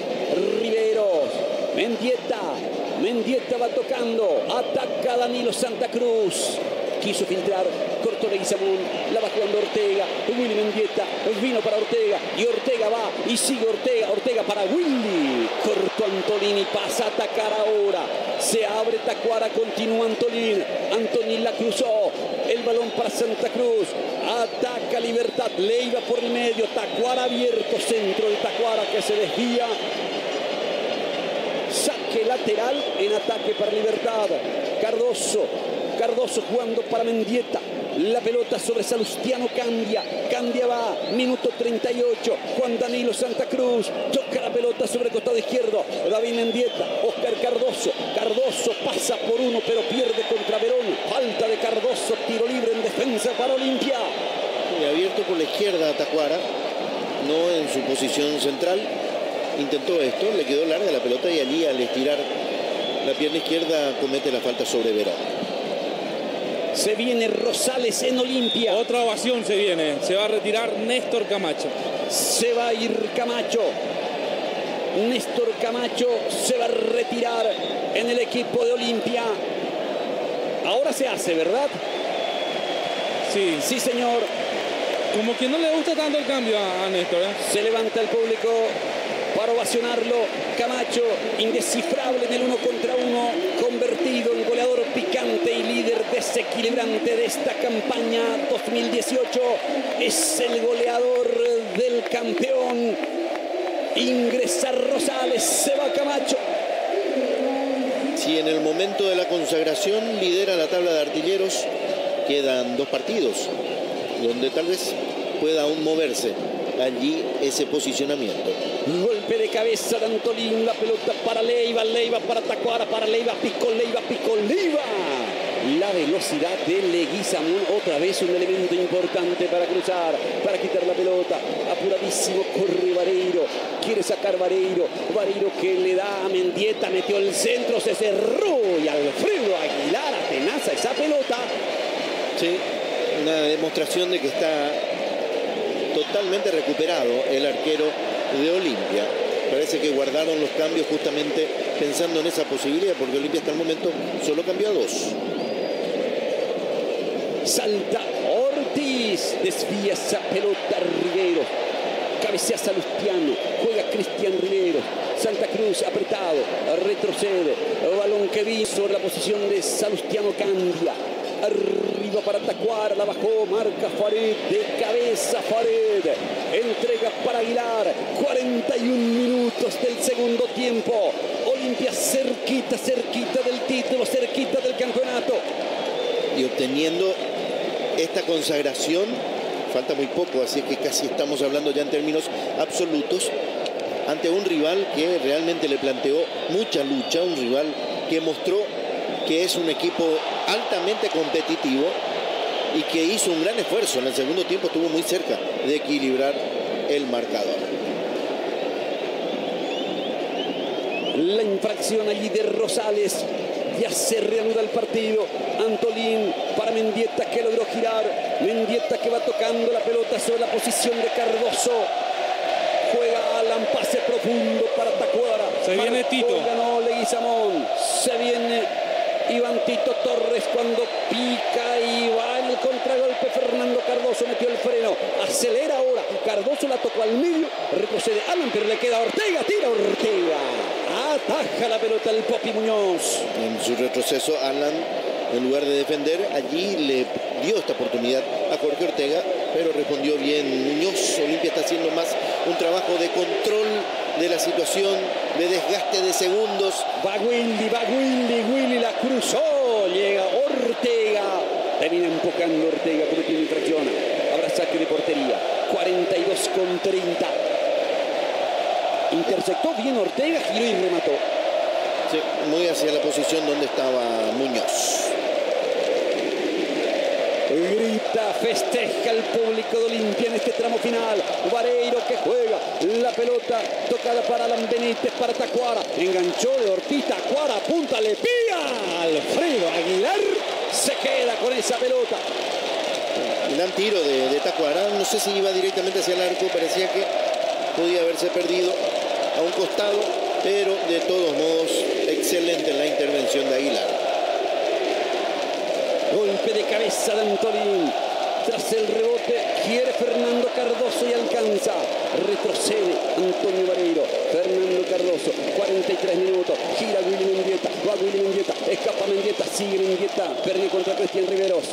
Riveros, Mendieta va tocando, ataca Danilo Santa Cruz, quiso filtrar, cortó Leguizamón, la va jugando Ortega, Willy Mendieta, vino para Ortega, y Ortega va, y sigue Ortega para Willy, cortó Antolín y pasa a atacar ahora, se abre Tacuara, continúa Antolín la cruzó, el balón para Santa Cruz, ataca Libertad, Leiva por el medio, Tacuara abierto, centro de Tacuara que se desvía, saque lateral en ataque para Libertad, Cardoso jugando para Mendieta, la pelota sobre Salustiano, cambia va, minuto 38, Juan Danilo Santa Cruz, toca la pelota sobre el costado izquierdo, David Mendieta, Oscar Cardoso pasa por uno pero pierde contra Verón, falta de Cardoso, tiro libre en defensa para Olimpia. Y abierto por la izquierda Tacuara, no en su posición central, intentó esto, le quedó larga la pelota y allí al estirar la pierna izquierda comete la falta sobre Verón. Se viene Rosales en Olimpia. Otra ovación se viene. Se va a retirar Néstor Camacho. Se va a ir Camacho. Néstor Camacho se va a retirar en el equipo de Olimpia. Ahora se hace, ¿verdad? Sí. Sí, señor. Como que no le gusta tanto el cambio a Néstor, ¿eh? Se levanta el público para ovacionarlo. Camacho, indescifrable en el 1 contra 1, convertido en goleador picante y líder desequilibrante de esta campaña 2018. Es el goleador del campeón. Ingresa Rosales, se va Camacho. Si en el momento de la consagración lidera la tabla de artilleros, quedan 2 partidos donde tal vez pueda aún moverse allí ese posicionamiento. Golpe de cabeza de Antolín, la pelota para Leiva para Tacuara, para Leiva, picó Leiva. La velocidad de Leguizamón, otra vez un elemento importante para cruzar, para quitar la pelota. Apuradísimo, corre Vareiro, quiere sacar Vareiro que le da a Mendieta, metió el centro, se cerró y Alfredo Aguilar atenaza esa pelota. Sí, una demostración de que está totalmente recuperado el arquero de Olimpia. Parece que guardaron los cambios justamente pensando en esa posibilidad, porque Olimpia hasta el momento solo cambió a 2. Salta Ortiz, desvía esa pelota Riveros, cabecea Salustiano, juega Cristian Riveros, Santa Cruz apretado, retrocede, balón que vi sobre la posición de Salustiano, cambia, arriba para Tacuara, la bajó, marca Farid, de cabeza Farid, entrega para Aguilar, 41 minutos del segundo tiempo, Olimpia cerquita del título, cerquita del campeonato. Y obteniendo esta consagración, falta muy poco, así que casi estamos hablando ya en términos absolutos, ante un rival que realmente le planteó mucha lucha, un rival que mostró que es un equipo altamente competitivo y que hizo un gran esfuerzo. En el segundo tiempo estuvo muy cerca de equilibrar el marcador. La infracción allí de Rosales Ya se reanuda el partido. Antolín para Mendieta, que logró girar. Mendieta que va tocando la pelota sobre la posición de Cardoso. Juega Alan, pase profundo para Tacuara. Se viene Tito. Ganó Leguizamón. Se viene Iván Tito Torres cuando pica y va el contragolpe. Fernando Cardoso metió el freno. Acelera ahora. Cardoso la tocó al medio. Retrocede Alan, pero le queda a Ortega. Tira Ortega. Ataja la pelota el Popi Muñoz. En su retroceso, Alan, en lugar de defender, allí le dio esta oportunidad a Jorge Ortega, pero respondió bien Muñoz. Olimpia está haciendo más un trabajo de control de la situación, de desgaste de segundos. Va Willy la cruzó. Llega Ortega. Termina empujando Ortega, pero tiene infracción. Habrá saque de portería. 42,30. Interceptó bien Ortega, giró y remató. Sí, muy hacia la posición donde estaba Muñoz. Grita, festeja el público de Olimpia en este tramo final. Vareiro que juega la pelota tocada para Alan Benítez, para Tacuara. Enganchó de Ortiz, Tacuara apunta, le pega. Alfredo Aguilar se queda con esa pelota. Gran tiro de Tacuara. No sé si iba directamente hacia el arco, parecía que podía haberse perdido a un costado, pero de todos modos excelente la intervención de Aguilar. Golpe de cabeza de Antolín. Tras el rebote quiere Fernando Cardoso y alcanza. Retrocede Antonio Vareiro. Fernando Cardoso, 43 minutos. Gira Willy Mendieta. Va Willy Mendieta. Escapa Mendieta. Sigue Mendieta. Perdió contra Cristian Riveros.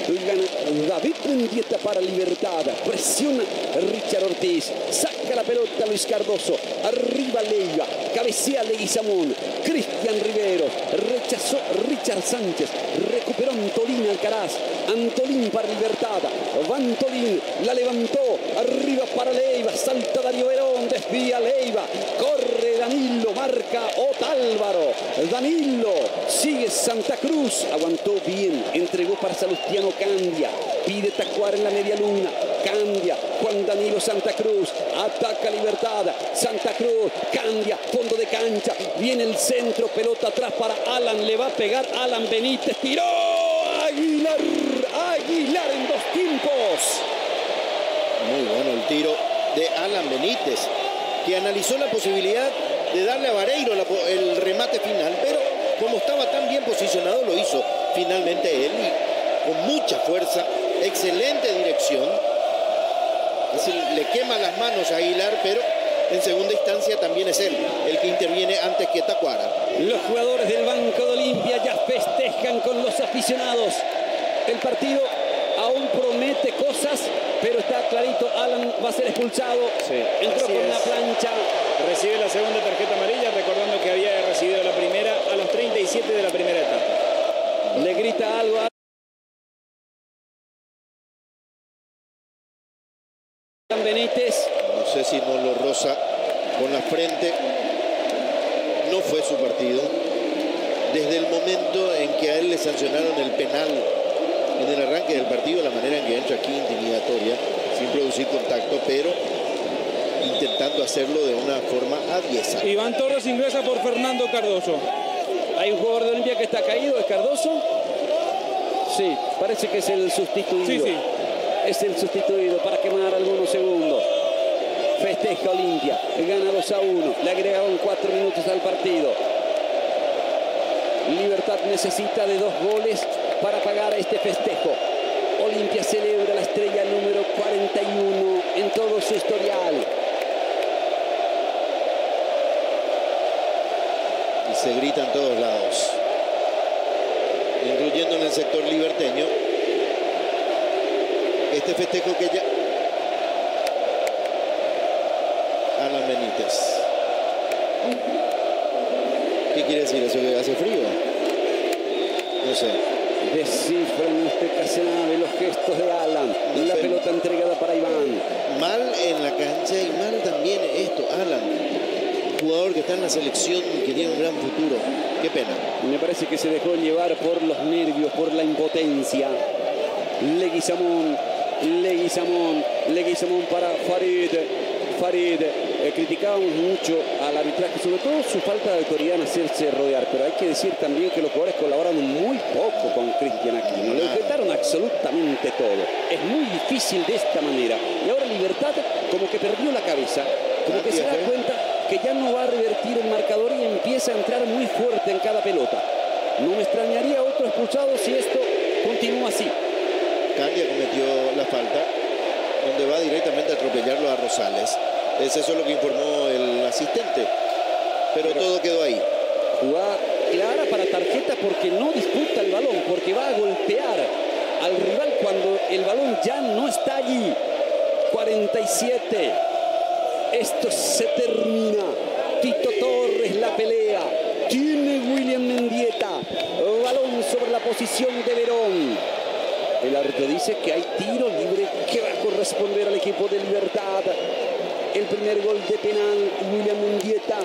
Gana David Mendieta para Libertad. Presiona Richard Ortiz. Saca la pelota Luis Cardoso. Arriba Leiva. Cabecea Leguizamón. Cristian Riveros. Rechazó Richard Sánchez. Recuperó Antolín Alcaraz. Antolín para Libertad. Va Antolín. La levantó. Arriba para Leiva. Salta Darío Verón. Desvía Leiva. Corre Danilo. Marca Otálvaro. Danilo. Sigue Santa Cruz. Aguantó bien. Entregó para Salustiano Candia. Pide Tacuara en la media luna. Candia. Juan Danilo Santa Cruz. Ataca Libertad. Santa Cruz. Candia. Fondo de cancha. Viene el centro. Pelota atrás para Alan. Le va a pegar Alan Benítez. Tiró. Aguilar. Aguilar en dos tiempos. Muy bueno el tiro de Alan Benítez, que analizó la posibilidad de darle a Vareiro el remate final, pero como estaba tan bien posicionado, lo hizo finalmente él y con mucha fuerza, excelente dirección. Es decir, le quema las manos a Aguilar, pero en segunda instancia también es él el que interviene antes que Tacuara. Los jugadores del Banco de Olimpia ya festejan con los aficionados. El partido aún promete cosas, pero está clarito, Alan va a ser expulsado. Sí, entró con la plancha. Recibe la segunda tarjeta amarilla, recordando que había recibido la primera a los 37 de la primera etapa. Le grita algo a Alan Benítez. No sé si no lo roza con la frente. No fue su partido. Desde el momento en que a él le sancionaron el penal en el arranque del partido, la manera en que entra aquí intimidatoria, sin producir contacto, pero intentando hacerlo de una forma aviesa. Iván Torres ingresa por Fernando Cardoso. Hay un jugador de Olimpia que está caído, ¿es Cardoso? Sí, parece que es el sustituido. Sí, sí. Es el sustituido para quemar algunos segundos. Festeja Olimpia, gana 2-1, le agregaron 4 minutos al partido. Libertad necesita de 2 goles para pagar este festejo. Olimpia celebra la estrella número 41 en todo su historial. Y se grita en todos lados, incluyendo en el sector liberteño. Este festejo que ya... Alan Benítez. ¿Qué quiere decir eso? ¿Que hace frío? No sé. Descifran este Casenave los gestos de Alan. La pelota entregada para Iván. Mal en la cancha y mal también esto. Alan, jugador que está en la selección y que tiene un gran futuro. Qué pena. Me parece que se dejó llevar por los nervios, por la impotencia. Leguizamón para Farid. Farid criticábamos mucho al arbitraje, sobre todo su falta de autoridad en hacerse rodear, pero hay que decir también que los jugadores colaboraron muy poco con Cristian Aquino, le objetaron absolutamente todo. Es muy difícil de esta manera. Y ahora Libertad como que perdió la cabeza, como que se da cuenta que ya no va a revertir el marcador y empieza a entrar muy fuerte en cada pelota. No me extrañaría otro expulsado si esto continúa así. Candia cometió la falta, donde va directamente a atropellarlo a Rosales. Eso es lo que informó el asistente. Pero todo quedó ahí. Jugada clara para tarjeta porque no disputa el balón, porque va a golpear al rival cuando el balón ya no está allí. 47. Esto se termina. Tito Torres la pelea. Tiene William Mendieta. Balón sobre la posición de Verón. El árbitro dice que hay tiro libre que va a corresponder al equipo de Libertad. El primer gol de penal, William Mendieta.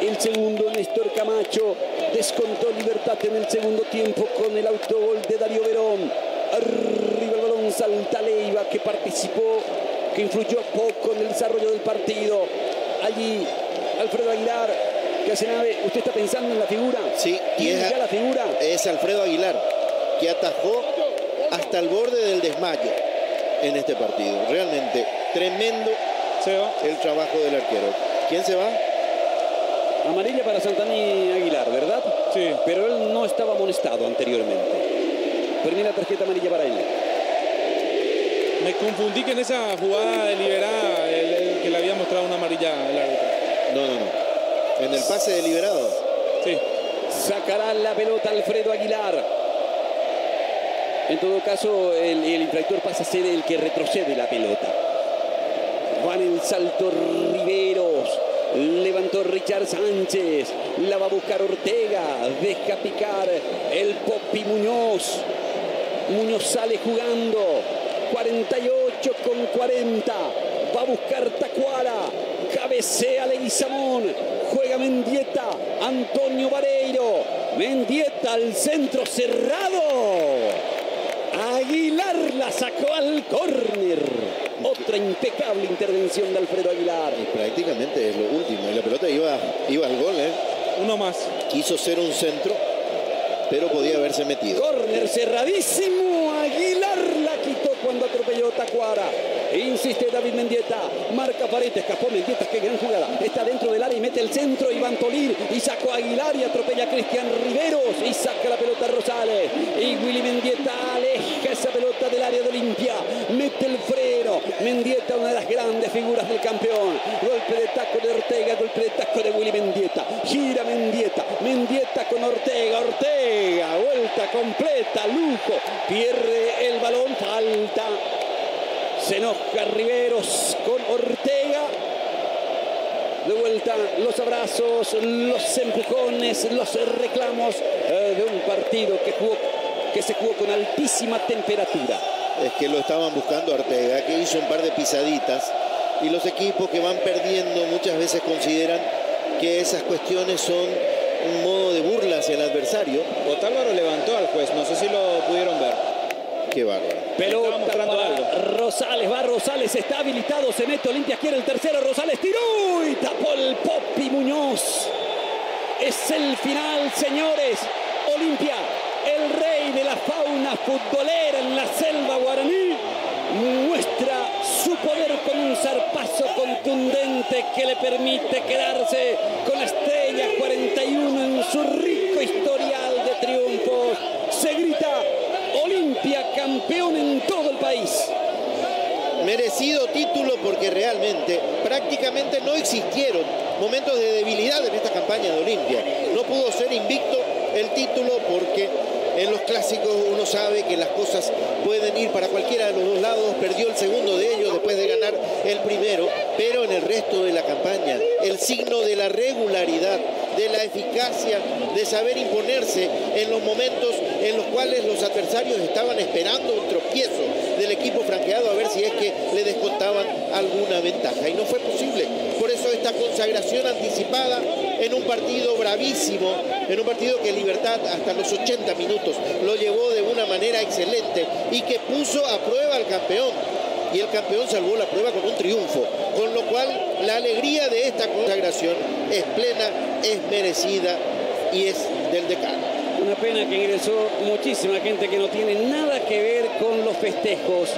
El segundo, Néstor Camacho. Descontó Libertad en el segundo tiempo con el autogol de Darío Verón. Arriba el balón, salta Leiva, que participó, que influyó poco en el desarrollo del partido. Allí, Alfredo Aguilar, que hace nave. ¿Usted está pensando en la figura? Sí, y es la figura. Es Alfredo Aguilar, que atajó hasta el borde del desmayo en este partido. Realmente tremendo el trabajo del arquero. ¿Quién se va? Amarilla para Santani Aguilar, ¿verdad? Sí. Pero él no estaba amonestado anteriormente. Primera tarjeta amarilla para él. Me confundí que en esa jugada deliberada que le había mostrado una amarilla al árbitro. No. En el pase deliberado. Sí. Sacará la pelota Alfredo Aguilar. En todo caso, el infractor pasa a ser el que retrocede la pelota. Va en el salto Riveros. Levantó Richard Sánchez. La va a buscar Ortega. Deja picar el Popi Muñoz. Muñoz sale jugando. 48 con 40. Va a buscar Tacuara. Cabecea Leguizamón. Juega Mendieta. Antonio Vareiro. Mendieta al centro cerrado. Aguilar la sacó al córner. Otra impecable intervención de Alfredo Aguilar. Y prácticamente es lo último. Y la pelota iba al gol, ¿eh? Uno más. Quiso ser un centro, pero podía haberse metido. Córner cerradísimo. Aguilar la quitó cuando atropelló Tacuara. Insiste David Mendieta. Marca Paredes. Escapó Mendieta. Qué gran jugada. Está dentro del área y mete el centro. Iván Tolir. Y sacó a Aguilar y atropella a Cristian Riveros. Y saca la pelota a Rosales. Y Willy Mendieta aleja esa pelota del área de Olimpia. Mete el freno. Mendieta, una de las grandes figuras del campeón. Golpe de taco de Ortega. Golpe de taco de Willy Mendieta. Gira Mendieta. Mendieta con Ortega. Ortega. Vuelta completa. Lujo. Pierde el balón. Falta. Se enoja Riveros con Ortega. De vuelta los abrazos, los empujones, los reclamos de un partido que se jugó con altísima temperatura. Es que lo estaban buscando Ortega, que hizo un par de pisaditas. Y los equipos que van perdiendo muchas veces consideran que esas cuestiones son un modo de burla hacia el adversario. Otálvaro levantó al juez, no sé si lo pudieron ver. Qué bárbaro. Pelota para Rosales, va Rosales, está habilitado, se mete Olimpia, quiere el tercero, Rosales tiró y tapó el Popi Muñoz. Es el final, señores. Olimpia, el rey de la fauna futbolera en la selva guaraní, muestra su poder con un zarpazo contundente que le permite quedarse con la estrella 41 en su rico historial de triunfos. Se grita Olimpia campeón en todo el país. Merecido título porque realmente prácticamente no existieron momentos de debilidad en esta campaña de Olimpia. No pudo ser invicto el título porque en los clásicos uno sabe que las cosas pueden ir para cualquiera de los dos lados. Perdió el segundo de ellos después de ganar el primero, pero en el resto de la campaña el signo de la regularidad, de la eficacia, de saber imponerse en los momentos en los cuales los adversarios estaban esperando un tropiezo del equipo franqueado a ver si es que le descontaban alguna ventaja, y no fue posible. Por eso esta consagración anticipada en un partido bravísimo, en un partido que Libertad hasta los 80 minutos lo llevó de una manera excelente y que puso a prueba al campeón. y el campeón salvó la prueba con un triunfo. Con lo cual, la alegría de esta consagración es plena, es merecida y es del decano. Una pena que ingresó muchísima gente que no tiene nada que ver con los festejos.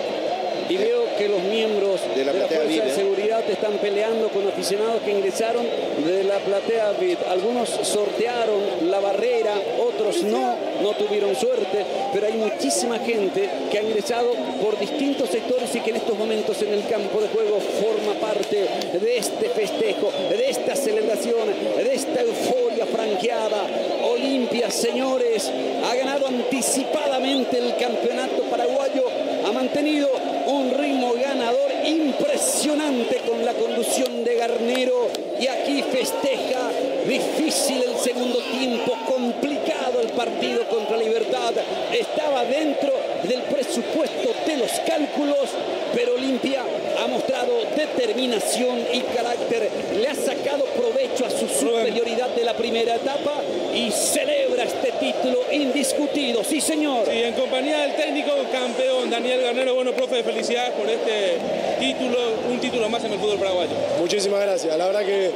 Y veo que los miembros de la Fuerza de Seguridad están peleando con aficionados que ingresaron de la platea VIP. Algunos sortearon la barrera, otros no tuvieron suerte, pero hay muchísima gente que ha ingresado por distintos sectores y que en estos momentos en el campo de juego forma parte de este festejo, de esta celebración, de esta euforia franqueada. Olimpia, señores, ha ganado anticipadamente el campeonato paraguayo, ha mantenido un ritmo ganador impresionante con la conducción de Garnero y aquí festeja. Difícil el segundo tiempo, complicado el partido contra Libertad, estaba dentro del presupuesto de los cálculos, pero Olimpia ha mostrado determinación y carácter, le ha sacado provecho a su superioridad de la primera etapa y celebra este título indiscutido. Sí, señor. Sí, en compañía del técnico campeón Daniel Garnero. Bueno, profe, felicidades por este título, un título más en el fútbol paraguayo. Muchísimas gracias, la verdad que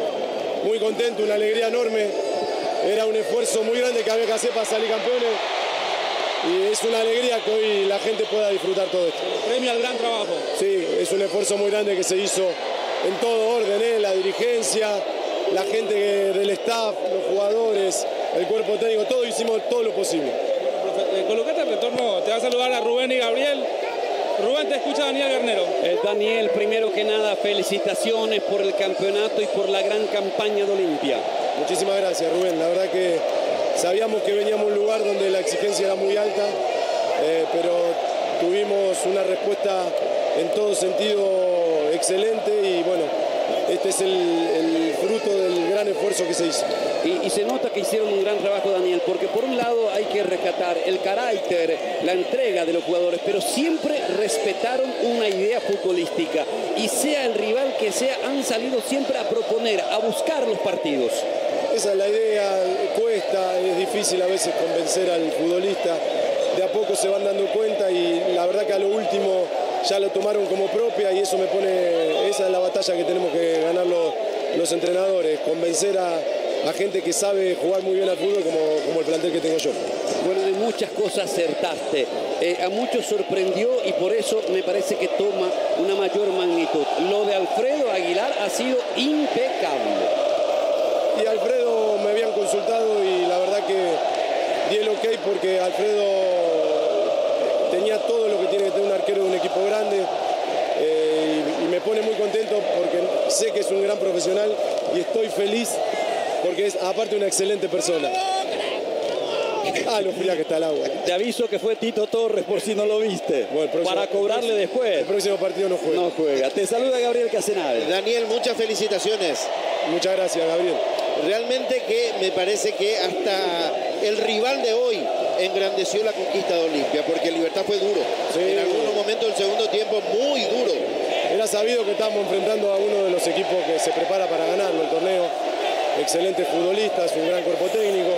muy contento, una alegría enorme. Era un esfuerzo muy grande que había que hacer para salir campeones y es una alegría que hoy la gente pueda disfrutar todo esto. Premio al gran trabajo. Sí, es un esfuerzo muy grande que se hizo en todo orden, la dirigencia, la gente del staff, los jugadores, el cuerpo técnico, todos hicimos todo lo posible. Colocate al retorno, te va a saludar a Rubén y Gabriel. Rubén, te escucha Daniel Garnero. Daniel, primero que nada, felicitaciones por el campeonato y por la gran campaña de Olimpia. Muchísimas gracias, Rubén. La verdad que sabíamos que veníamos a un lugar donde la exigencia era muy alta, pero tuvimos una respuesta en todo sentido excelente y bueno, este es el fruto del gran esfuerzo que se hizo. Y se nota que hicieron un gran trabajo, Daniel, porque por un lado hay que rescatar el carácter, la entrega de los jugadores, pero siempre respetaron una idea futbolística. Y sea el rival que sea, han salido siempre a proponer, a buscar los partidos. Esa es la idea, cuesta, es difícil a veces convencer al futbolista. De a poco se van dando cuenta y la verdad que a lo último ya lo tomaron como propia y eso me pone, esa es la batalla que tenemos que ganar los entrenadores, convencer a gente que sabe jugar muy bien al fútbol como el plantel que tengo yo. Bueno, de muchas cosas acertaste, a muchos sorprendió y por eso me parece que toma una mayor magnitud. Lo de Alfredo Aguilar ha sido impecable. Y Alfredo me habían consultado y la verdad que di el ok porque Alfredo tenía todo lo que tiene que tener un arquero de un equipo grande y me pone muy contento porque sé que es un gran profesional y estoy feliz porque es aparte una excelente persona. Lo fría que está el agua. Te aviso que fue Tito Torres por si no lo viste. Bueno, para cobrarle después. El próximo partido no juega. No juega. Te saluda Gabriel Casenave. Daniel, muchas felicitaciones. Muchas gracias, Gabriel. Realmente que me parece que hasta el rival de hoy engrandeció la conquista de Olimpia, porque Libertad fue duro. Sí. En algunos momentos del segundo tiempo muy duro. Era sabido que estábamos enfrentando a uno de los equipos que se prepara para ganarlo el torneo. Excelentes futbolistas, un gran cuerpo técnico.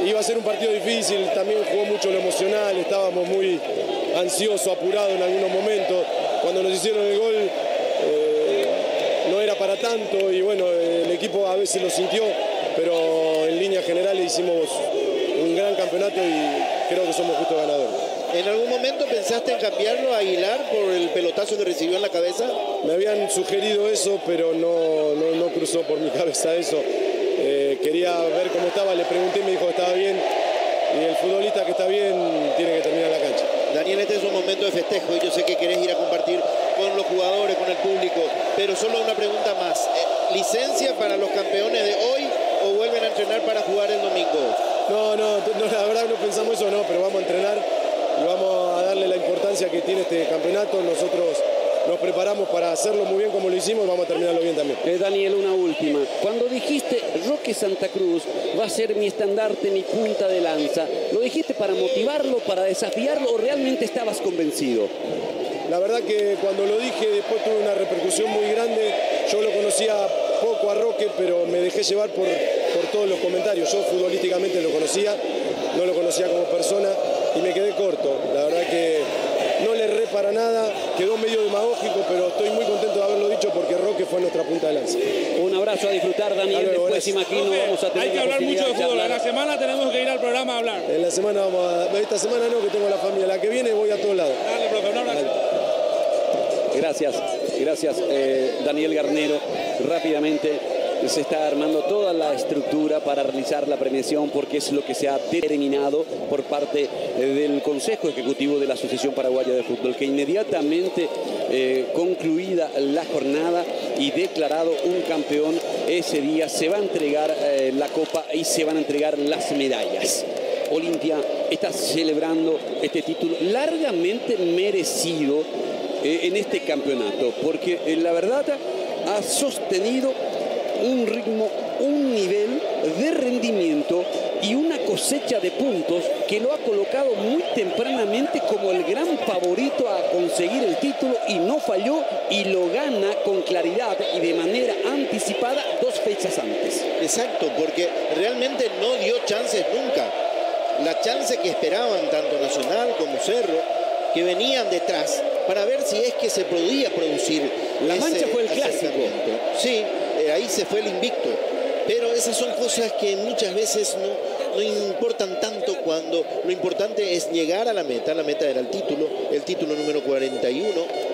Iba a ser un partido difícil, también jugó mucho lo emocional, estábamos muy ansiosos, apurados en algunos momentos. Cuando nos hicieron el gol no era para tanto y bueno, el equipo a veces lo sintió, pero en líneas generales hicimos un gran campeonato y creo que somos justos ganadores. ¿En algún momento pensaste en cambiarlo a Aguilar por el pelotazo que recibió en la cabeza? Me habían sugerido eso, pero no cruzó por mi cabeza eso. Quería ver cómo estaba, le pregunté y me dijo que estaba bien. Y el futbolista que está bien tiene que terminar la cancha. Daniel, este es un momento de festejo y yo sé que querés ir a compartir con los jugadores, con el público. Pero solo una pregunta más. ¿Licencia para los campeones de hoy o vuelven a entrenar para jugar el domingo? No, la verdad no pensamos eso, no, pero vamos a entrenar y vamos a darle la importancia que tiene este campeonato. Nosotros nos preparamos para hacerlo muy bien como lo hicimos y vamos a terminarlo bien también. Daniel, una última. Cuando dijiste Roque Santa Cruz va a ser mi estandarte, mi punta de lanza, ¿lo dijiste para motivarlo, para desafiarlo o realmente estabas convencido? La verdad que cuando lo dije después tuve una repercusión muy grande. Yo lo conocía poco a Roque, pero me dejé llevar por todos los comentarios. Yo futbolísticamente lo conocía, no lo conocía como persona y me quedé corto. La verdad que no le erré para nada, quedó medio demagógico, pero estoy muy contento de haberlo dicho porque Roque fue nuestra punta de lanza. Un abrazo, a disfrutar, Daniel. Luego, después imagino vamos a tener hay que hablar mucho de fútbol. En la semana tenemos que ir al programa a hablar. En la semana esta semana no, que tengo la familia. La que viene voy a todos lados. Dale, profe, un abrazo. Gracias, Daniel Garnero. Rápidamente se está armando toda la estructura para realizar la premiación, porque es lo que se ha determinado por parte del Consejo Ejecutivo de la Asociación Paraguaya de Fútbol, que inmediatamente concluida la jornada y declarado un campeón, ese día se va a entregar la copa y se van a entregar las medallas. Olimpia está celebrando este título largamente merecido en este campeonato, porque la verdad ha sostenido un ritmo, un nivel de rendimiento y una cosecha de puntos que lo ha colocado muy tempranamente como el gran favorito a conseguir el título, y no falló y lo gana con claridad y de manera anticipada 2 fechas antes. Exacto, porque realmente no dio chances nunca. La chance que esperaban tanto Nacional como Cerro, que venían detrás para ver si es que se podía producir. La mancha fue el clásico. Sí, ahí se fue el invicto. Pero esas son cosas que muchas veces no importan tanto, cuando lo importante es llegar a la meta. La meta era el título número 41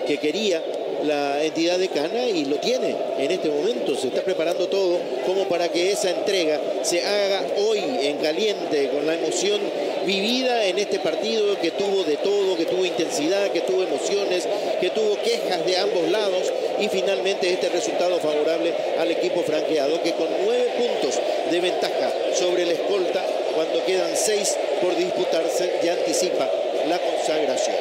que quería la entidad decana, y lo tiene en este momento. Se está preparando todo como para que esa entrega se haga hoy en caliente, con la emoción vivida en este partido que tuvo de todo, que tuvo intensidad, que tuvo emociones, que tuvo quejas de ambos lados, y finalmente este resultado favorable al equipo franqueado, que con 9 puntos de ventaja sobre el escolta, cuando quedan 6 por disputarse, ya anticipa la consagración.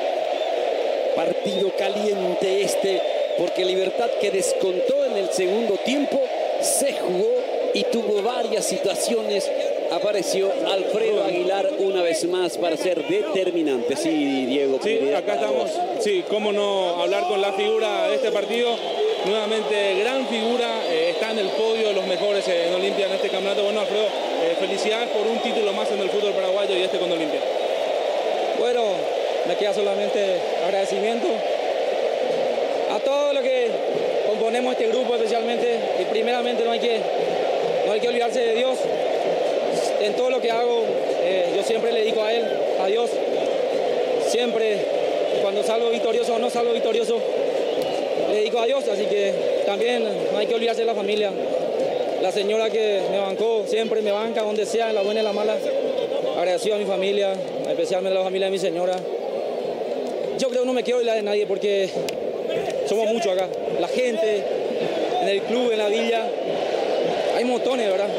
Partido caliente este, porque Libertad, que descontó en el segundo tiempo, se jugó y tuvo varias situaciones. Apareció Alfredo Aguilar una vez más para ser determinante. Sí, Diego. Sí, acá estamos. Sí, cómo no hablar con la figura de este partido. Nuevamente, gran figura. Está en el podio de los mejores en Olimpia en este campeonato. Bueno, Alfredo, felicidades por un título más en el fútbol paraguayo, y este con Olimpia. Bueno, me queda solamente agradecimiento a todo lo que componemos este grupo, especialmente, y primeramente no hay que olvidarse de Dios. En todo lo que hago, yo siempre le dedico a Él, a Dios. Siempre, cuando salgo victorioso o no salgo victorioso, le dedico a Dios. Así que también no hay que olvidarse de la familia. La señora que me bancó, siempre me banca donde sea, en la buena y en la mala. Agradecido a mi familia, especialmente a la familia de mi señora. Yo creo que no me quiero olvidar de nadie, porque somos muchos acá. La gente, en el club, en la villa, hay montones, ¿verdad?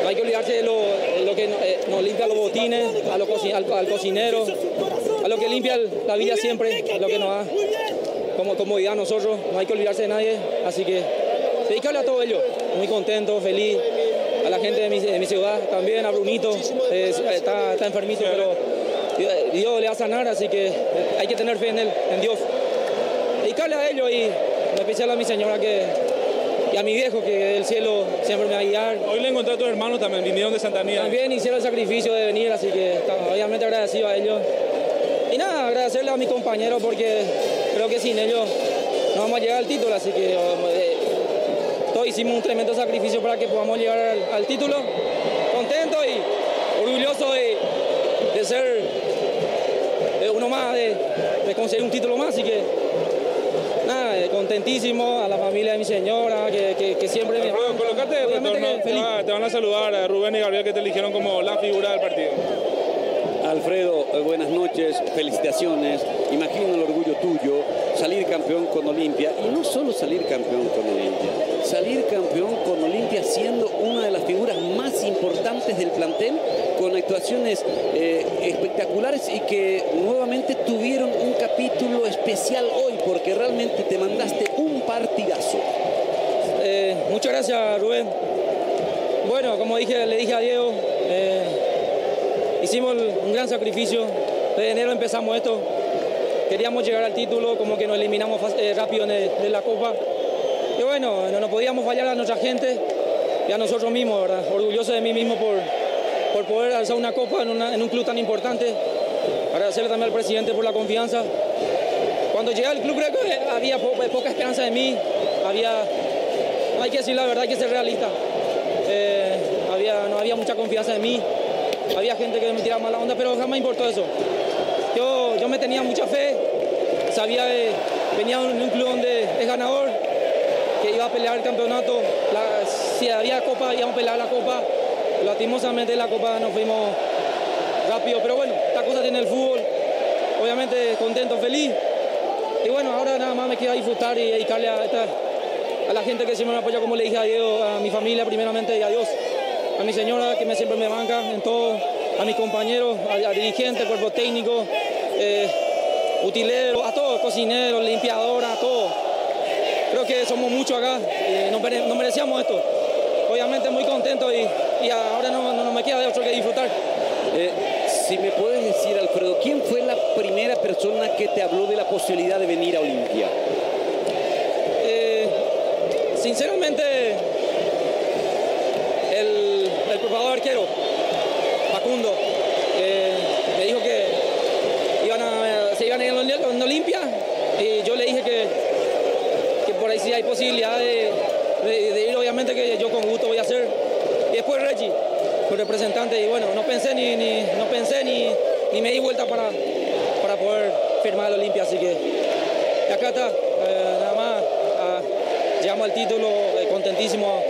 No hay que olvidarse de lo que nos limpia los botines, al cocinero, a lo que limpia la vida siempre, a lo que nos da como comodidad a nosotros. No hay que olvidarse de nadie, así que dedicarle a todo ello. Muy contento, feliz. A la gente de mi ciudad también, a Brunito, está enfermito, pero Dios le va a sanar, así que hay que tener fe en él, en Dios. Dedicarle a ellos, y en especial a mi señora y a mi viejo, que del cielo siempre me va a guiar. Hoy le encontré a tus hermanos, también vinieron de Santa Anía. También hicieron el sacrificio de venir, así que obviamente agradecido a ellos. Y nada, agradecerle a mis compañeros, porque creo que sin ellos no vamos a llegar al título, así que todos hicimos un tremendo sacrificio para que podamos llegar al título. Contento y orgulloso de ser uno más, de conseguir un título más, así que nada, contentísimo. A la familia de mi señora, que siempre me... Colocate de retorno, te van a saludar a Rubén y Gabriel, que te eligieron como la figura del partido. Alfredo, buenas noches, felicitaciones. Imagino el orgullo tuyo, salir campeón con Olimpia, y no solo salir campeón con Olimpia, salir campeón con Olimpia siendo una de las figuras más importantes del plantel, con actuaciones espectaculares, y que nuevamente tuvieron un capítulo especial hoy, porque realmente te mandaste un partidazo. Muchas gracias, Rubén. Bueno, como le dije a Diego, hicimos un gran sacrificio. Desde enero empezamos esto. Queríamos llegar al título, como que nos eliminamos rápido de la Copa. Y bueno, no nos podíamos fallar a nuestra gente y a nosotros mismos, ¿verdad? Orgulloso de mí mismo por poder alzar una Copa en un club tan importante. Agradecerle también al presidente por la confianza. Cuando llegué al club creo que había poca esperanza de mí. No hay que decir la verdad, hay que ser realista. No había mucha confianza en mí. Había gente que me tiraba mala onda, pero jamás me importó eso. Yo me tenía mucha fe. Sabía que venía de un club donde es ganador, que iba a pelear el campeonato. Si había copa, íbamos a pelear la copa. Lastimosamente la copa nos fuimos rápido, pero bueno, esta cosa tiene el fútbol. Obviamente contento, feliz. Y bueno, ahora nada más me queda disfrutar y dedicarle a la gente que siempre me apoya, como le dije a Diego, a mi familia primeramente y a Dios. A mi señora que siempre me banca en todo, a mis compañeros, a dirigentes, cuerpo técnico, utileros, a todos, cocineros, limpiadoras, a todos. Creo que somos muchos acá, no merecíamos esto. Obviamente muy contento y ahora no me queda de otro que disfrutar. Si me puedes decir, Alfredo, ¿quién fue la primera persona que te habló de la posibilidad de venir a Olimpia? Sinceramente, el preparador arquero, Facundo, me dijo que se iban a ir en Olimpia y yo le dije que por ahí sí hay posibilidad de ir, obviamente que yo con gusto voy a hacer. Y después Reggie, el representante, y bueno, no pensé ni me di vuelta para poder firmar el Olimpia, así que acá está, nada más, llegamos al título, contentísimo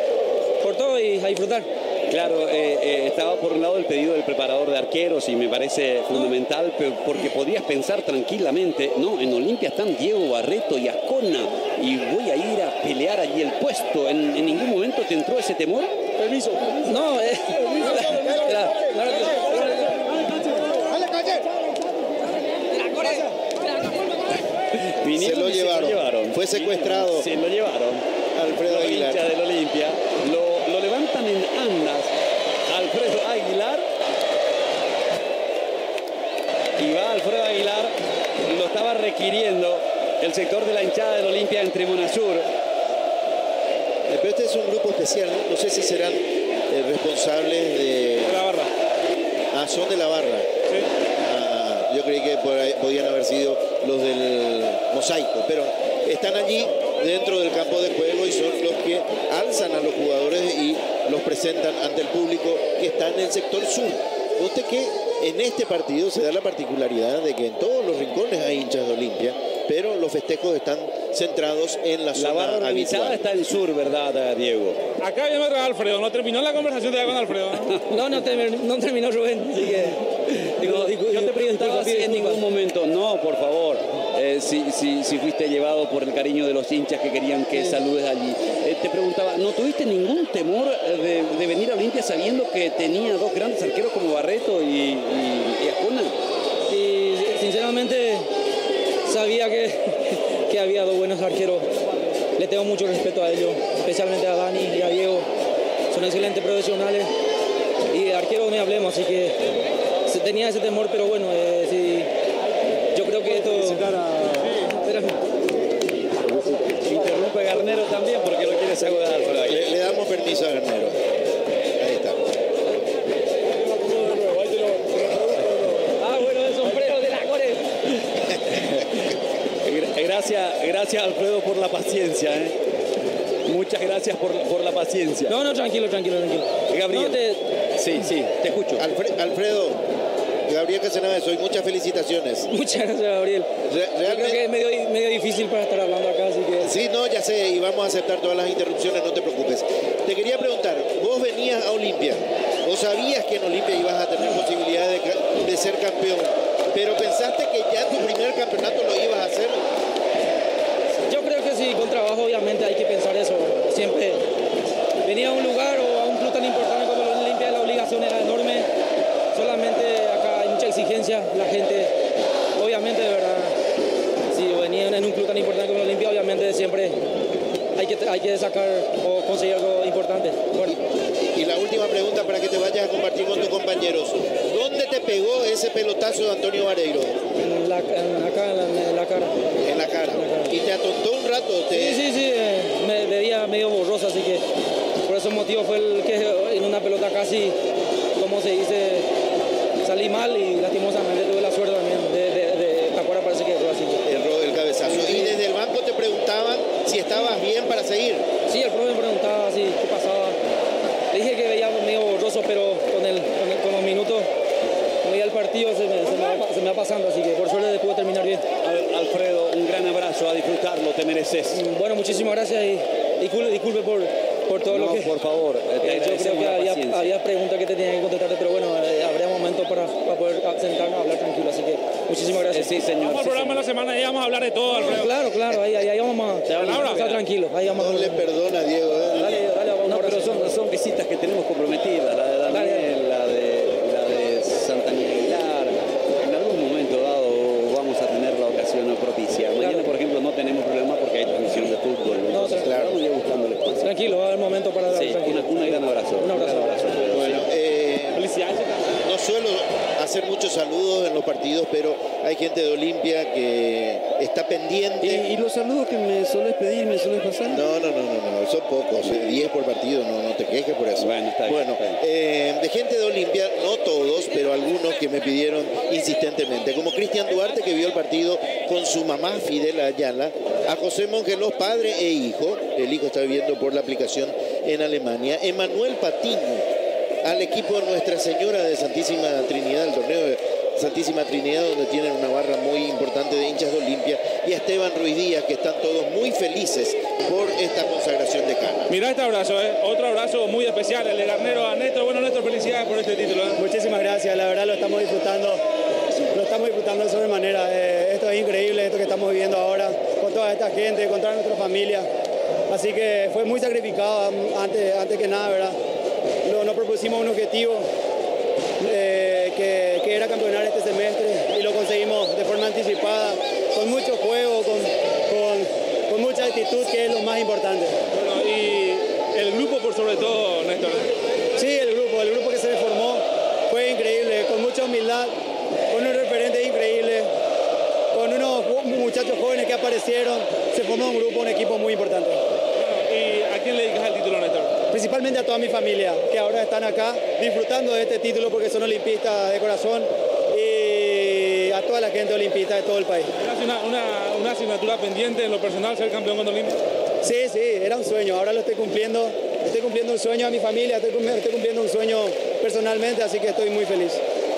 por todo y a disfrutar. Claro, estaba por un lado el pedido del preparador de arqueros y me parece fundamental, porque podías pensar tranquilamente, no, en Olimpia están Diego Barreto y Ascona y voy a ir a pelear allí el puesto. ¿En ningún momento te entró ese temor? Permiso. No, Se lo llevaron. Fue secuestrado. Se lo llevaron. Alfredo Aguilar. Hincha del Olimpia. Lo levantan en andas. Alfredo Aguilar. Y va Alfredo Aguilar. Lo estaba requiriendo el sector de la hinchada del Olimpia en Tribuna Sur. Pero este es un grupo especial, no sé si serán responsables de la barra. Son de la barra. Sí. Yo creí que por ahí podían haber sido los del mosaico, pero están allí dentro del campo de juego y son los que alzan a los jugadores y los presentan ante el público que está en el sector sur. Usted que en este partido se da la particularidad de que en todos los rincones hay hinchas de Olimpia, pero los festejos están centrados en la zona barra organizada habitual. está en sur, ¿verdad, Diego? Acá viene Alfredo, no terminó la conversación todavía con Alfredo, ¿no? No terminó Rubén, así que... Yo te preguntaba si en ningún momento, no, por favor, si fuiste llevado por el cariño de los hinchas que querían que saludes allí. Te preguntaba, ¿no tuviste ningún temor de venir a Olimpia sabiendo que tenía dos grandes arqueros como Barreto y Ascona? Y sinceramente sabía que había dos buenos arqueros. Le tengo mucho respeto a ellos, especialmente a Dani y a Diego. Son excelentes profesionales y de arqueros ni hablemos, así que tenía ese temor, pero bueno, sí, yo creo que esto... Interrumpe Garnero también porque lo quiere saludar. Le damos permiso a Garnero. Ahí está. Bueno, el sombrero de la Core. Gracias Alfredo por la paciencia. Muchas gracias por la paciencia. No, tranquilo. Gabriel. Sí, te escucho. Alfredo, Gabriel Casanave, soy muchas felicitaciones. Muchas gracias, Gabriel. Realmente... Creo que es medio difícil para estar hablando acá, así que... Sí, no, ya sé, y vamos a aceptar todas las interrupciones, no te preocupes. Te quería preguntar, vos venías a Olimpia, o sabías que en Olimpia ibas a tener posibilidad de ser campeón, pero pensaste que ya tu primer campeonato lo ibas a hacer. Yo creo que sí, con trabajo obviamente hay que pensar eso. Siempre venir a un lugar o a un club tan importante como el Olimpia, la obligación era enorme. Solamente acá hay mucha exigencia, la gente, obviamente, de verdad, si venían en un club tan importante como el Olimpia, obviamente siempre hay que sacar o conseguir algo importante. Bueno. Y la última pregunta para que te vayas a compartir con tus compañeros. ¿Dónde te pegó ese pelotazo de Antonio Vareiro? En la cara. En la cara. ¿Y te atontó un rato? Sí, me veía medio borroso, así que por ese motivo fue el que en una pelota casi, como se dice, salí mal y lastimosamente tuve la suerte también si estabas bien para seguir. Sí, el profe me preguntaba así, qué pasaba. Le dije que veía medio borroso, pero con los minutos, veía el partido, se me va pasando, así que por suerte pude terminar bien. Alfredo, un gran abrazo, a disfrutarlo, te mereces. Bueno, muchísimas gracias y disculpe por todo lo que... por favor, yo creo que había preguntas que te tenía que contestarte, pero bueno, habría momentos para poder sentarnos a hablar tranquilo, así que muchísimas gracias. Sí, señor. Vamos al programa de la semana y vamos a hablar de todo, Alfredo. Claro, ahí vamos a estar tranquilos. Ahí vamos No le perdona, Diego. Dale, No, pero son visitas que tenemos comprometidas, la de Daniel, la de Santana Aguilar. En algún momento dado vamos a tener la ocasión propicia. Mañana, por ejemplo, no tenemos problema porque hay transmisión de fútbol. Entonces, claro, vamos a ir buscando el espacio. Tranquilo, va a haber momento para dar tranquilo. Un gran abrazo. Un abrazo. Bueno, Felicidades. no suelo hacer muchos saludos en los partidos, pero hay gente de Olimpia que está pendiente. ¿Y los saludos que me sueles pedir, me sueles pasar? No, son pocos, 10 por partido, no te quejes por eso. Bueno, está bien, bueno, está bien. de gente de Olimpia, no todos, pero algunos que me pidieron insistentemente, como Cristian Duarte, que vio el partido con su mamá Fidel Ayala, a José Mongelos, padre e hijo, el hijo está viviendo por la aplicación en Alemania, Emanuel Patiño, al equipo de Nuestra Señora de Santísima Trinidad, el torneo de Santísima Trinidad, donde tienen una barra muy importante de hinchas de Olimpia, y a Esteban Ruiz Díaz, que están todos muy felices por esta consagración de Cana. Mirá este abrazo, otro abrazo muy especial, el de Garnero a Néstor. Bueno, Néstor, felicidades por este título. Muchísimas gracias, la verdad lo estamos disfrutando de sobremanera. Esto es increíble, esto que estamos viviendo ahora, con toda esta gente, con toda nuestra familia. Así que fue muy sacrificado antes que nada, ¿verdad? Nos propusimos un objetivo que era campeonar este semestre y lo conseguimos de forma anticipada, con mucho juego, con mucha actitud, que es lo más importante. Bueno, y el grupo por sobre todo, Néstor. Sí, el grupo que se formó fue increíble, con mucha humildad, con unos referentes increíbles, con unos muchachos jóvenes que aparecieron, se formó un grupo, un equipo muy importante. ¿Y a quién le dedicas el título, Néstor? Principalmente a toda mi familia, que ahora están acá disfrutando de este título porque son olimpistas de corazón, y a toda la gente olimpista de todo el país. ¿Era una asignatura pendiente en lo personal ser campeón con Olimpia? Sí, era un sueño, ahora lo estoy cumpliendo un sueño a mi familia, estoy cumpliendo un sueño personalmente, así que estoy muy feliz.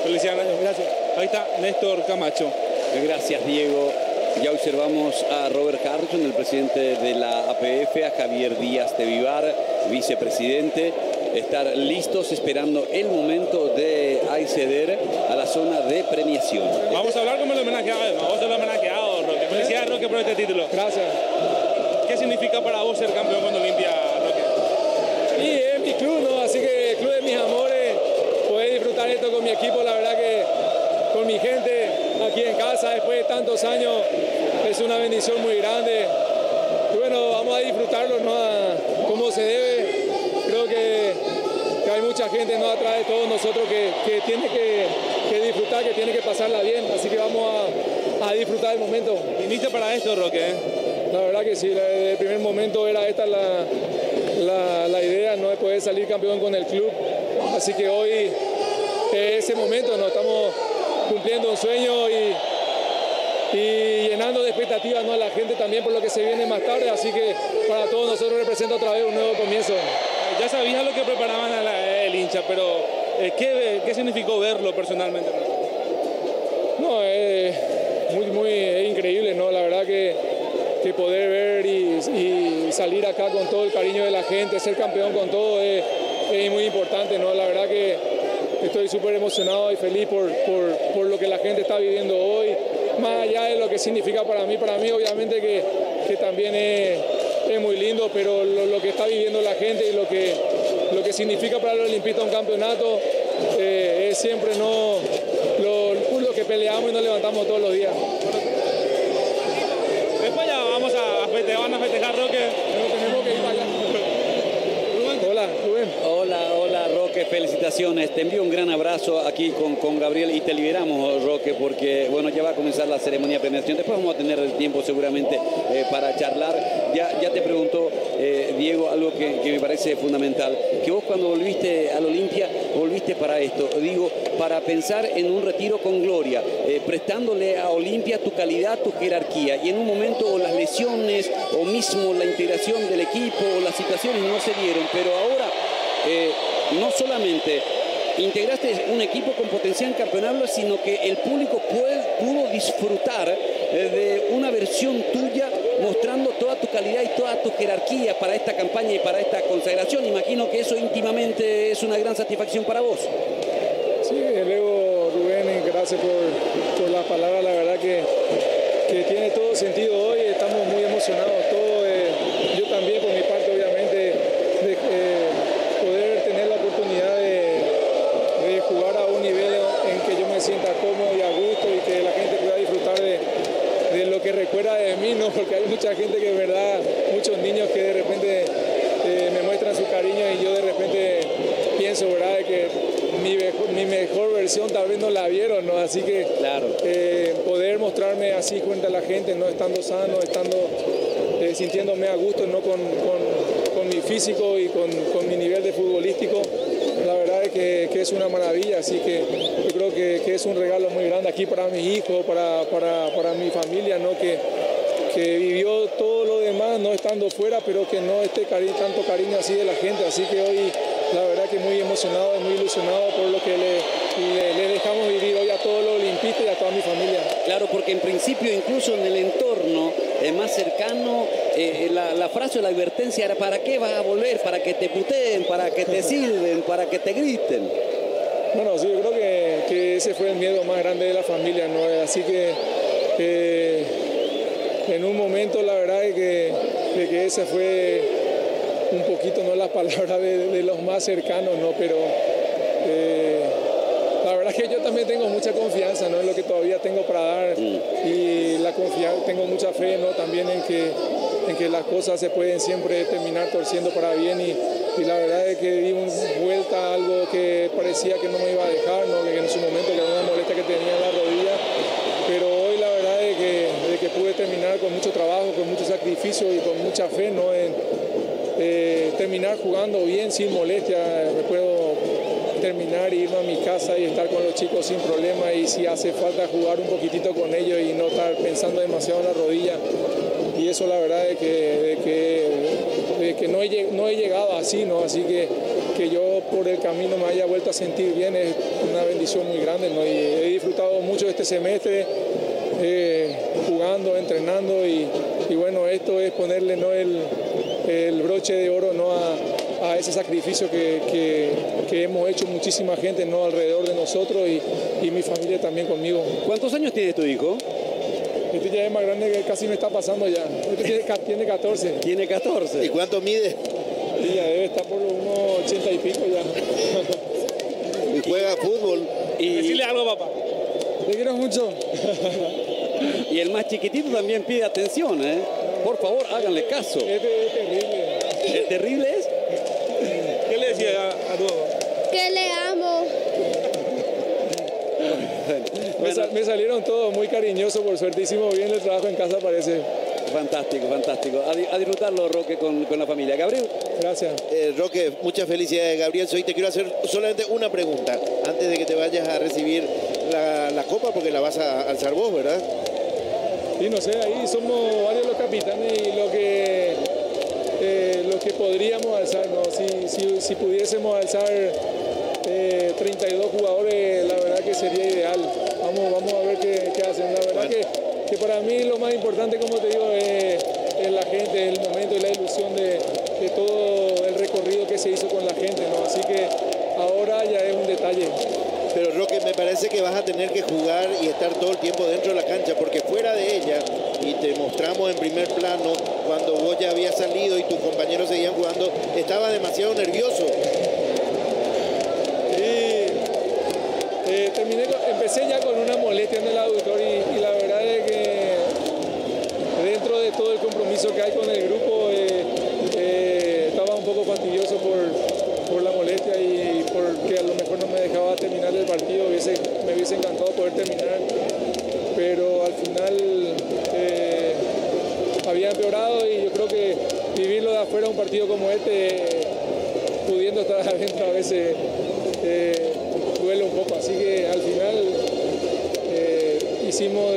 Felicidades. Gracias. Ahí está Néstor Camacho. Gracias, Diego. Ya observamos a Robert Harrison, el presidente de la APF, a Javier Díaz de Vivar, vicepresidente, estar listos esperando el momento de acceder a la zona de premiación. Vamos a hablar como el homenajeado, Roque. Felicidades, Roque, por este título. Gracias. ¿Qué significa para vos ser campeón con Olimpia, Roque? Y es mi club, ¿no? Así que el club de mis amores, poder disfrutar esto con mi equipo, la verdad que con mi gente aquí en casa después de tantos años es una bendición muy grande. Y bueno, vamos a disfrutarlo, ¿no? Como se debe. Creo que hay mucha gente, ¿no?, atrás de todos nosotros que tiene que disfrutar, que tiene que pasarla bien. Así que vamos a disfrutar el momento. ¿Viniste para esto, Roque? La verdad que sí, desde el primer momento era esta la idea, ¿no?, de poder salir campeón con el club. Así que hoy es ese momento, ¿no? Estamos cumpliendo un sueño y llenando de expectativas, ¿no?, a la gente también por lo que se viene más tarde. Así que para todos nosotros representa otra vez un nuevo comienzo. Ya sabías lo que preparaban el hincha, pero ¿qué significó verlo personalmente? No, es increíble, ¿no? La verdad que poder ver y salir acá con todo el cariño de la gente, ser campeón con todo es muy importante, ¿no? La verdad que estoy súper emocionado y feliz por lo que la gente está viviendo hoy, más allá de lo que significa para mí obviamente que también es muy lindo, pero lo que está viviendo la gente y lo que significa para los olimpistas un campeonato es siempre lo que peleamos y nos levantamos todos los días. Después ya van a festejar, Roque. Pero tenemos que ir para allá. Hola, Rubén. Hola, Roque, felicitaciones. felicitaciones, te envío un gran abrazo aquí con Gabriel y te liberamos, Roque, porque bueno, ya va a comenzar la ceremonia de premiación. Después vamos a tener el tiempo seguramente para charlar. Ya te pregunto, Diego, algo que me parece fundamental, que vos cuando volviste al Olimpia, volviste para esto, digo, para pensar en un retiro con gloria, prestándole a Olimpia tu calidad, tu jerarquía, y en un momento o las lesiones o mismo la integración del equipo o las situaciones no se dieron, pero ahora no solamente integraste un equipo con potencial campeonable, sino que el público pudo disfrutar de una versión tuya mostrando toda tu calidad y toda tu jerarquía para esta campaña y para esta consagración. Imagino que eso íntimamente es una gran satisfacción para vos. Sí, luego Rubén, gracias por las palabras, la verdad que tiene todo sentido hoy, estamos muy emocionados todos, yo también por mi parte obviamente, de poder tener la oportunidad de jugar a un nivel en que yo me sienta cómodo y a gusto y que la gente pueda disfrutar de lo que recuerda de mí, ¿no? Porque hay mucha gente que, de verdad, muchos niños que de repente me muestran su cariño y yo de repente pienso, ¿verdad?, de que mi mejor versión tal vez no la vieron, ¿no? Así que claro. Poder mostrarme así frente a la gente, no estando sano, sintiéndome a gusto, no con mi físico y con mi nivel de futbolístico, la verdad es que es una maravilla, así que yo creo que es un regalo muy grande aquí para mis hijos, para mi familia, ¿no? Que vivió todo lo demás no estando fuera, pero que no esté tanto cariño así de la gente, así que hoy la verdad que muy emocionado y muy ilusionado por lo que le dejamos vivir hoy a todos los olimpistas y a toda mi familia. Claro, porque en principio incluso en el entorno más cercano la frase o la advertencia era: ¿para qué vas a volver? Para que te puteen, para que te silben, para que te griten. Bueno, sí, yo creo que ese fue el miedo más grande de la familia, ¿no? Así que en un momento la verdad es que ese fue un poquito, no las palabras de los más cercanos, ¿no? Pero la verdad es que yo también tengo mucha confianza, ¿no?, en lo que todavía tengo para dar y tengo mucha fe, ¿no?, también en que las cosas se pueden siempre terminar torciendo para bien y la verdad es que di vuelta a algo que parecía que no me iba a dejar, ¿no?, que en su momento que era una molestia que tenía en la rodilla, pero hoy la verdad es que pude terminar con mucho trabajo, con mucho sacrificio y con mucha fe, ¿no?, en terminar jugando bien, sin molestia. Me puedo terminar, irme a mi casa y estar con los chicos sin problema, y si hace falta jugar un poquitito con ellos y no estar pensando demasiado en la rodilla, y eso la verdad es que no he llegado así, ¿no? Así que yo por el camino me haya vuelto a sentir bien es una bendición muy grande, ¿no? Y he disfrutado mucho este semestre jugando, entrenando y bueno, esto es ponerle, ¿no?, el broche de oro, ¿no?, a ese sacrificio que hemos hecho muchísima gente, ¿no?, alrededor de nosotros y mi familia también conmigo. ¿Cuántos años tiene tu hijo? Este ya es más grande, que casi me está pasando ya. Este tiene 14. Tiene 14. ¿Y cuánto mide? Sí, ya debe estar por unos 80 y pico ya. Y juega fútbol. Decirle algo, papá. Te quiero mucho. Y el más chiquitito también pide atención, ¿eh? Por favor, háganle caso. Es terrible. ¿Es terrible es? ¿Qué le decía a tu mamá? Que le amo. Me salieron todos muy cariñosos, por suerte hicimos bien el trabajo en casa, parece. Fantástico, fantástico. A disfrutarlo, Roque, con la familia. Gabriel. Gracias. Roque, muchas felicidades, Gabriel. Hoy te quiero hacer solamente una pregunta antes de que te vayas a recibir la copa, porque la vas a alzar vos, ¿verdad? Sí, no sé, ahí somos varios los capitanes y lo que podríamos alzar, ¿no? Si pudiésemos alzar 32 jugadores, la verdad que sería ideal. Vamos a ver qué hacen. La verdad que para mí lo más importante, como te digo, es la gente, el momento y la ilusión de todo el recorrido que se hizo con la gente, ¿no? Así que ahora ya es un detalle. Pero Roque, me parece que vas a tener que jugar y estar todo el tiempo dentro de la cancha, porque fuera de ella, y te mostramos en primer plano, cuando vos ya habías salido y tus compañeros seguían jugando, estaba demasiado nervioso. Empecé ya con una molestia en el aductor y la verdad es que dentro de todo el compromiso que hay con el grupo estaba un poco fastidioso por la molestia y porque a lo mejor vivirlo de afuera un partido como este, pudiendo estar adentro a veces duele un poco. Así que al final hicimos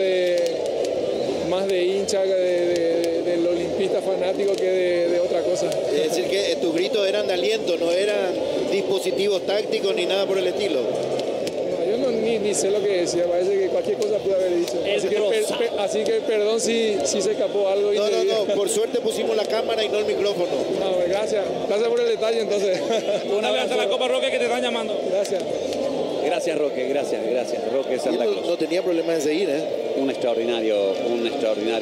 más de hincha del olimpista fanático que de otra cosa. Es decir, que tus gritos eran de aliento, no eran dispositivos tácticos ni nada por el estilo. No, yo ni sé lo que decía, parece que cualquier cosa pude haber dicho. Así que perdón si se escapó algo. No, por suerte pusimos la cámara y no el micrófono. No, gracias por el detalle entonces. Un abrazo a la Copa Roque que te están llamando. Gracias. Gracias, Roque, gracias, Roque Santa Cruz. No tenía problema de seguir, ¿eh? Un extraordinario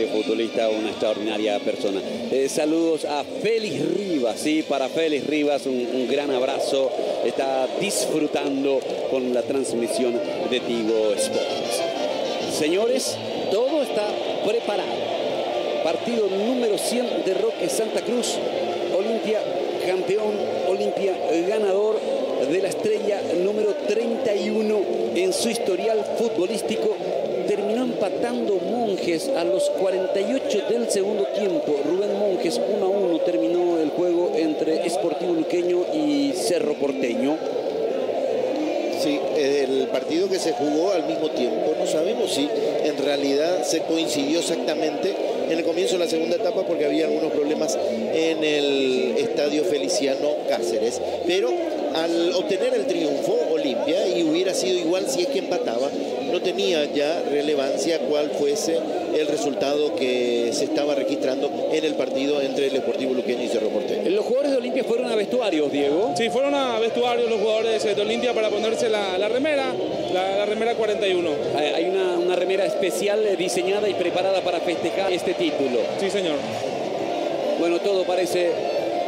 futbolista, una extraordinaria persona. Saludos a Félix Rivas, sí, para Félix Rivas un gran abrazo. Está disfrutando con la transmisión de Tigo Sports. Señores, todo está preparado. Partido número 100 de Roque Santa Cruz. Olimpia campeón, Olimpia ganador de la estrella número 31 en su historial futbolístico. Terminó empatando Monjes a los 48 del segundo tiempo. Rubén Monjes 1-1 terminó el juego entre Sportivo Luqueño y Cerro Porteño. Sí, el partido que se jugó al mismo tiempo, no sabemos si en realidad se coincidió exactamente en el comienzo de la segunda etapa porque había algunos problemas en el estadio Feliciano Cáceres, pero al obtener el triunfo Olimpia, y hubiera sido igual si es que empataba, no tenía ya relevancia cuál fuese el resultado que se estaba registrando en el partido entre el Sportivo Luqueño y Cerro Porteño. Los jugadores de Olimpia fueron a vestuarios, Diego. Sí, fueron a vestuarios los jugadores de Olimpia para ponerse la remera, la remera 41. Hay una remera especial diseñada y preparada para festejar este título. Sí, señor. Bueno, todo parece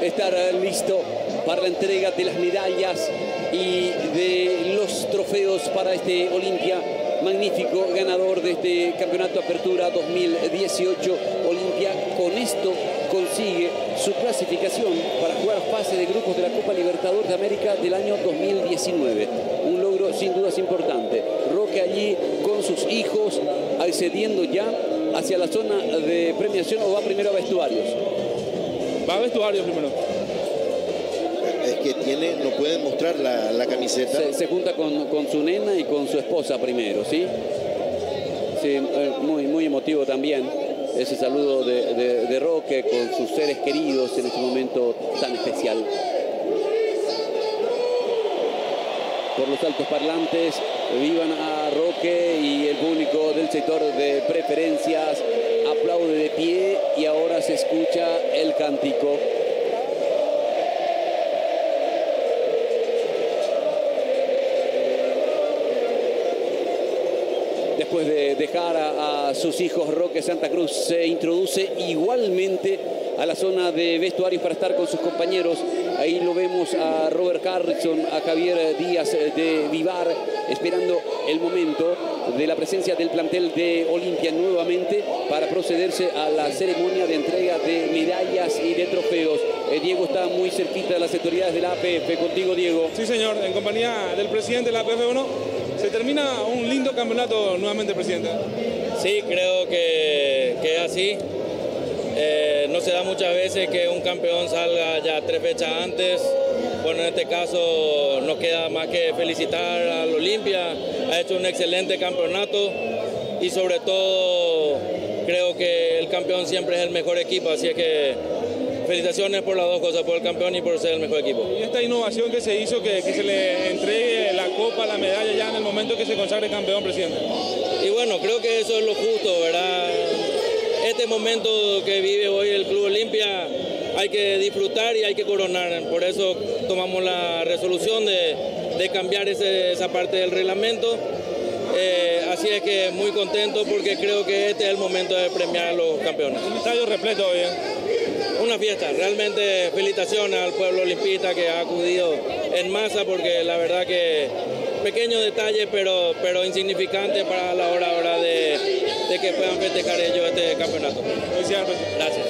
estar listo para la entrega de las medallas y de los trofeos para este Olimpia. Magnífico ganador de este Campeonato Apertura 2018. Olimpia con esto consigue su clasificación para jugar fase de grupos de la Copa Libertadores de América del año 2019. Un logro sin dudas importante. Roque allí con sus hijos accediendo ya hacia la zona de premiación, o va primero a vestuarios. Va a vestuarios primero. Es que no puede mostrar la camiseta. Se junta con su nena y con su esposa primero, ¿sí? Sí, muy emotivo también ese saludo de Roque con sus seres queridos en este momento tan especial. Por los altos parlantes vivan a Roque y el público del sector de preferencias aplaude de pie y ahora se escucha el cántico. Después de dejar a sus hijos, Roque Santa Cruz se introduce igualmente a la zona de vestuarios para estar con sus compañeros. Ahí lo vemos a Robert Harrison, a Javier Díaz de Vivar, esperando el momento de la presencia del plantel de Olimpia nuevamente para procederse a la ceremonia de entrega de medallas y de trofeos. Diego está muy cerquita de las autoridades de la APF. Contigo, Diego. Sí, señor, en compañía del presidente de la APF 1. Se termina un lindo campeonato nuevamente, presidente. Sí, creo que es así. No se da muchas veces que un campeón salga ya 3 fechas antes. Bueno, en este caso nos queda más que felicitar al Olimpia. Ha hecho un excelente campeonato y sobre todo creo que el campeón siempre es el mejor equipo. Así es que felicitaciones por las dos cosas, por el campeón y por ser el mejor equipo. Y esta innovación que se hizo, que se le entregue la copa, la medalla ya en el momento que se consagre campeón, presidente. Y bueno, creo que eso es lo justo, ¿verdad? Este momento que vive hoy el Club Olimpia hay que disfrutar y hay que coronar. Por eso tomamos la resolución de cambiar esa parte del reglamento. Así es que muy contento porque creo que este es el momento de premiar a los campeones. Un estadio repleto hoy, Una fiesta, realmente felicitaciones al pueblo olimpista que ha acudido en masa porque la verdad que pequeño detalle pero insignificante para la hora ahora de que puedan festejar ellos este campeonato. Gracias.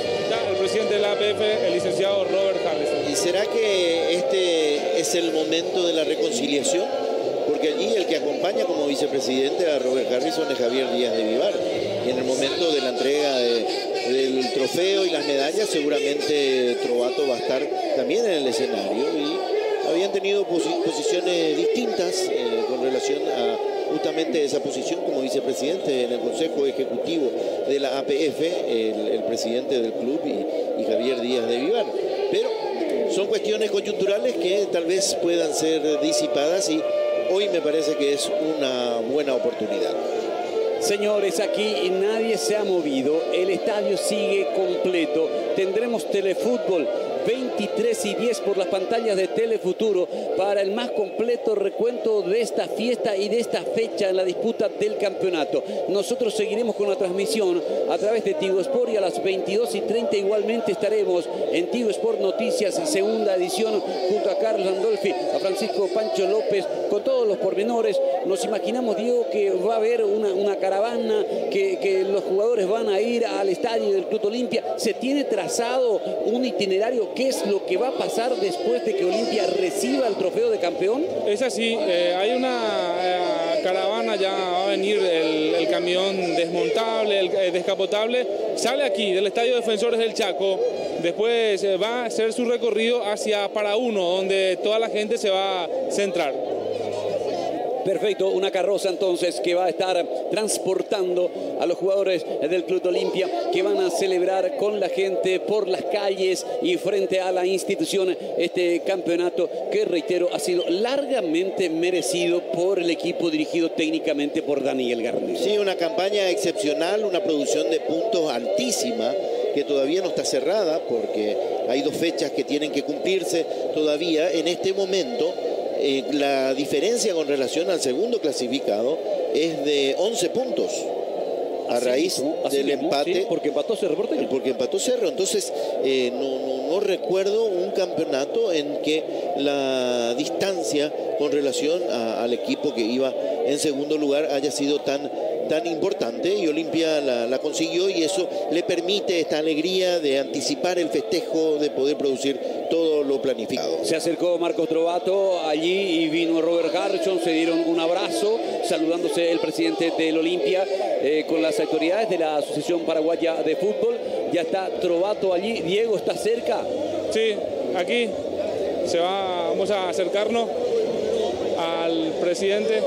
El presidente de la APF, el licenciado Robert Harrison. ¿Y será que este es el momento de la reconciliación? Porque allí el que acompaña como vicepresidente a Robert Harrison es Javier Díaz de Vivar. Y en el momento de la entrega de del trofeo y las medallas, seguramente Trovato va a estar también en el escenario, y habían tenido posiciones distintas con relación a justamente esa posición como vicepresidente en el Consejo Ejecutivo de la APF, el presidente del club y Javier Díaz de Vivar. Pero son cuestiones coyunturales que tal vez puedan ser disipadas, y hoy me parece que es una buena oportunidad. Señores, aquí nadie se ha movido, el estadio sigue completo, tendremos telefútbol 23:10 por las pantallas de Telefuturo para el más completo recuento de esta fiesta y de esta fecha en la disputa del campeonato. Nosotros seguiremos con la transmisión a través de Tigo Sport, y a las 22:30 igualmente estaremos en Tigo Sport Noticias, segunda edición, junto a Carlos Andolfi, a Francisco Pancho López, con todos los pormenores. Nos imaginamos, Diego, que va a haber una caravana, que los jugadores van a ir al estadio del Club Olimpia. Se tiene trazado un itinerario. ¿Qué es lo que va a pasar después de que Olimpia reciba el trofeo de campeón? Es así, hay una caravana, ya va a venir el camión desmontable, el descapotable, sale aquí del Estadio Defensores del Chaco, después va a hacer su recorrido hacia Para-Uno, donde toda la gente se va a centrar. Perfecto, una carroza entonces que va a estar transportando a los jugadores del Club Olimpia, que van a celebrar con la gente por las calles y frente a la institución este campeonato que, reitero, ha sido largamente merecido por el equipo dirigido técnicamente por Daniel Garnero. Sí, una campaña excepcional, una producción de puntos altísima, que todavía no está cerrada porque hay 2 fechas que tienen que cumplirse todavía. En este momento la diferencia con relación al segundo clasificado es de 11 puntos a raíz del empate. Sí, porque empató Cerro Porteño. Porque empató Cerro. Entonces no recuerdo un campeonato en que la distancia con relación al equipo que iba en segundo lugar haya sido tan importante, y Olimpia la consiguió, y eso le permite esta alegría de anticipar el festejo, de poder producir todo lo planificado. Se acercó Marcos Trovato allí y vino Robert Harrison, se dieron un abrazo, saludándose el presidente del Olimpia con las autoridades de la Asociación Paraguaya de Fútbol. Ya está Trovato allí. Diego, ¿está cerca? Sí, aquí vamos a acercarnos al presidente.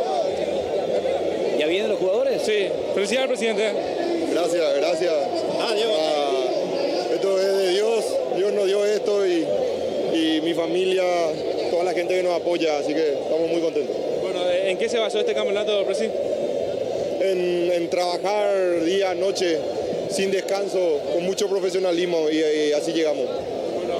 ¿Ya vienen los jugadores? Sí, felicidades, presidente. Gracias. Esto es de Dios. Dios nos dio esto, y mi familia, toda la gente que nos apoya, así que estamos muy contentos. Bueno, ¿en qué se basó este campeonato, presidente? En trabajar día, noche, sin descanso, con mucho profesionalismo, y así llegamos. Bueno,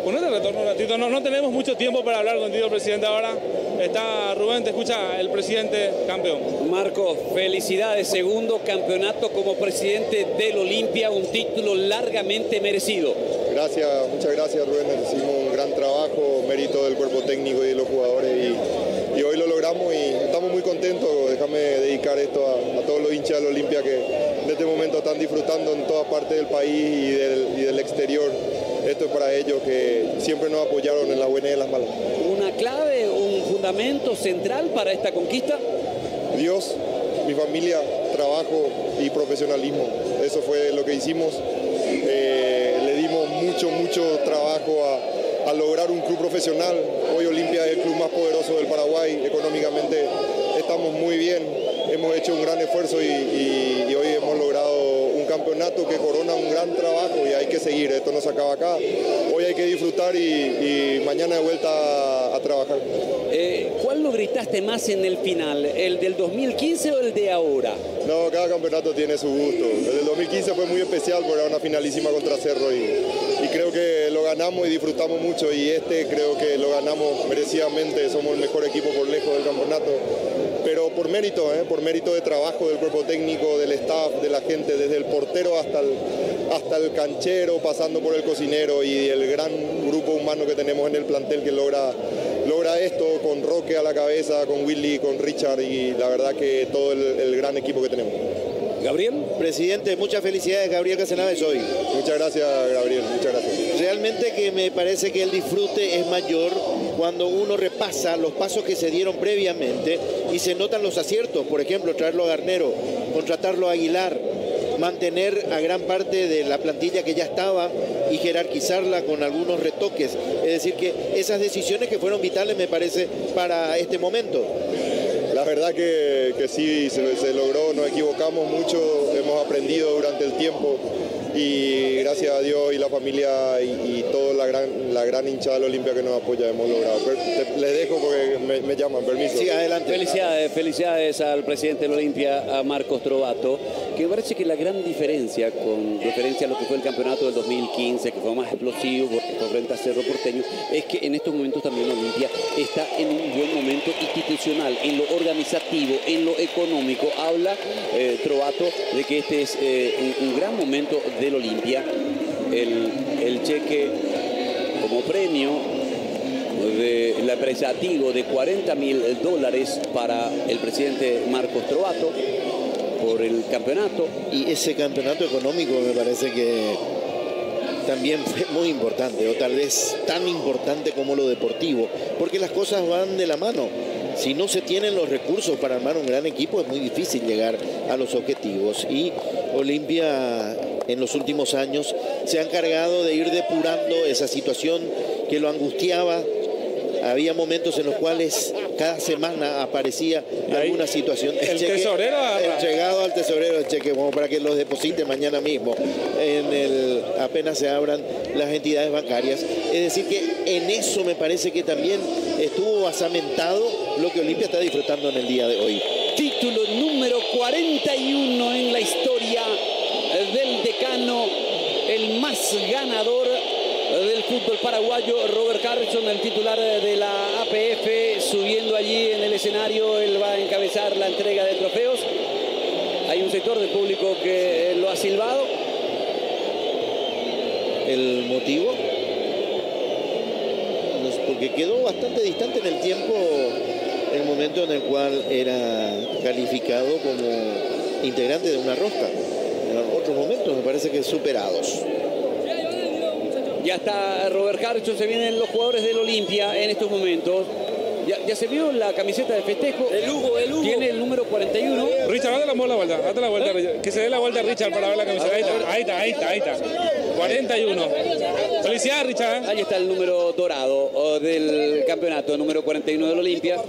ponete el retorno un ratito. No tenemos mucho tiempo para hablar contigo, presidente, ahora. Está Rubén, te escucha el presidente campeón. Marcos, felicidades, segundo campeonato como presidente del Olimpia, un título largamente merecido. Gracias, muchas gracias, Rubén. Hicimos un gran trabajo, mérito del cuerpo técnico y de los jugadores, y hoy lo logramos y estamos muy contentos. Déjame dedicar esto a todos los hinchas del Olimpia que en este momento están disfrutando en todas partes del país y del exterior. Esto es para ellos, que siempre nos apoyaron en las buenas y en las malas. ¿Una clave, un fundamento central para esta conquista? Dios, mi familia, trabajo y profesionalismo. Eso fue lo que hicimos. Le dimos mucho trabajo a lograr un club profesional. Hoy Olimpia es el club más poderoso del Paraguay. Económicamente estamos muy bien. Hemos hecho un gran esfuerzo y hoy hemos logrado un campeonato que corona un gran trabajo, y hay que seguir. Esto no se acaba acá. Hoy hay que disfrutar y mañana de vuelta a trabajar. ¿Cuál lo gritaste más en el final? ¿El del 2015 o el de ahora? No, cada campeonato tiene su gusto. El del 2015 fue muy especial porque era una finalísima contra Cerro, y creo que lo ganamos y disfrutamos mucho, y creo que lo ganamos merecidamente. Somos el mejor equipo por lejos del campeonato, pero por mérito de trabajo del cuerpo técnico, del staff, de la gente, desde el portero hasta el canchero, pasando por el cocinero, y el gran grupo humano que tenemos en el plantel que logra esto, con Roque a la cabeza, con Willy, con Richard, y la verdad que todo el gran equipo que tenemos. Gabriel. Presidente, muchas felicidades, Gabriel Casenaves, hoy. Muchas gracias, Gabriel, muchas gracias. Realmente que me parece que el disfrute es mayor cuando uno repasa los pasos que se dieron previamente y se notan los aciertos. Por ejemplo, traerlo a Garnero, contratarlo a Aguilar, mantener a gran parte de la plantilla que ya estaba y jerarquizarla con algunos retoques. Es decir, que esas decisiones que fueron vitales, me parece, para este momento. La verdad que sí, se logró, nos equivocamos mucho, hemos aprendido durante el tiempo y gracias a Dios y la familia y toda la gran hinchada del Olimpia que nos apoya hemos logrado. Les dejo porque me llaman, permiso. Sí, adelante. Felicidades al presidente del Olimpia, a Marcos Trovato, que me parece que la gran diferencia con referencia a lo que fue el campeonato del 2015, que fue más explosivo porque fue frente a Cerro Porteño, es que en estos momentos también Olimpia está en un buen momento institucional, en lo organizativo, en lo económico. Habla Trovato de que este es un gran momento del Olimpia. El cheque como premio del apreciativo de $40.000 para el presidente Marcos Trovato por el campeonato. Y ese campeonato económico me parece que también fue muy importante, o tal vez tan importante como lo deportivo, porque las cosas van de la mano. Si no se tienen los recursos para armar un gran equipo, es muy difícil llegar a los objetivos. Y Olimpia en los últimos años se ha encargado de ir depurando esa situación que lo angustiaba. Había momentos en los cuales cada semana aparecía alguna situación. El tesorero llegado al tesorero el cheque, como para que los deposite mañana mismo, apenas se abran las entidades bancarias. Es decir, que en eso me parece que también estuvo basamentado lo que Olimpia está disfrutando en el día de hoy. Título número 41 en la historia del decano, el más ganador del fútbol paraguayo, Robert Harrison, el titular de la APF, subiendo allí en el escenario. Él va a encabezar la entrega de trofeos. Hay un sector del público que lo ha silbado. ¿El motivo? Porque quedó bastante distante en el tiempo el momento en el cual era calificado como integrante de una rosca. En otros momentos me parece que superados. Ya está Robert Harrison, se vienen los jugadores del Olimpia en estos momentos. Ya se vio la camiseta de festejo. El Hugo. Tiene el número 41. Richard, date la vuelta. Que se dé la vuelta Richard para ver la camiseta. Ahí está. 41. Felicidades, Richard. Ahí está el número dorado del campeonato, número 41 del Olimpia.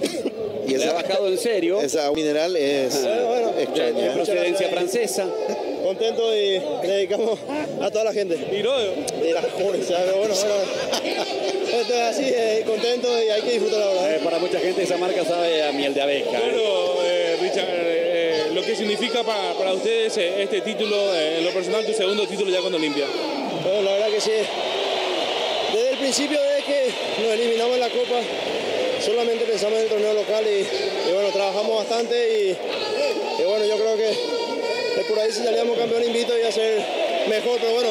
Y se ha bajado en serio. Esa mineral es extraña. De procedencia francesa. Contento y le dedicamos a toda la gente. Y no, de las jóvenes, bueno. Esto es así, contento y hay que disfrutar la verdad. Para mucha gente esa marca sabe a miel de abeja. Bueno, Richard, lo que significa para ustedes este título, en lo personal, tu segundo título ya con Olimpia. Bueno, la verdad que sí. Desde el principio, desde que nos eliminamos en la Copa, solamente pensamos en el torneo local y bueno, trabajamos bastante y bueno, yo creo que por ahí si salíamos campeón invito y a ser mejor, pero bueno,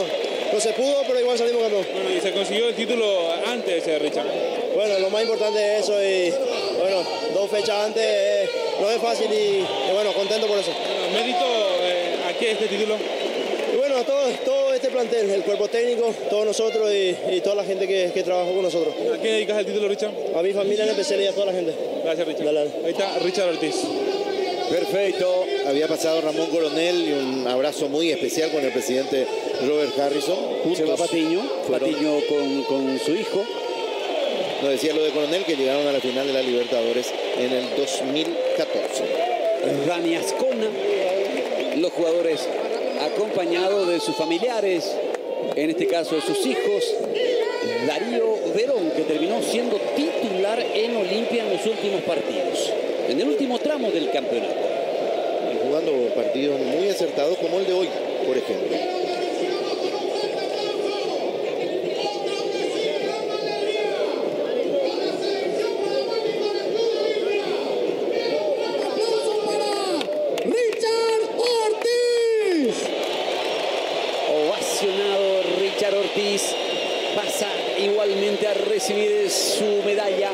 no se pudo, pero igual salimos campeón. Bueno, y se consiguió el título antes, Richard. Bueno, lo más importante es eso y bueno, 2 fechas antes no es fácil y bueno, contento por eso. Bueno, mérito a qué este título. Y bueno, a todo este plantel, el cuerpo técnico, todos nosotros y toda la gente que trabajó con nosotros. ¿A qué dedicas el título, Richard? A mi familia en especial y a toda la gente. Gracias, Richard. Dale. Ahí está Richard Ortiz. Perfecto. Había pasado Ramón Coronel y un abrazo muy especial con el presidente Robert Harrison. Se va Patiño con su hijo. Nos decía lo de Coronel, que llegaron a la final de la Libertadores en el 2014. Rani Ascona, los jugadores acompañados de sus familiares, en este caso de sus hijos. Darío Verón, que terminó siendo titular en Olimpia en los últimos partidos, en el último tramo del campeonato. Y jugando partidos muy acertados como el de hoy, por ejemplo. Ovacionado Richard Ortiz. Pasa igualmente a recibir su medalla.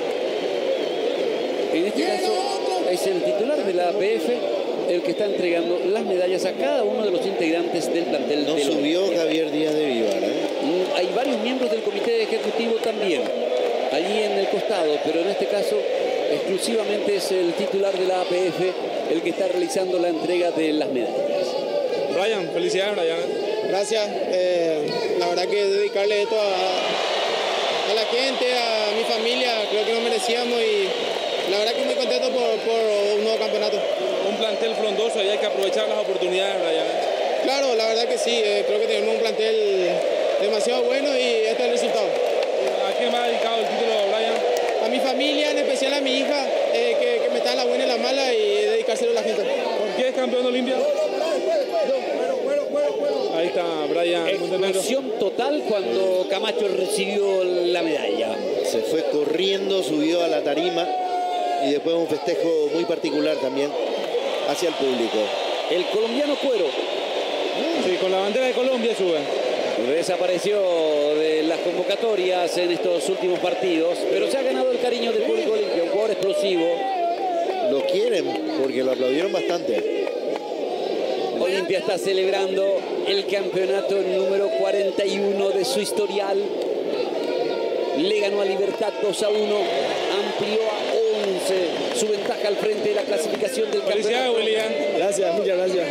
En este caso es el titular de la APF el que está entregando las medallas a cada uno de los integrantes del plantel. No subió Javier Díaz de Vivar, Hay varios miembros del comité ejecutivo también allí en el costado, pero en este caso exclusivamente es el titular de la APF el que está realizando la entrega de las medallas. Brian, felicidades, Brian. Gracias. La verdad que dedicarle esto a la gente, a mi familia, creo que nos merecíamos y la verdad que muy contento por un nuevo campeonato. Un plantel frondoso y hay que aprovechar las oportunidades, Brian. Claro, la verdad que sí, creo que tenemos un plantel demasiado bueno y este es el resultado. ¿A quién va dedicado el título, Brian? A mi familia, en especial a mi hija, que me está en la buena y la mala y dedicárselo a la gente. ¿Por qué es campeón de Olimpia? Ahí está Brian. Explosión total cuando Camacho recibió la medalla. Se fue corriendo, subió a la tarima y después un festejo muy particular también hacia el público. El colombiano Cuero. Sí, con la bandera de Colombia sube. Desapareció de las convocatorias en estos últimos partidos, pero se ha ganado el cariño del público Olimpia, un jugador explosivo. Lo quieren porque lo aplaudieron bastante. Olimpia está celebrando el campeonato número 41 de su historial. Le ganó a Libertad 2-1, amplió a 11 su ventaja al frente de la clasificación del campeonato. William. Gracias, muchas gracias.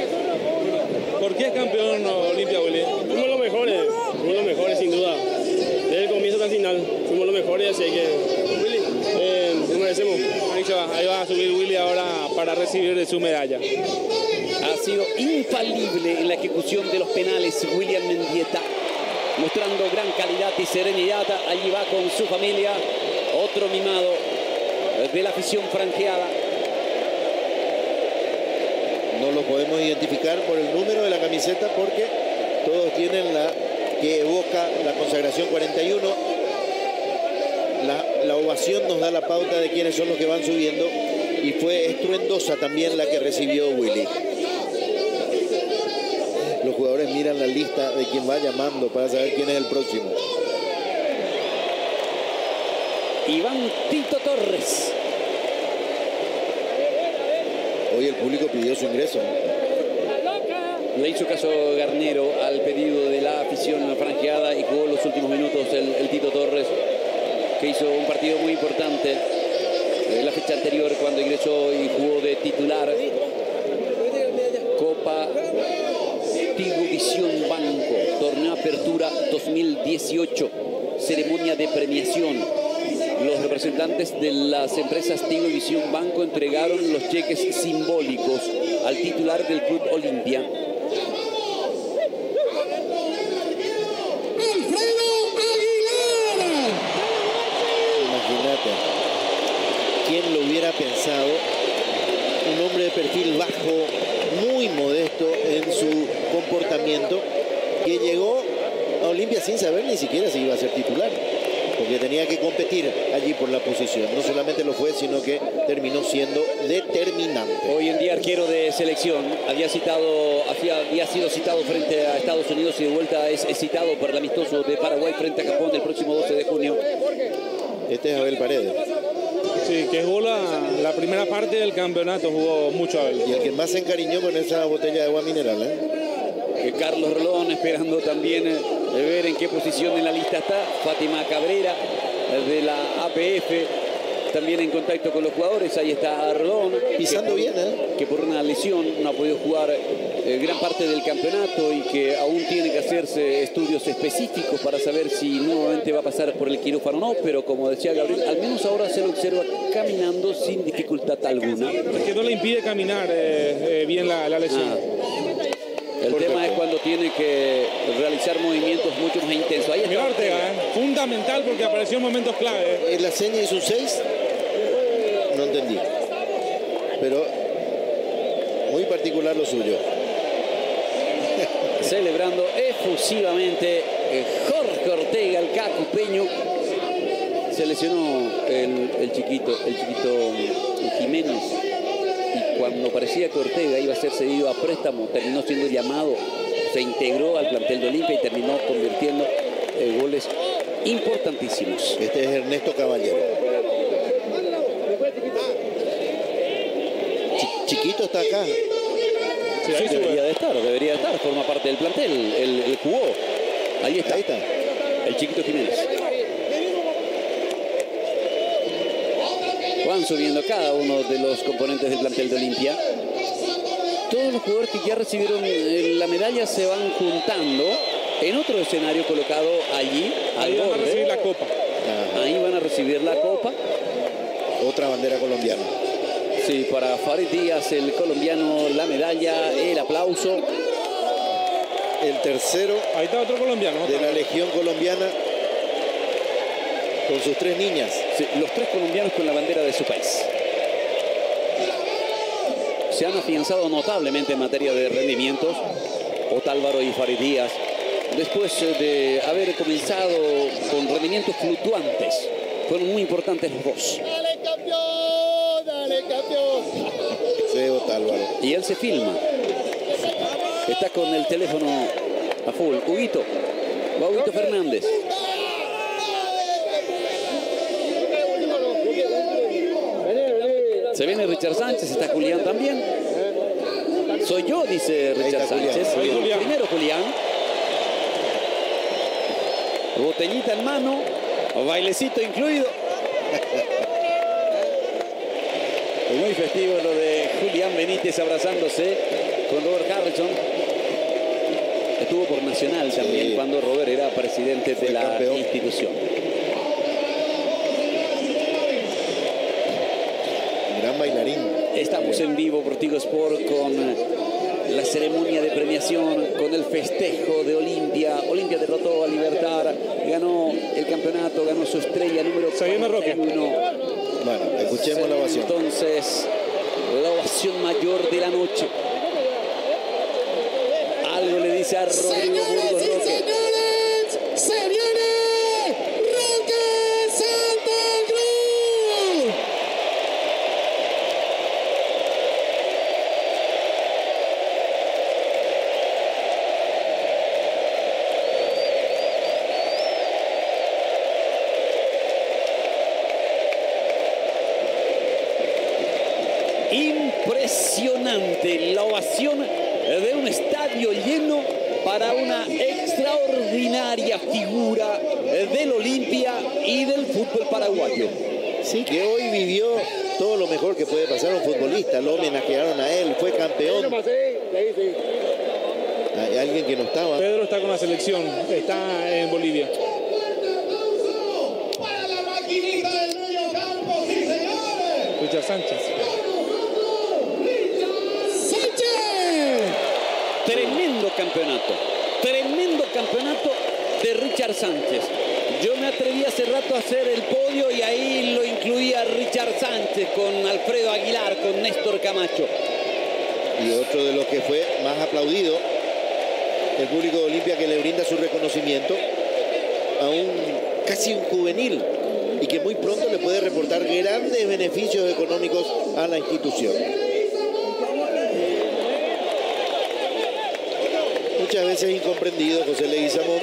¿Por qué es campeón Olimpia, William? Fuimos los mejores sin duda. Desde el comienzo hasta el final, fuimos los mejores, así que lo merecemos. Ahí va a subir Willy ahora para recibir su medalla. Ha sido infalible en la ejecución de los penales William Mendieta, mostrando gran calidad y serenidad. Allí va con su familia, otro mimado de la afición franjeada. No lo podemos identificar por el número de la camiseta porque todos tienen la que evoca la consagración 41. La ovación nos da la pauta de quiénes son los que van subiendo y fue estruendosa también la que recibió Willy. Los jugadores miran la lista de quien va llamando para saber quién es el próximo. Iván Tito Torres. Hoy el público pidió su ingreso. Le hizo caso Garnero al pedido de la afición franjeada y jugó los últimos minutos el Tito Torres, que hizo un partido muy importante la fecha anterior cuando ingresó y jugó de titular. Copa Tigo Visión Banco, torneo Apertura 2018, ceremonia de premiación. Los representantes de las empresas Tigo y Visión Banco entregaron los cheques simbólicos al titular del Club Olimpia. Imagínate, ¿quién lo hubiera pensado? Un hombre de perfil bajo, muy modesto en su comportamiento, que llegó a Olimpia sin saber ni siquiera si iba a ser titular, porque tenía que competir allí por la posición. No solamente lo fue, sino que terminó siendo determinante. Hoy en día arquero de selección, había sido citado frente a Estados Unidos y de vuelta es citado para el amistoso de Paraguay frente a Japón el próximo 12 de junio. Este es Abel Paredes. Sí, que jugó la primera parte del campeonato, jugó mucho Abel. Y el que más se encariñó con esa botella de agua mineral, Carlos Rolón esperando también ver en qué posición en la lista está. Fátima Cabrera de la APF también en contacto con los jugadores. Ahí está Rolón, pisando bien, que por una lesión no ha podido jugar gran parte del campeonato y que aún tiene que hacerse estudios específicos para saber si nuevamente va a pasar por el quirófano o no, pero como decía Gabriel, al menos ahora se lo observa caminando sin dificultad alguna. Es que no le impide caminar bien la lesión. El tema es cuando tiene que realizar movimientos mucho más intensos. Ahí está Ortega, fundamental porque apareció en momentos clave. ¿La seña hizo un 6? No entendí. Pero muy particular lo suyo. Celebrando efusivamente Jorge Ortega, el cacupeño. Se lesionó el chiquito Jiménez. Y cuando parecía que Ortega iba a ser cedido a préstamo, terminó siendo llamado, se integró al plantel de Olimpia y terminó convirtiendo goles importantísimos. Este es Ernesto Caballero. Chiquito está acá. Sí, debería de estar, forma parte del plantel, el jugó. Ahí está, el chiquito Jiménez. Van subiendo cada uno de los componentes del plantel de Olimpia. todos los jugadores que ya recibieron la medalla se van juntando en otro escenario colocado allí. Ahí van a recibir la copa. Ahí van a recibir la copa. Otra bandera colombiana. Sí, para Farid Díaz, el colombiano, la medalla, el aplauso. El tercero. Ahí está otro colombiano. De la Legión colombiana con sus 3 niñas. Sí, los 3 colombianos con la bandera de su país. Se han afianzado notablemente en materia de rendimientos Otálvaro y Farid Díaz, después de haber comenzado con rendimientos fluctuantes. Fueron muy importantes los dos. ¡Dale, campeón! ¡Dale, campeón! Sí, Otálvaro. Y él se filma. Está con el teléfono a full. Huguito. Va Huguito Fernández. Se viene Richard Sánchez, está Julián también. Soy yo, dice Richard Sánchez. Primero Julián. Botellita en mano, bailecito incluido. Muy festivo lo de Julián Benítez abrazándose con Robert Harrison. Estuvo por Nacional también cuando Robert era presidente de la institución. Gran bailarín. Estamos en vivo por Tigo Sport con la ceremonia de premiación, con el festejo de Olimpia. Olimpia derrotó a Libertad, ganó el campeonato, ganó su estrella número 41. Bueno, escuchemos la ovación. Entonces, la ovación mayor de la noche. Algo le dice a Rodrigo Burgos Roque. Se viene Roque Santa Cruz. Impresionante la ovación de un estadio lleno para una extraordinaria figura del Olimpia y del fútbol paraguayo. Sí, que hoy vivió todo lo mejor que puede pasar a un futbolista. Lo homenajearon a él, fue campeón. Hay alguien que no estaba. Pedro está con la selección, está en Bolivia. Para la maquinita del medio campo, sí, señores. Richard Sánchez. Tremendo campeonato de Richard Sánchez. Yo me atreví hace rato a hacer el podio y ahí lo incluía Richard Sánchez con Alfredo Aguilar, con Néstor Camacho. Y otro de los que fue más aplaudido, el público de Olimpia, que le brinda su reconocimiento a casi un juvenil y que muy pronto le puede reportar grandes beneficios económicos a la institución. Muchas veces incomprendido José Leguizamón,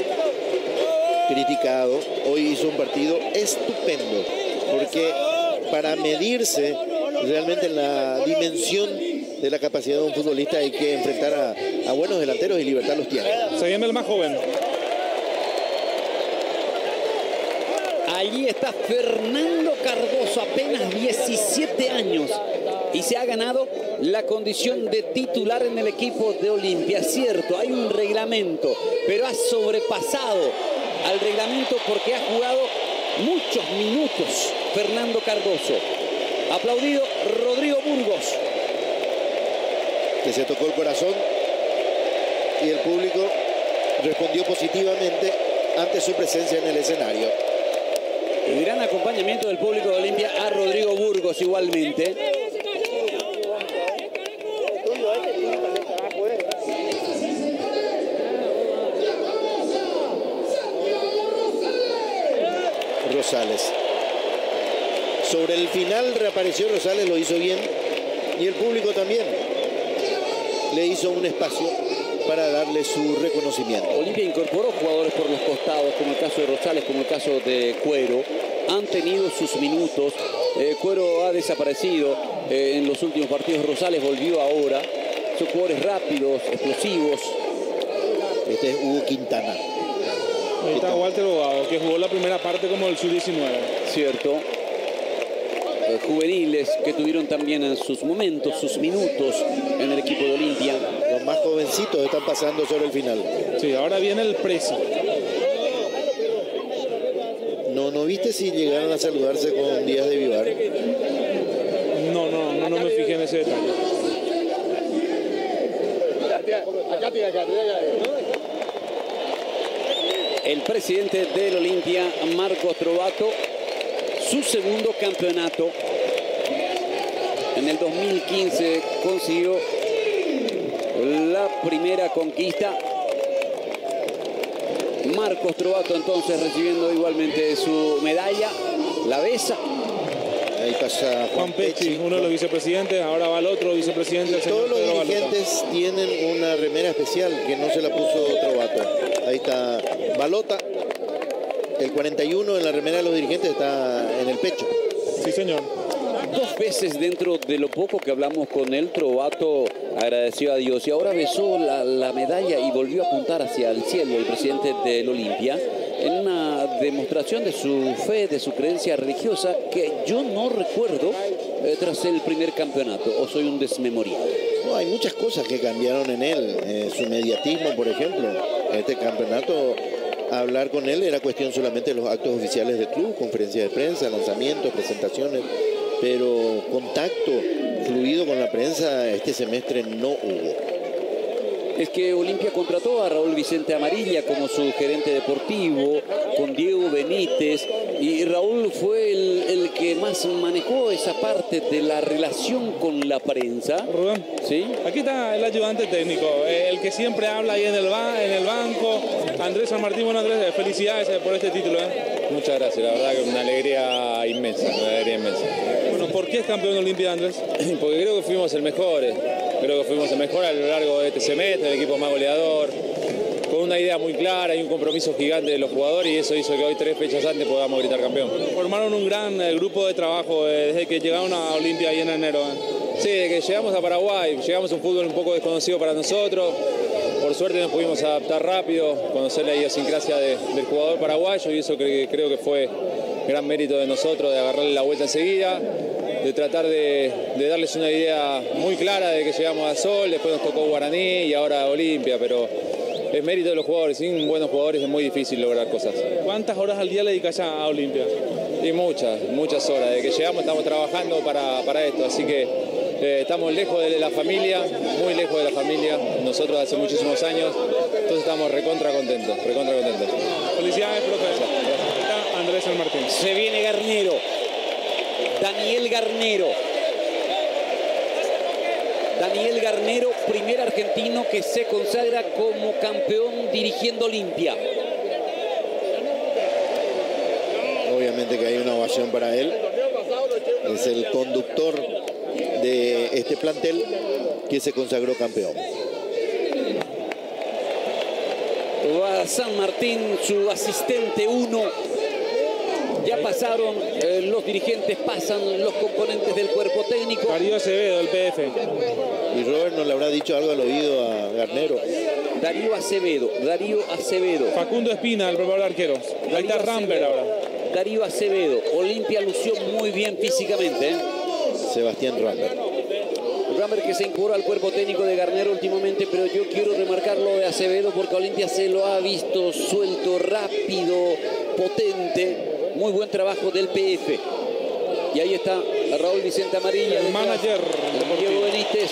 criticado. Hoy hizo un partido estupendo, porque para medirse realmente en la dimensión de la capacidad de un futbolista hay que enfrentar a buenos delanteros, y Libertad los tiene. Se viene el más joven. Allí está Fernando Cardoso, apenas 17 años, y se ha ganado la condición de titular en el equipo de Olimpia. Es cierto, hay un reglamento, pero ha sobrepasado al reglamento porque ha jugado muchos minutos Fernando Cardoso. Aplaudido Rodrigo Burgos, que se tocó el corazón, y el público respondió positivamente ante su presencia en el escenario. El gran acompañamiento del público de Olimpia a Rodrigo Burgos igualmente. Rosales. Sobre el final reapareció Rosales, lo hizo bien, y el público también le hizo un espacio para darle su reconocimiento. Olimpia incorporó jugadores por los costados, como el caso de Rosales, como el caso de Cuero. Han tenido sus minutos. Cuero ha desaparecido en los últimos partidos. Rosales volvió ahora. Son jugadores rápidos, explosivos. Este es Hugo Quintana. Ahí está Walter Bogado, que jugó la primera parte como el sub-19. Cierto. juveniles que tuvieron también sus momentos, sus minutos en el equipo de Olimpia. Los más jovencitos están pasando sobre el final. Sí, ahora viene el precio. ¿No viste si llegaron a saludarse con Díaz de Vivar? No me fijé en ese detalle. El presidente del Olimpia, Marcos Trovato, su segundo campeonato. En el 2015 consiguió la primera conquista. Marcos Trovato entonces recibiendo igualmente su medalla, la besa. Ahí pasa Juan Pecci, uno de los vicepresidentes, ahora va el otro vicepresidente. Todos los dirigentes tienen una remera especial que no se la puso Trovato. Ahí está Balota, el 41 en la remera de los dirigentes está en el pecho. Sí, señor. 2 veces dentro de lo poco que hablamos con él, Trovato agradeció a Dios y ahora besó la medalla y volvió a apuntar hacia el cielo el presidente del Olimpia en una demostración de su fe, de su creencia religiosa que yo no recuerdo tras el primer campeonato, o soy un desmemoriado. No, hay muchas cosas que cambiaron en él, su mediatismo, por ejemplo. Este campeonato, hablar con él era cuestión solamente de los actos oficiales del club, conferencias de prensa, lanzamientos, presentaciones, pero contacto fluido con la prensa este semestre no hubo. Es que Olimpia contrató a Raúl Vicente Amarilla como su gerente deportivo, con Diego Benítez, y Raúl fue el que más manejó esa parte de la relación con la prensa. Rubén, ¿sí? Aquí está el ayudante técnico, el que siempre habla ahí en el banco, Andrés San Martín. Bueno, Andrés, felicidades por este título. Muchas gracias, la verdad que una alegría inmensa, Bueno, ¿por qué es campeón de Olimpia, Andrés? Porque creo que fuimos el mejor. Creo que fuimos el mejor a lo largo de este semestre, el equipo más goleador, con una idea muy clara y un compromiso gigante de los jugadores, y eso hizo que hoy 3 fechas antes podamos gritar campeón. Formaron un gran grupo de trabajo desde que llegaron a Olimpia ahí en enero. Sí, desde que llegamos a Paraguay, llegamos a un fútbol un poco desconocido para nosotros. Por suerte nos pudimos adaptar rápido, conocer la idiosincrasia del jugador paraguayo, y eso creo que fue gran mérito de nosotros, de agarrarle la vuelta enseguida, de tratar de darles una idea muy clara de que llegamos a Sol, después nos tocó Guaraní y ahora Olimpia, pero es mérito de los jugadores. Sin buenos jugadores es muy difícil lograr cosas. ¿Cuántas horas al día le dedicas a Olimpia? Y muchas horas. Desde que llegamos estamos trabajando para esto, así que estamos lejos de la familia, muy lejos de la familia, nosotros hace muchísimos años, entonces estamos recontra contentos. Felicidades, profe. Está Andrés San Martín. Se viene Garnero. Daniel Garnero, primer argentino que se consagra como campeón dirigiendo Olimpia. Obviamente que hay una ovación para él. Es el conductor de este plantel que se consagró campeón. Va San Martín, su asistente 1. Ya pasaron los dirigentes, pasan los componentes del cuerpo técnico. Darío Acevedo, el PF. Y Robert nos le habrá dicho algo al oído a Garnero. Darío Acevedo. Facundo Espina, el preparador de arqueros. Ahí está Ramper ahora. Darío Acevedo. Olimpia lució muy bien físicamente. Sebastián Ramper. Ramper que se incorpora al cuerpo técnico de Garnero últimamente, pero yo quiero remarcar lo de Acevedo porque Olimpia se lo ha visto suelto, rápido, potente. Muy buen trabajo del PF. Y ahí está Raúl Vicente Amarilla, el manager Diego Benítez.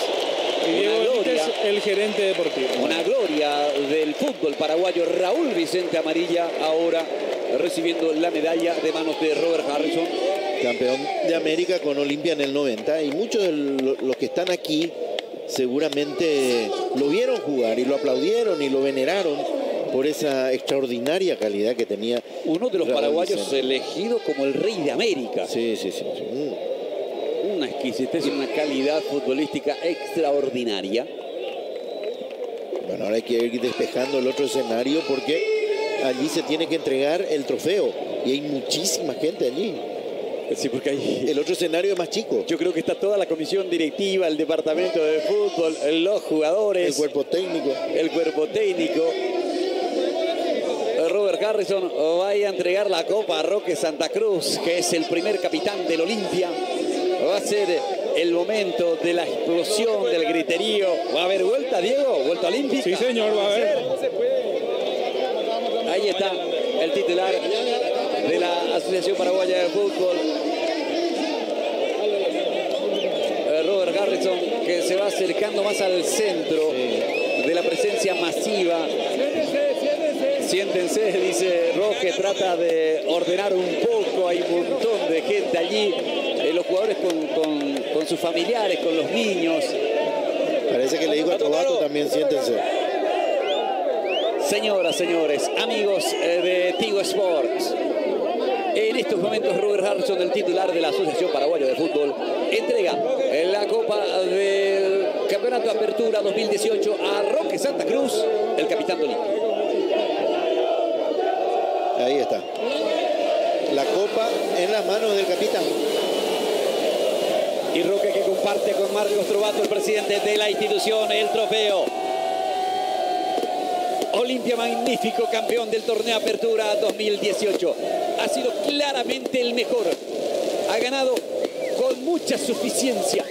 Y Diego Benítez, el gerente deportivo. Una gloria del fútbol paraguayo, Raúl Vicente Amarilla, ahora recibiendo la medalla de manos de Robert Harrison. Campeón de América con Olimpia en el 90. Y muchos de los que están aquí seguramente lo vieron jugar y lo aplaudieron y lo veneraron por esa extraordinaria calidad que tenía. Uno de los paraguayos elegido como el rey de América. Sí. Una exquisitez y una calidad futbolística extraordinaria. Bueno, ahora hay que ir despejando el otro escenario porque allí se tiene que entregar el trofeo y hay muchísima gente allí. Sí, porque hay... El otro escenario es más chico. Yo creo que está toda la comisión directiva, el departamento de fútbol, los jugadores, el cuerpo técnico. Robert Harrison vaya a entregar la copa a Roque Santa Cruz, que es el primer capitán del Olimpia. Va a ser el momento de la explosión, del griterío. ¿Va a haber vuelta, Diego? ¿Vuelta olímpica? Sí, señor, va a haber. Ahí está el titular de la Asociación Paraguaya de Fútbol, Robert Harrison, que se va acercando más al centro de la presencia masiva. Siéntense, dice Roque, trata de ordenar un poco, hay un montón de gente allí, los jugadores con sus familiares, con los niños. Parece que le digo a Tobato también, siéntense. Señoras, señores, amigos de Tigo Sports, en estos momentos Robert Harrison, el titular de la Asociación Paraguaya de Fútbol, entrega la Copa del Campeonato Apertura 2018 a Roque Santa Cruz, el capitán de Olimpia. Ahí está. La copa en las manos del capitán. Y Roque, que comparte con Marcos Trovato, el presidente de la institución, el trofeo. Olimpia, magnífico campeón del torneo Apertura 2018. Ha sido claramente el mejor. Ha ganado con mucha suficiencia.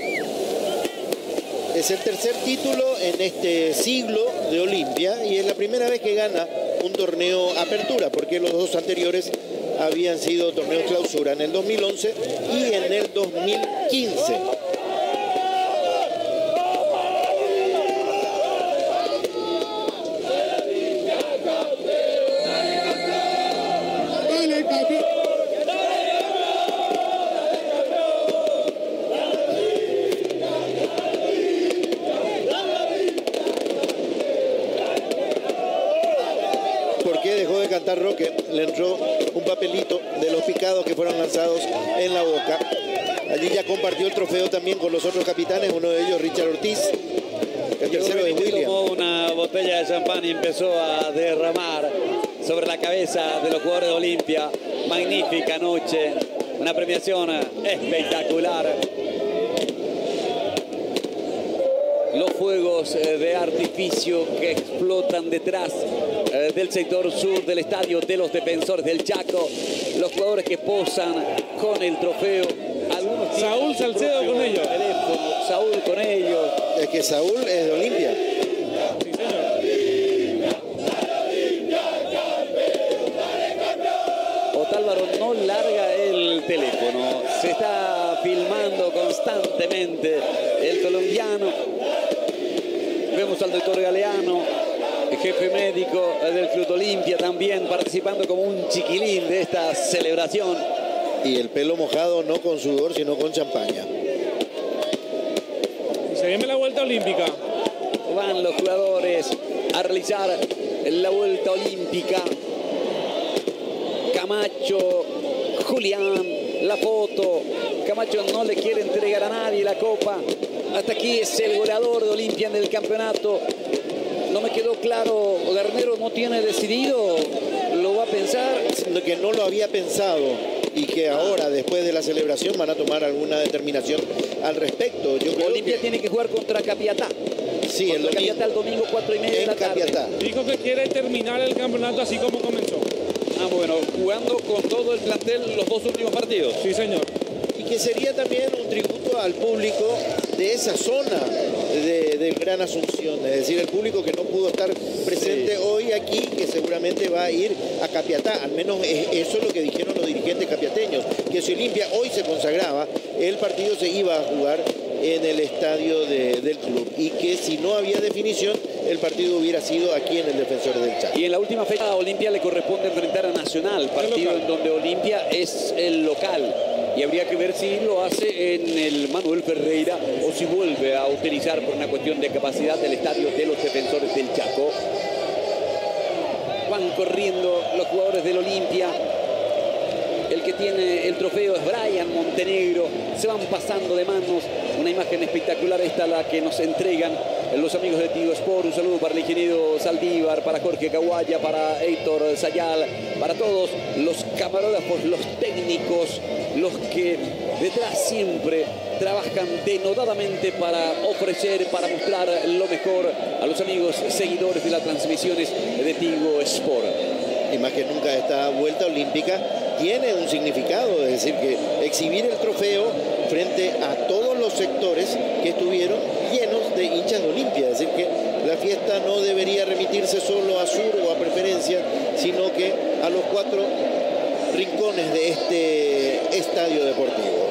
Es el tercer título en este siglo de Olimpia y es la primera vez que gana un torneo Apertura, porque los dos anteriores habían sido torneos Clausura en el 2011 y en el 2015. Roque, le entró un papelito de los picados que fueron lanzados en la boca. Allí ya compartió el trofeo también con los otros capitanes, uno de ellos Richard Ortiz, el tercero de William. Tomó una botella de champán y empezó a derramar sobre la cabeza de los jugadores de Olimpia. Magnífica noche, una premiación espectacular. Los fuegos de artificio que explotan detrás del sector sur del estadio de los Defensores del Chaco. Los jugadores que posan con el trofeo. Algunos Saúl Salcedo con ellos. Saúl con ellos. Es que Saúl es de Olimpia. Sí, señor. Otálvaro no larga el teléfono. Se está filmando constantemente el colombiano. Vemos al doctor Galeano, el jefe médico del Club Olimpia, también participando como un chiquilín de esta celebración. Y el pelo mojado no con sudor, sino con champaña. Y se viene la vuelta olímpica. Van los jugadores a realizar la vuelta olímpica. Camacho, Julián, la foto. Camacho no le quiere entregar a nadie la copa. Hasta aquí es el goleador de Olimpia en el campeonato. No me quedó claro, Garnero no tiene decidido, lo va a pensar. Que no lo había pensado y que ahora, después de la celebración, van a tomar alguna determinación al respecto. Yo creo Olimpia tiene que jugar contra Capiatá. Sí, contra Capiatá el domingo 4:30 de la tarde. Capiatá. Dijo que quiere terminar el campeonato así como comenzó. Ah, bueno, jugando con todo el plantel los dos últimos partidos. Sí, señor. Y que sería también un tributo al público de esa zona de Gran Asunción, es decir, el público que no pudo estar presente hoy aquí, que seguramente va a ir a Capiatá, al menos eso es lo que dijeron los dirigentes capiateños, que si Olimpia hoy se consagraba, el partido se iba a jugar en el estadio del club y que si no había definición, el partido hubiera sido aquí en el Defensores del Chaco. Y en la última fecha a Olimpia le corresponde enfrentar a Nacional, partido en donde Olimpia es el local. Y habría que ver si lo hace en el Manuel Ferreira o si vuelve a utilizar por una cuestión de capacidad el estadio de los Defensores del Chaco. Van corriendo los jugadores del Olimpia. El que tiene el trofeo es Brian Montenegro. Se van pasando de manos. Una imagen espectacular esta la que nos entregan los amigos de Tigo Sport. Un saludo para el ingeniero Saldívar, para Jorge Caguaya, para Héctor Sayal, para todos los camarógrafos, los técnicos, los que detrás siempre trabajan denodadamente para ofrecer, para mostrar lo mejor a los amigos seguidores de las transmisiones de Tigo Sport. Y más que nunca esta vuelta olímpica tiene un significado, es decir, que exhibir el trofeo frente a todos los sectores que estuvieron llenos de hinchas de Olimpia, es decir, que la fiesta no debería remitirse solo a Sur o a Preferencia, sino que a los 4 rincones de este estadio deportivo.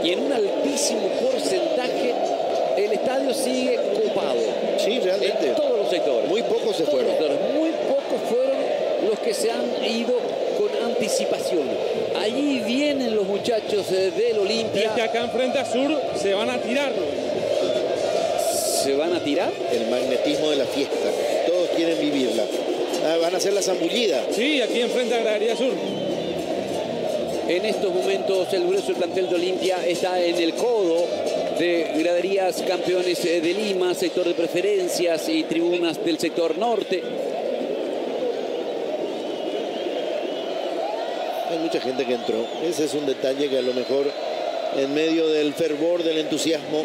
Y en un altísimo porcentaje el estadio sigue ocupado. Sí, realmente. En todos los sectores. Muy pocos se fueron. Muy pocos fueron los que se han ido con anticipación. Allí vienen los muchachos del Olimpia. Es que acá enfrente a Sur se van a tirar. ¿Se van a tirar? El magnetismo de la fiesta. Todos quieren vivirla. Van a hacer la zambullida. Sí, aquí enfrente a Gradería Sur. En estos momentos el grueso del plantel de Olimpia está en el codo de Graderías Campeones de Lima, sector de preferencias y tribunas del sector norte. Hay mucha gente que entró. Ese es un detalle que a lo mejor en medio del fervor, del entusiasmo,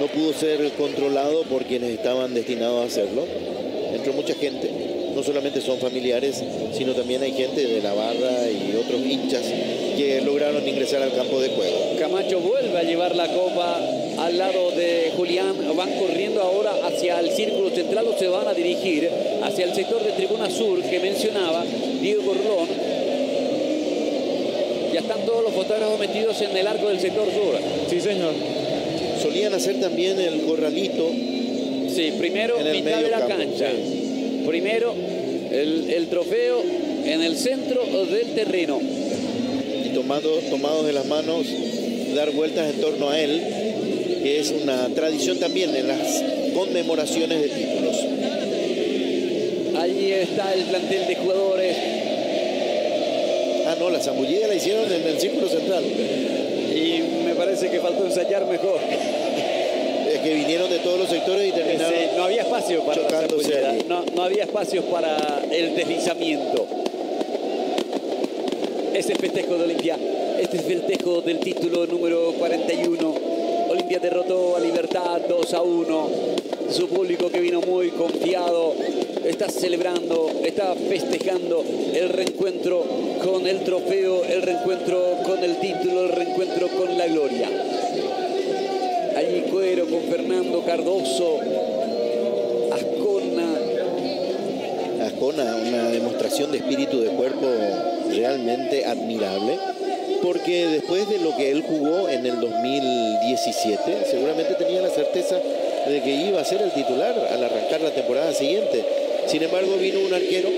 no pudo ser controlado por quienes estaban destinados a hacerlo. Entró mucha gente. No solamente son familiares, sino también hay gente de la barra y otros hinchas que lograron ingresar al campo de juego. Camacho vuelve a llevar la copa al lado de Julián. Van corriendo ahora hacia el círculo central o se van a dirigir hacia el sector de tribuna sur que mencionaba Diego Gorlón. Ya están todos los fotógrafos metidos en el arco del sector sur. Sí, señor. Solían hacer también el corralito. Sí, primero en mitad de la cancha. Sí. Primero el trofeo en el centro del terreno. Y tomados de las manos, dar vueltas en torno a él, que es una tradición también en las conmemoraciones de títulos. Allí está el plantel de jugadores. Ah, no, la zambullida la hicieron en el círculo central. Y me parece que faltó ensayar mejor. Que vinieron de todos los sectores y terminaron. Sí, no había espacio para chocándose allí. No había espacios para el deslizamiento. Este festejo de Olimpia, este festejo del título número 41. Olimpia derrotó a Libertad 2-1. Su público, que vino muy confiado, está celebrando, está festejando el reencuentro con el trofeo, el reencuentro con el título, el reencuentro con la gloria. Allí Cuero con Fernando Cardoso, Ascona, una demostración de espíritu de cuerpo realmente admirable, porque después de lo que él jugó en el 2017, seguramente tenía la certeza de que iba a ser el titular al arrancar la temporada siguiente. Sin embargo, vino un arquero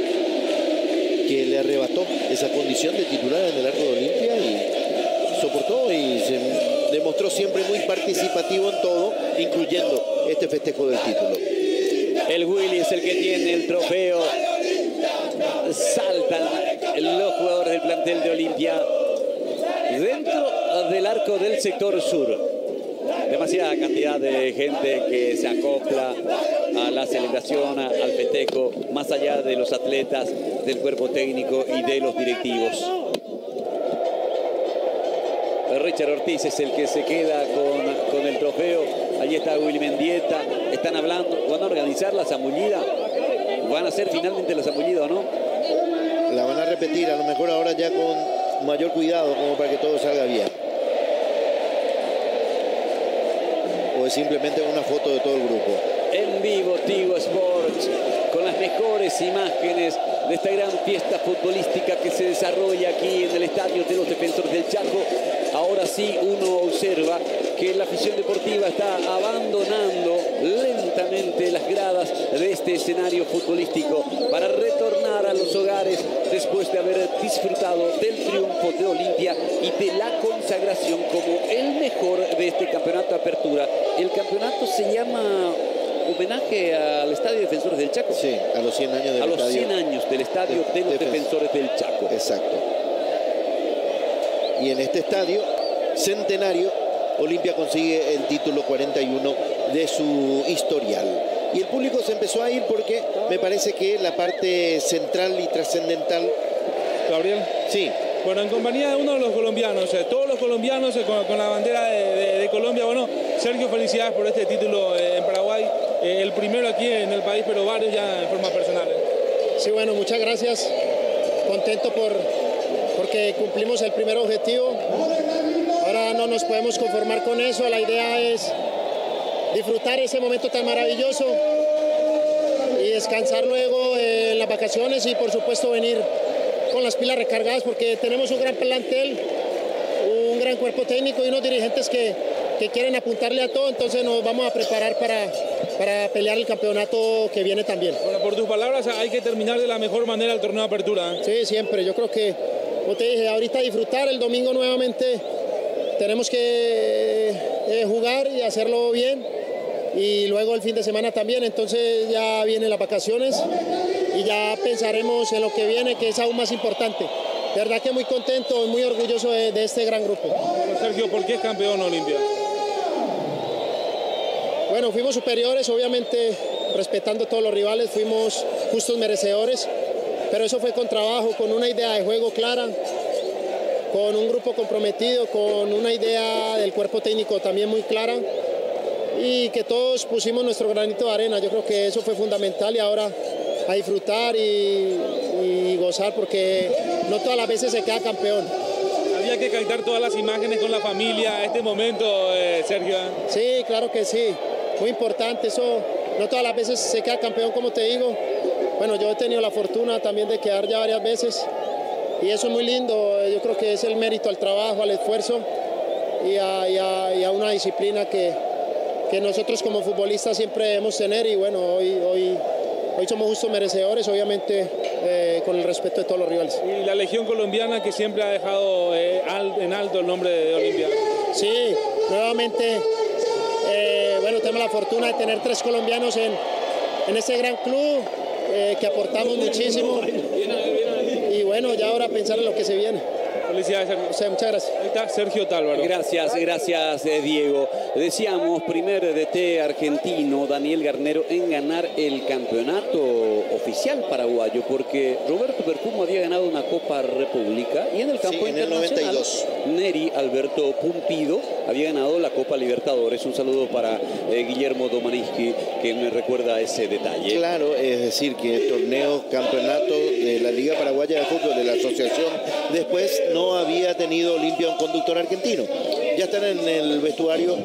que le arrebató esa condición de titular en el arco de Olimpia y soportó y se demostró siempre muy participativo en todo, incluyendo este festejo del título. El Willy es el que tiene el trofeo. Saltan los jugadores del plantel de Olimpia dentro del arco del sector sur. Demasiada cantidad de gente que se acopla a la celebración, al festejo, más allá de los atletas, del cuerpo técnico y de los directivos. Richard Ortiz es el que se queda con el trofeo. Allí está Willy Mendieta. Están hablando, van a organizar la zambullida. ¿Van a hacer finalmente la zambullida o no? La van a repetir, a lo mejor ahora ya con mayor cuidado, como para que todo salga bien. O es simplemente una foto de todo el grupo. En vivo, Tigo Sports, con las mejores imágenes de esta gran fiesta futbolística que se desarrolla aquí en el estadio de los Defensores del Chaco. Ahora sí uno observa que la afición deportiva está abandonando lentamente las gradas de este escenario futbolístico para retornar a los hogares después de haber disfrutado del triunfo de Olimpia y de la consagración como el mejor de este campeonato de apertura. El campeonato se llama homenaje al Estadio Defensores del Chaco. Sí, a los 100 años del estadio. A los 100 años del Estadio de los Defensores del Chaco. Exacto. Y en este estadio centenario, Olimpia consigue el título 41 de su historial. Y el público se empezó a ir porque me parece que la parte central y trascendental... Gabriel. Sí. Bueno, en compañía de uno de los colombianos, todos los colombianos con la bandera de Colombia. Bueno, Sergio, felicidades por este título en Paraguay. El primero aquí en el país, pero varios ya en forma personal. Sí, bueno, muchas gracias. Contento por que cumplimos el primer objetivo. Ahora no nos podemos conformar con eso. La idea es disfrutar ese momento tan maravilloso y descansar luego en las vacaciones y por supuesto venir con las pilas recargadas porque tenemos un gran plantel, un gran cuerpo técnico y unos dirigentes que quieren apuntarle a todo, entonces nos vamos a preparar para pelear el campeonato que viene también. Bueno, por tus palabras, hay que terminar de la mejor manera el torneo de apertura. Sí, siempre. Yo creo que, como te dije, ahorita disfrutar el domingo nuevamente. Tenemos que jugar y hacerlo bien. Y luego el fin de semana también. Entonces ya vienen las vacaciones y ya pensaremos en lo que viene, que es aún más importante. De verdad que muy contento, muy orgulloso de este gran grupo. Sergio, ¿por qué es campeón Olimpia? Bueno, fuimos superiores, obviamente respetando a todos los rivales, fuimos justos merecedores, pero eso fue con trabajo, con una idea de juego clara, con un grupo comprometido, con una idea del cuerpo técnico también muy clara y que todos pusimos nuestro granito de arena. Yo creo que eso fue fundamental y ahora a disfrutar y gozar porque no todas las veces se queda campeón. Había que captar todas las imágenes con la familia, este momento, Sergio. Sí, claro que sí. Muy importante, eso no todas las veces se queda campeón, como te digo. Bueno, yo he tenido la fortuna también de quedar ya varias veces y eso es muy lindo. Yo creo que es el mérito al trabajo, al esfuerzo y a una disciplina que nosotros como futbolistas siempre debemos tener y bueno, hoy somos justos merecedores, obviamente con el respeto de todos los rivales. Y la Legión Colombiana que siempre ha dejado en alto el nombre de Olimpia. Sí, nuevamente... bueno, tenemos la fortuna de tener 3 colombianos en este gran club que aportamos muchísimo y bueno, ya ahora pensar en lo que se viene. Felicidades, Sergio. O sea, muchas gracias. Ahí está Sergio Tálvaro. Gracias, Diego. Decíamos, primer DT argentino, Daniel Garnero, en ganar el campeonato oficial paraguayo, porque Roberto Perfumo había ganado una Copa República y en el campo internacional, Neri Alberto Pumpido había ganado la Copa Libertadores. Un saludo para Guillermo Domaniski, que me recuerda ese detalle. Claro, es decir, que el torneo campeonato de la Liga Paraguaya de Fútbol de la Asociación después no había tenido Olimpia un conductor argentino. Ya están en el vestuario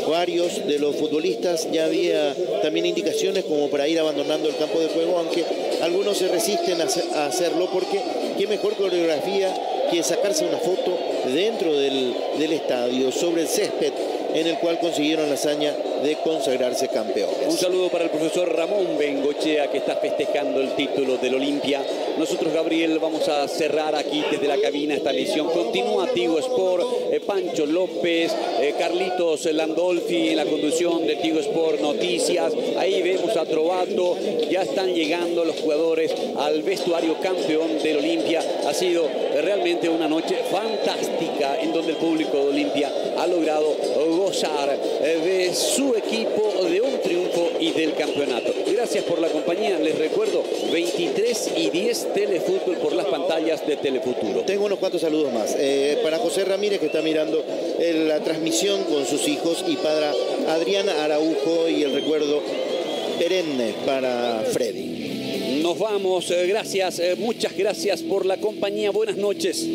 varios de los futbolistas, ya había también indicaciones como para ir abandonando el campo de juego, aunque algunos se resisten a hacerlo porque qué mejor coreografía que sacarse una foto dentro del estadio, sobre el césped en el cual consiguieron la hazaña de consagrarse campeones. Un saludo para el profesor Ramón Bengochea, que está festejando el título del Olimpia. Nosotros, Gabriel, vamos a cerrar aquí desde la cabina esta emisión. Continúa Tigo Sport, Pancho López, Carlitos Landolfi en la conducción de Tigo Sport Noticias. Ahí vemos a Trovato. Ya están llegando los jugadores al vestuario campeón del Olimpia. Ha sido realmente una noche fantástica en donde el público de Olimpia ha logrado gozar de su equipo, de un triunfo y del campeonato. Gracias por la compañía. Les recuerdo, 23:10 Telefútbol por las pantallas de Telefuturo. Tengo unos cuantos saludos más. Para José Ramírez, que está mirando la transmisión con sus hijos, y para Adriana Araujo, y el recuerdo perenne para Freddy. Nos vamos. Gracias, muchas gracias por la compañía. Buenas noches.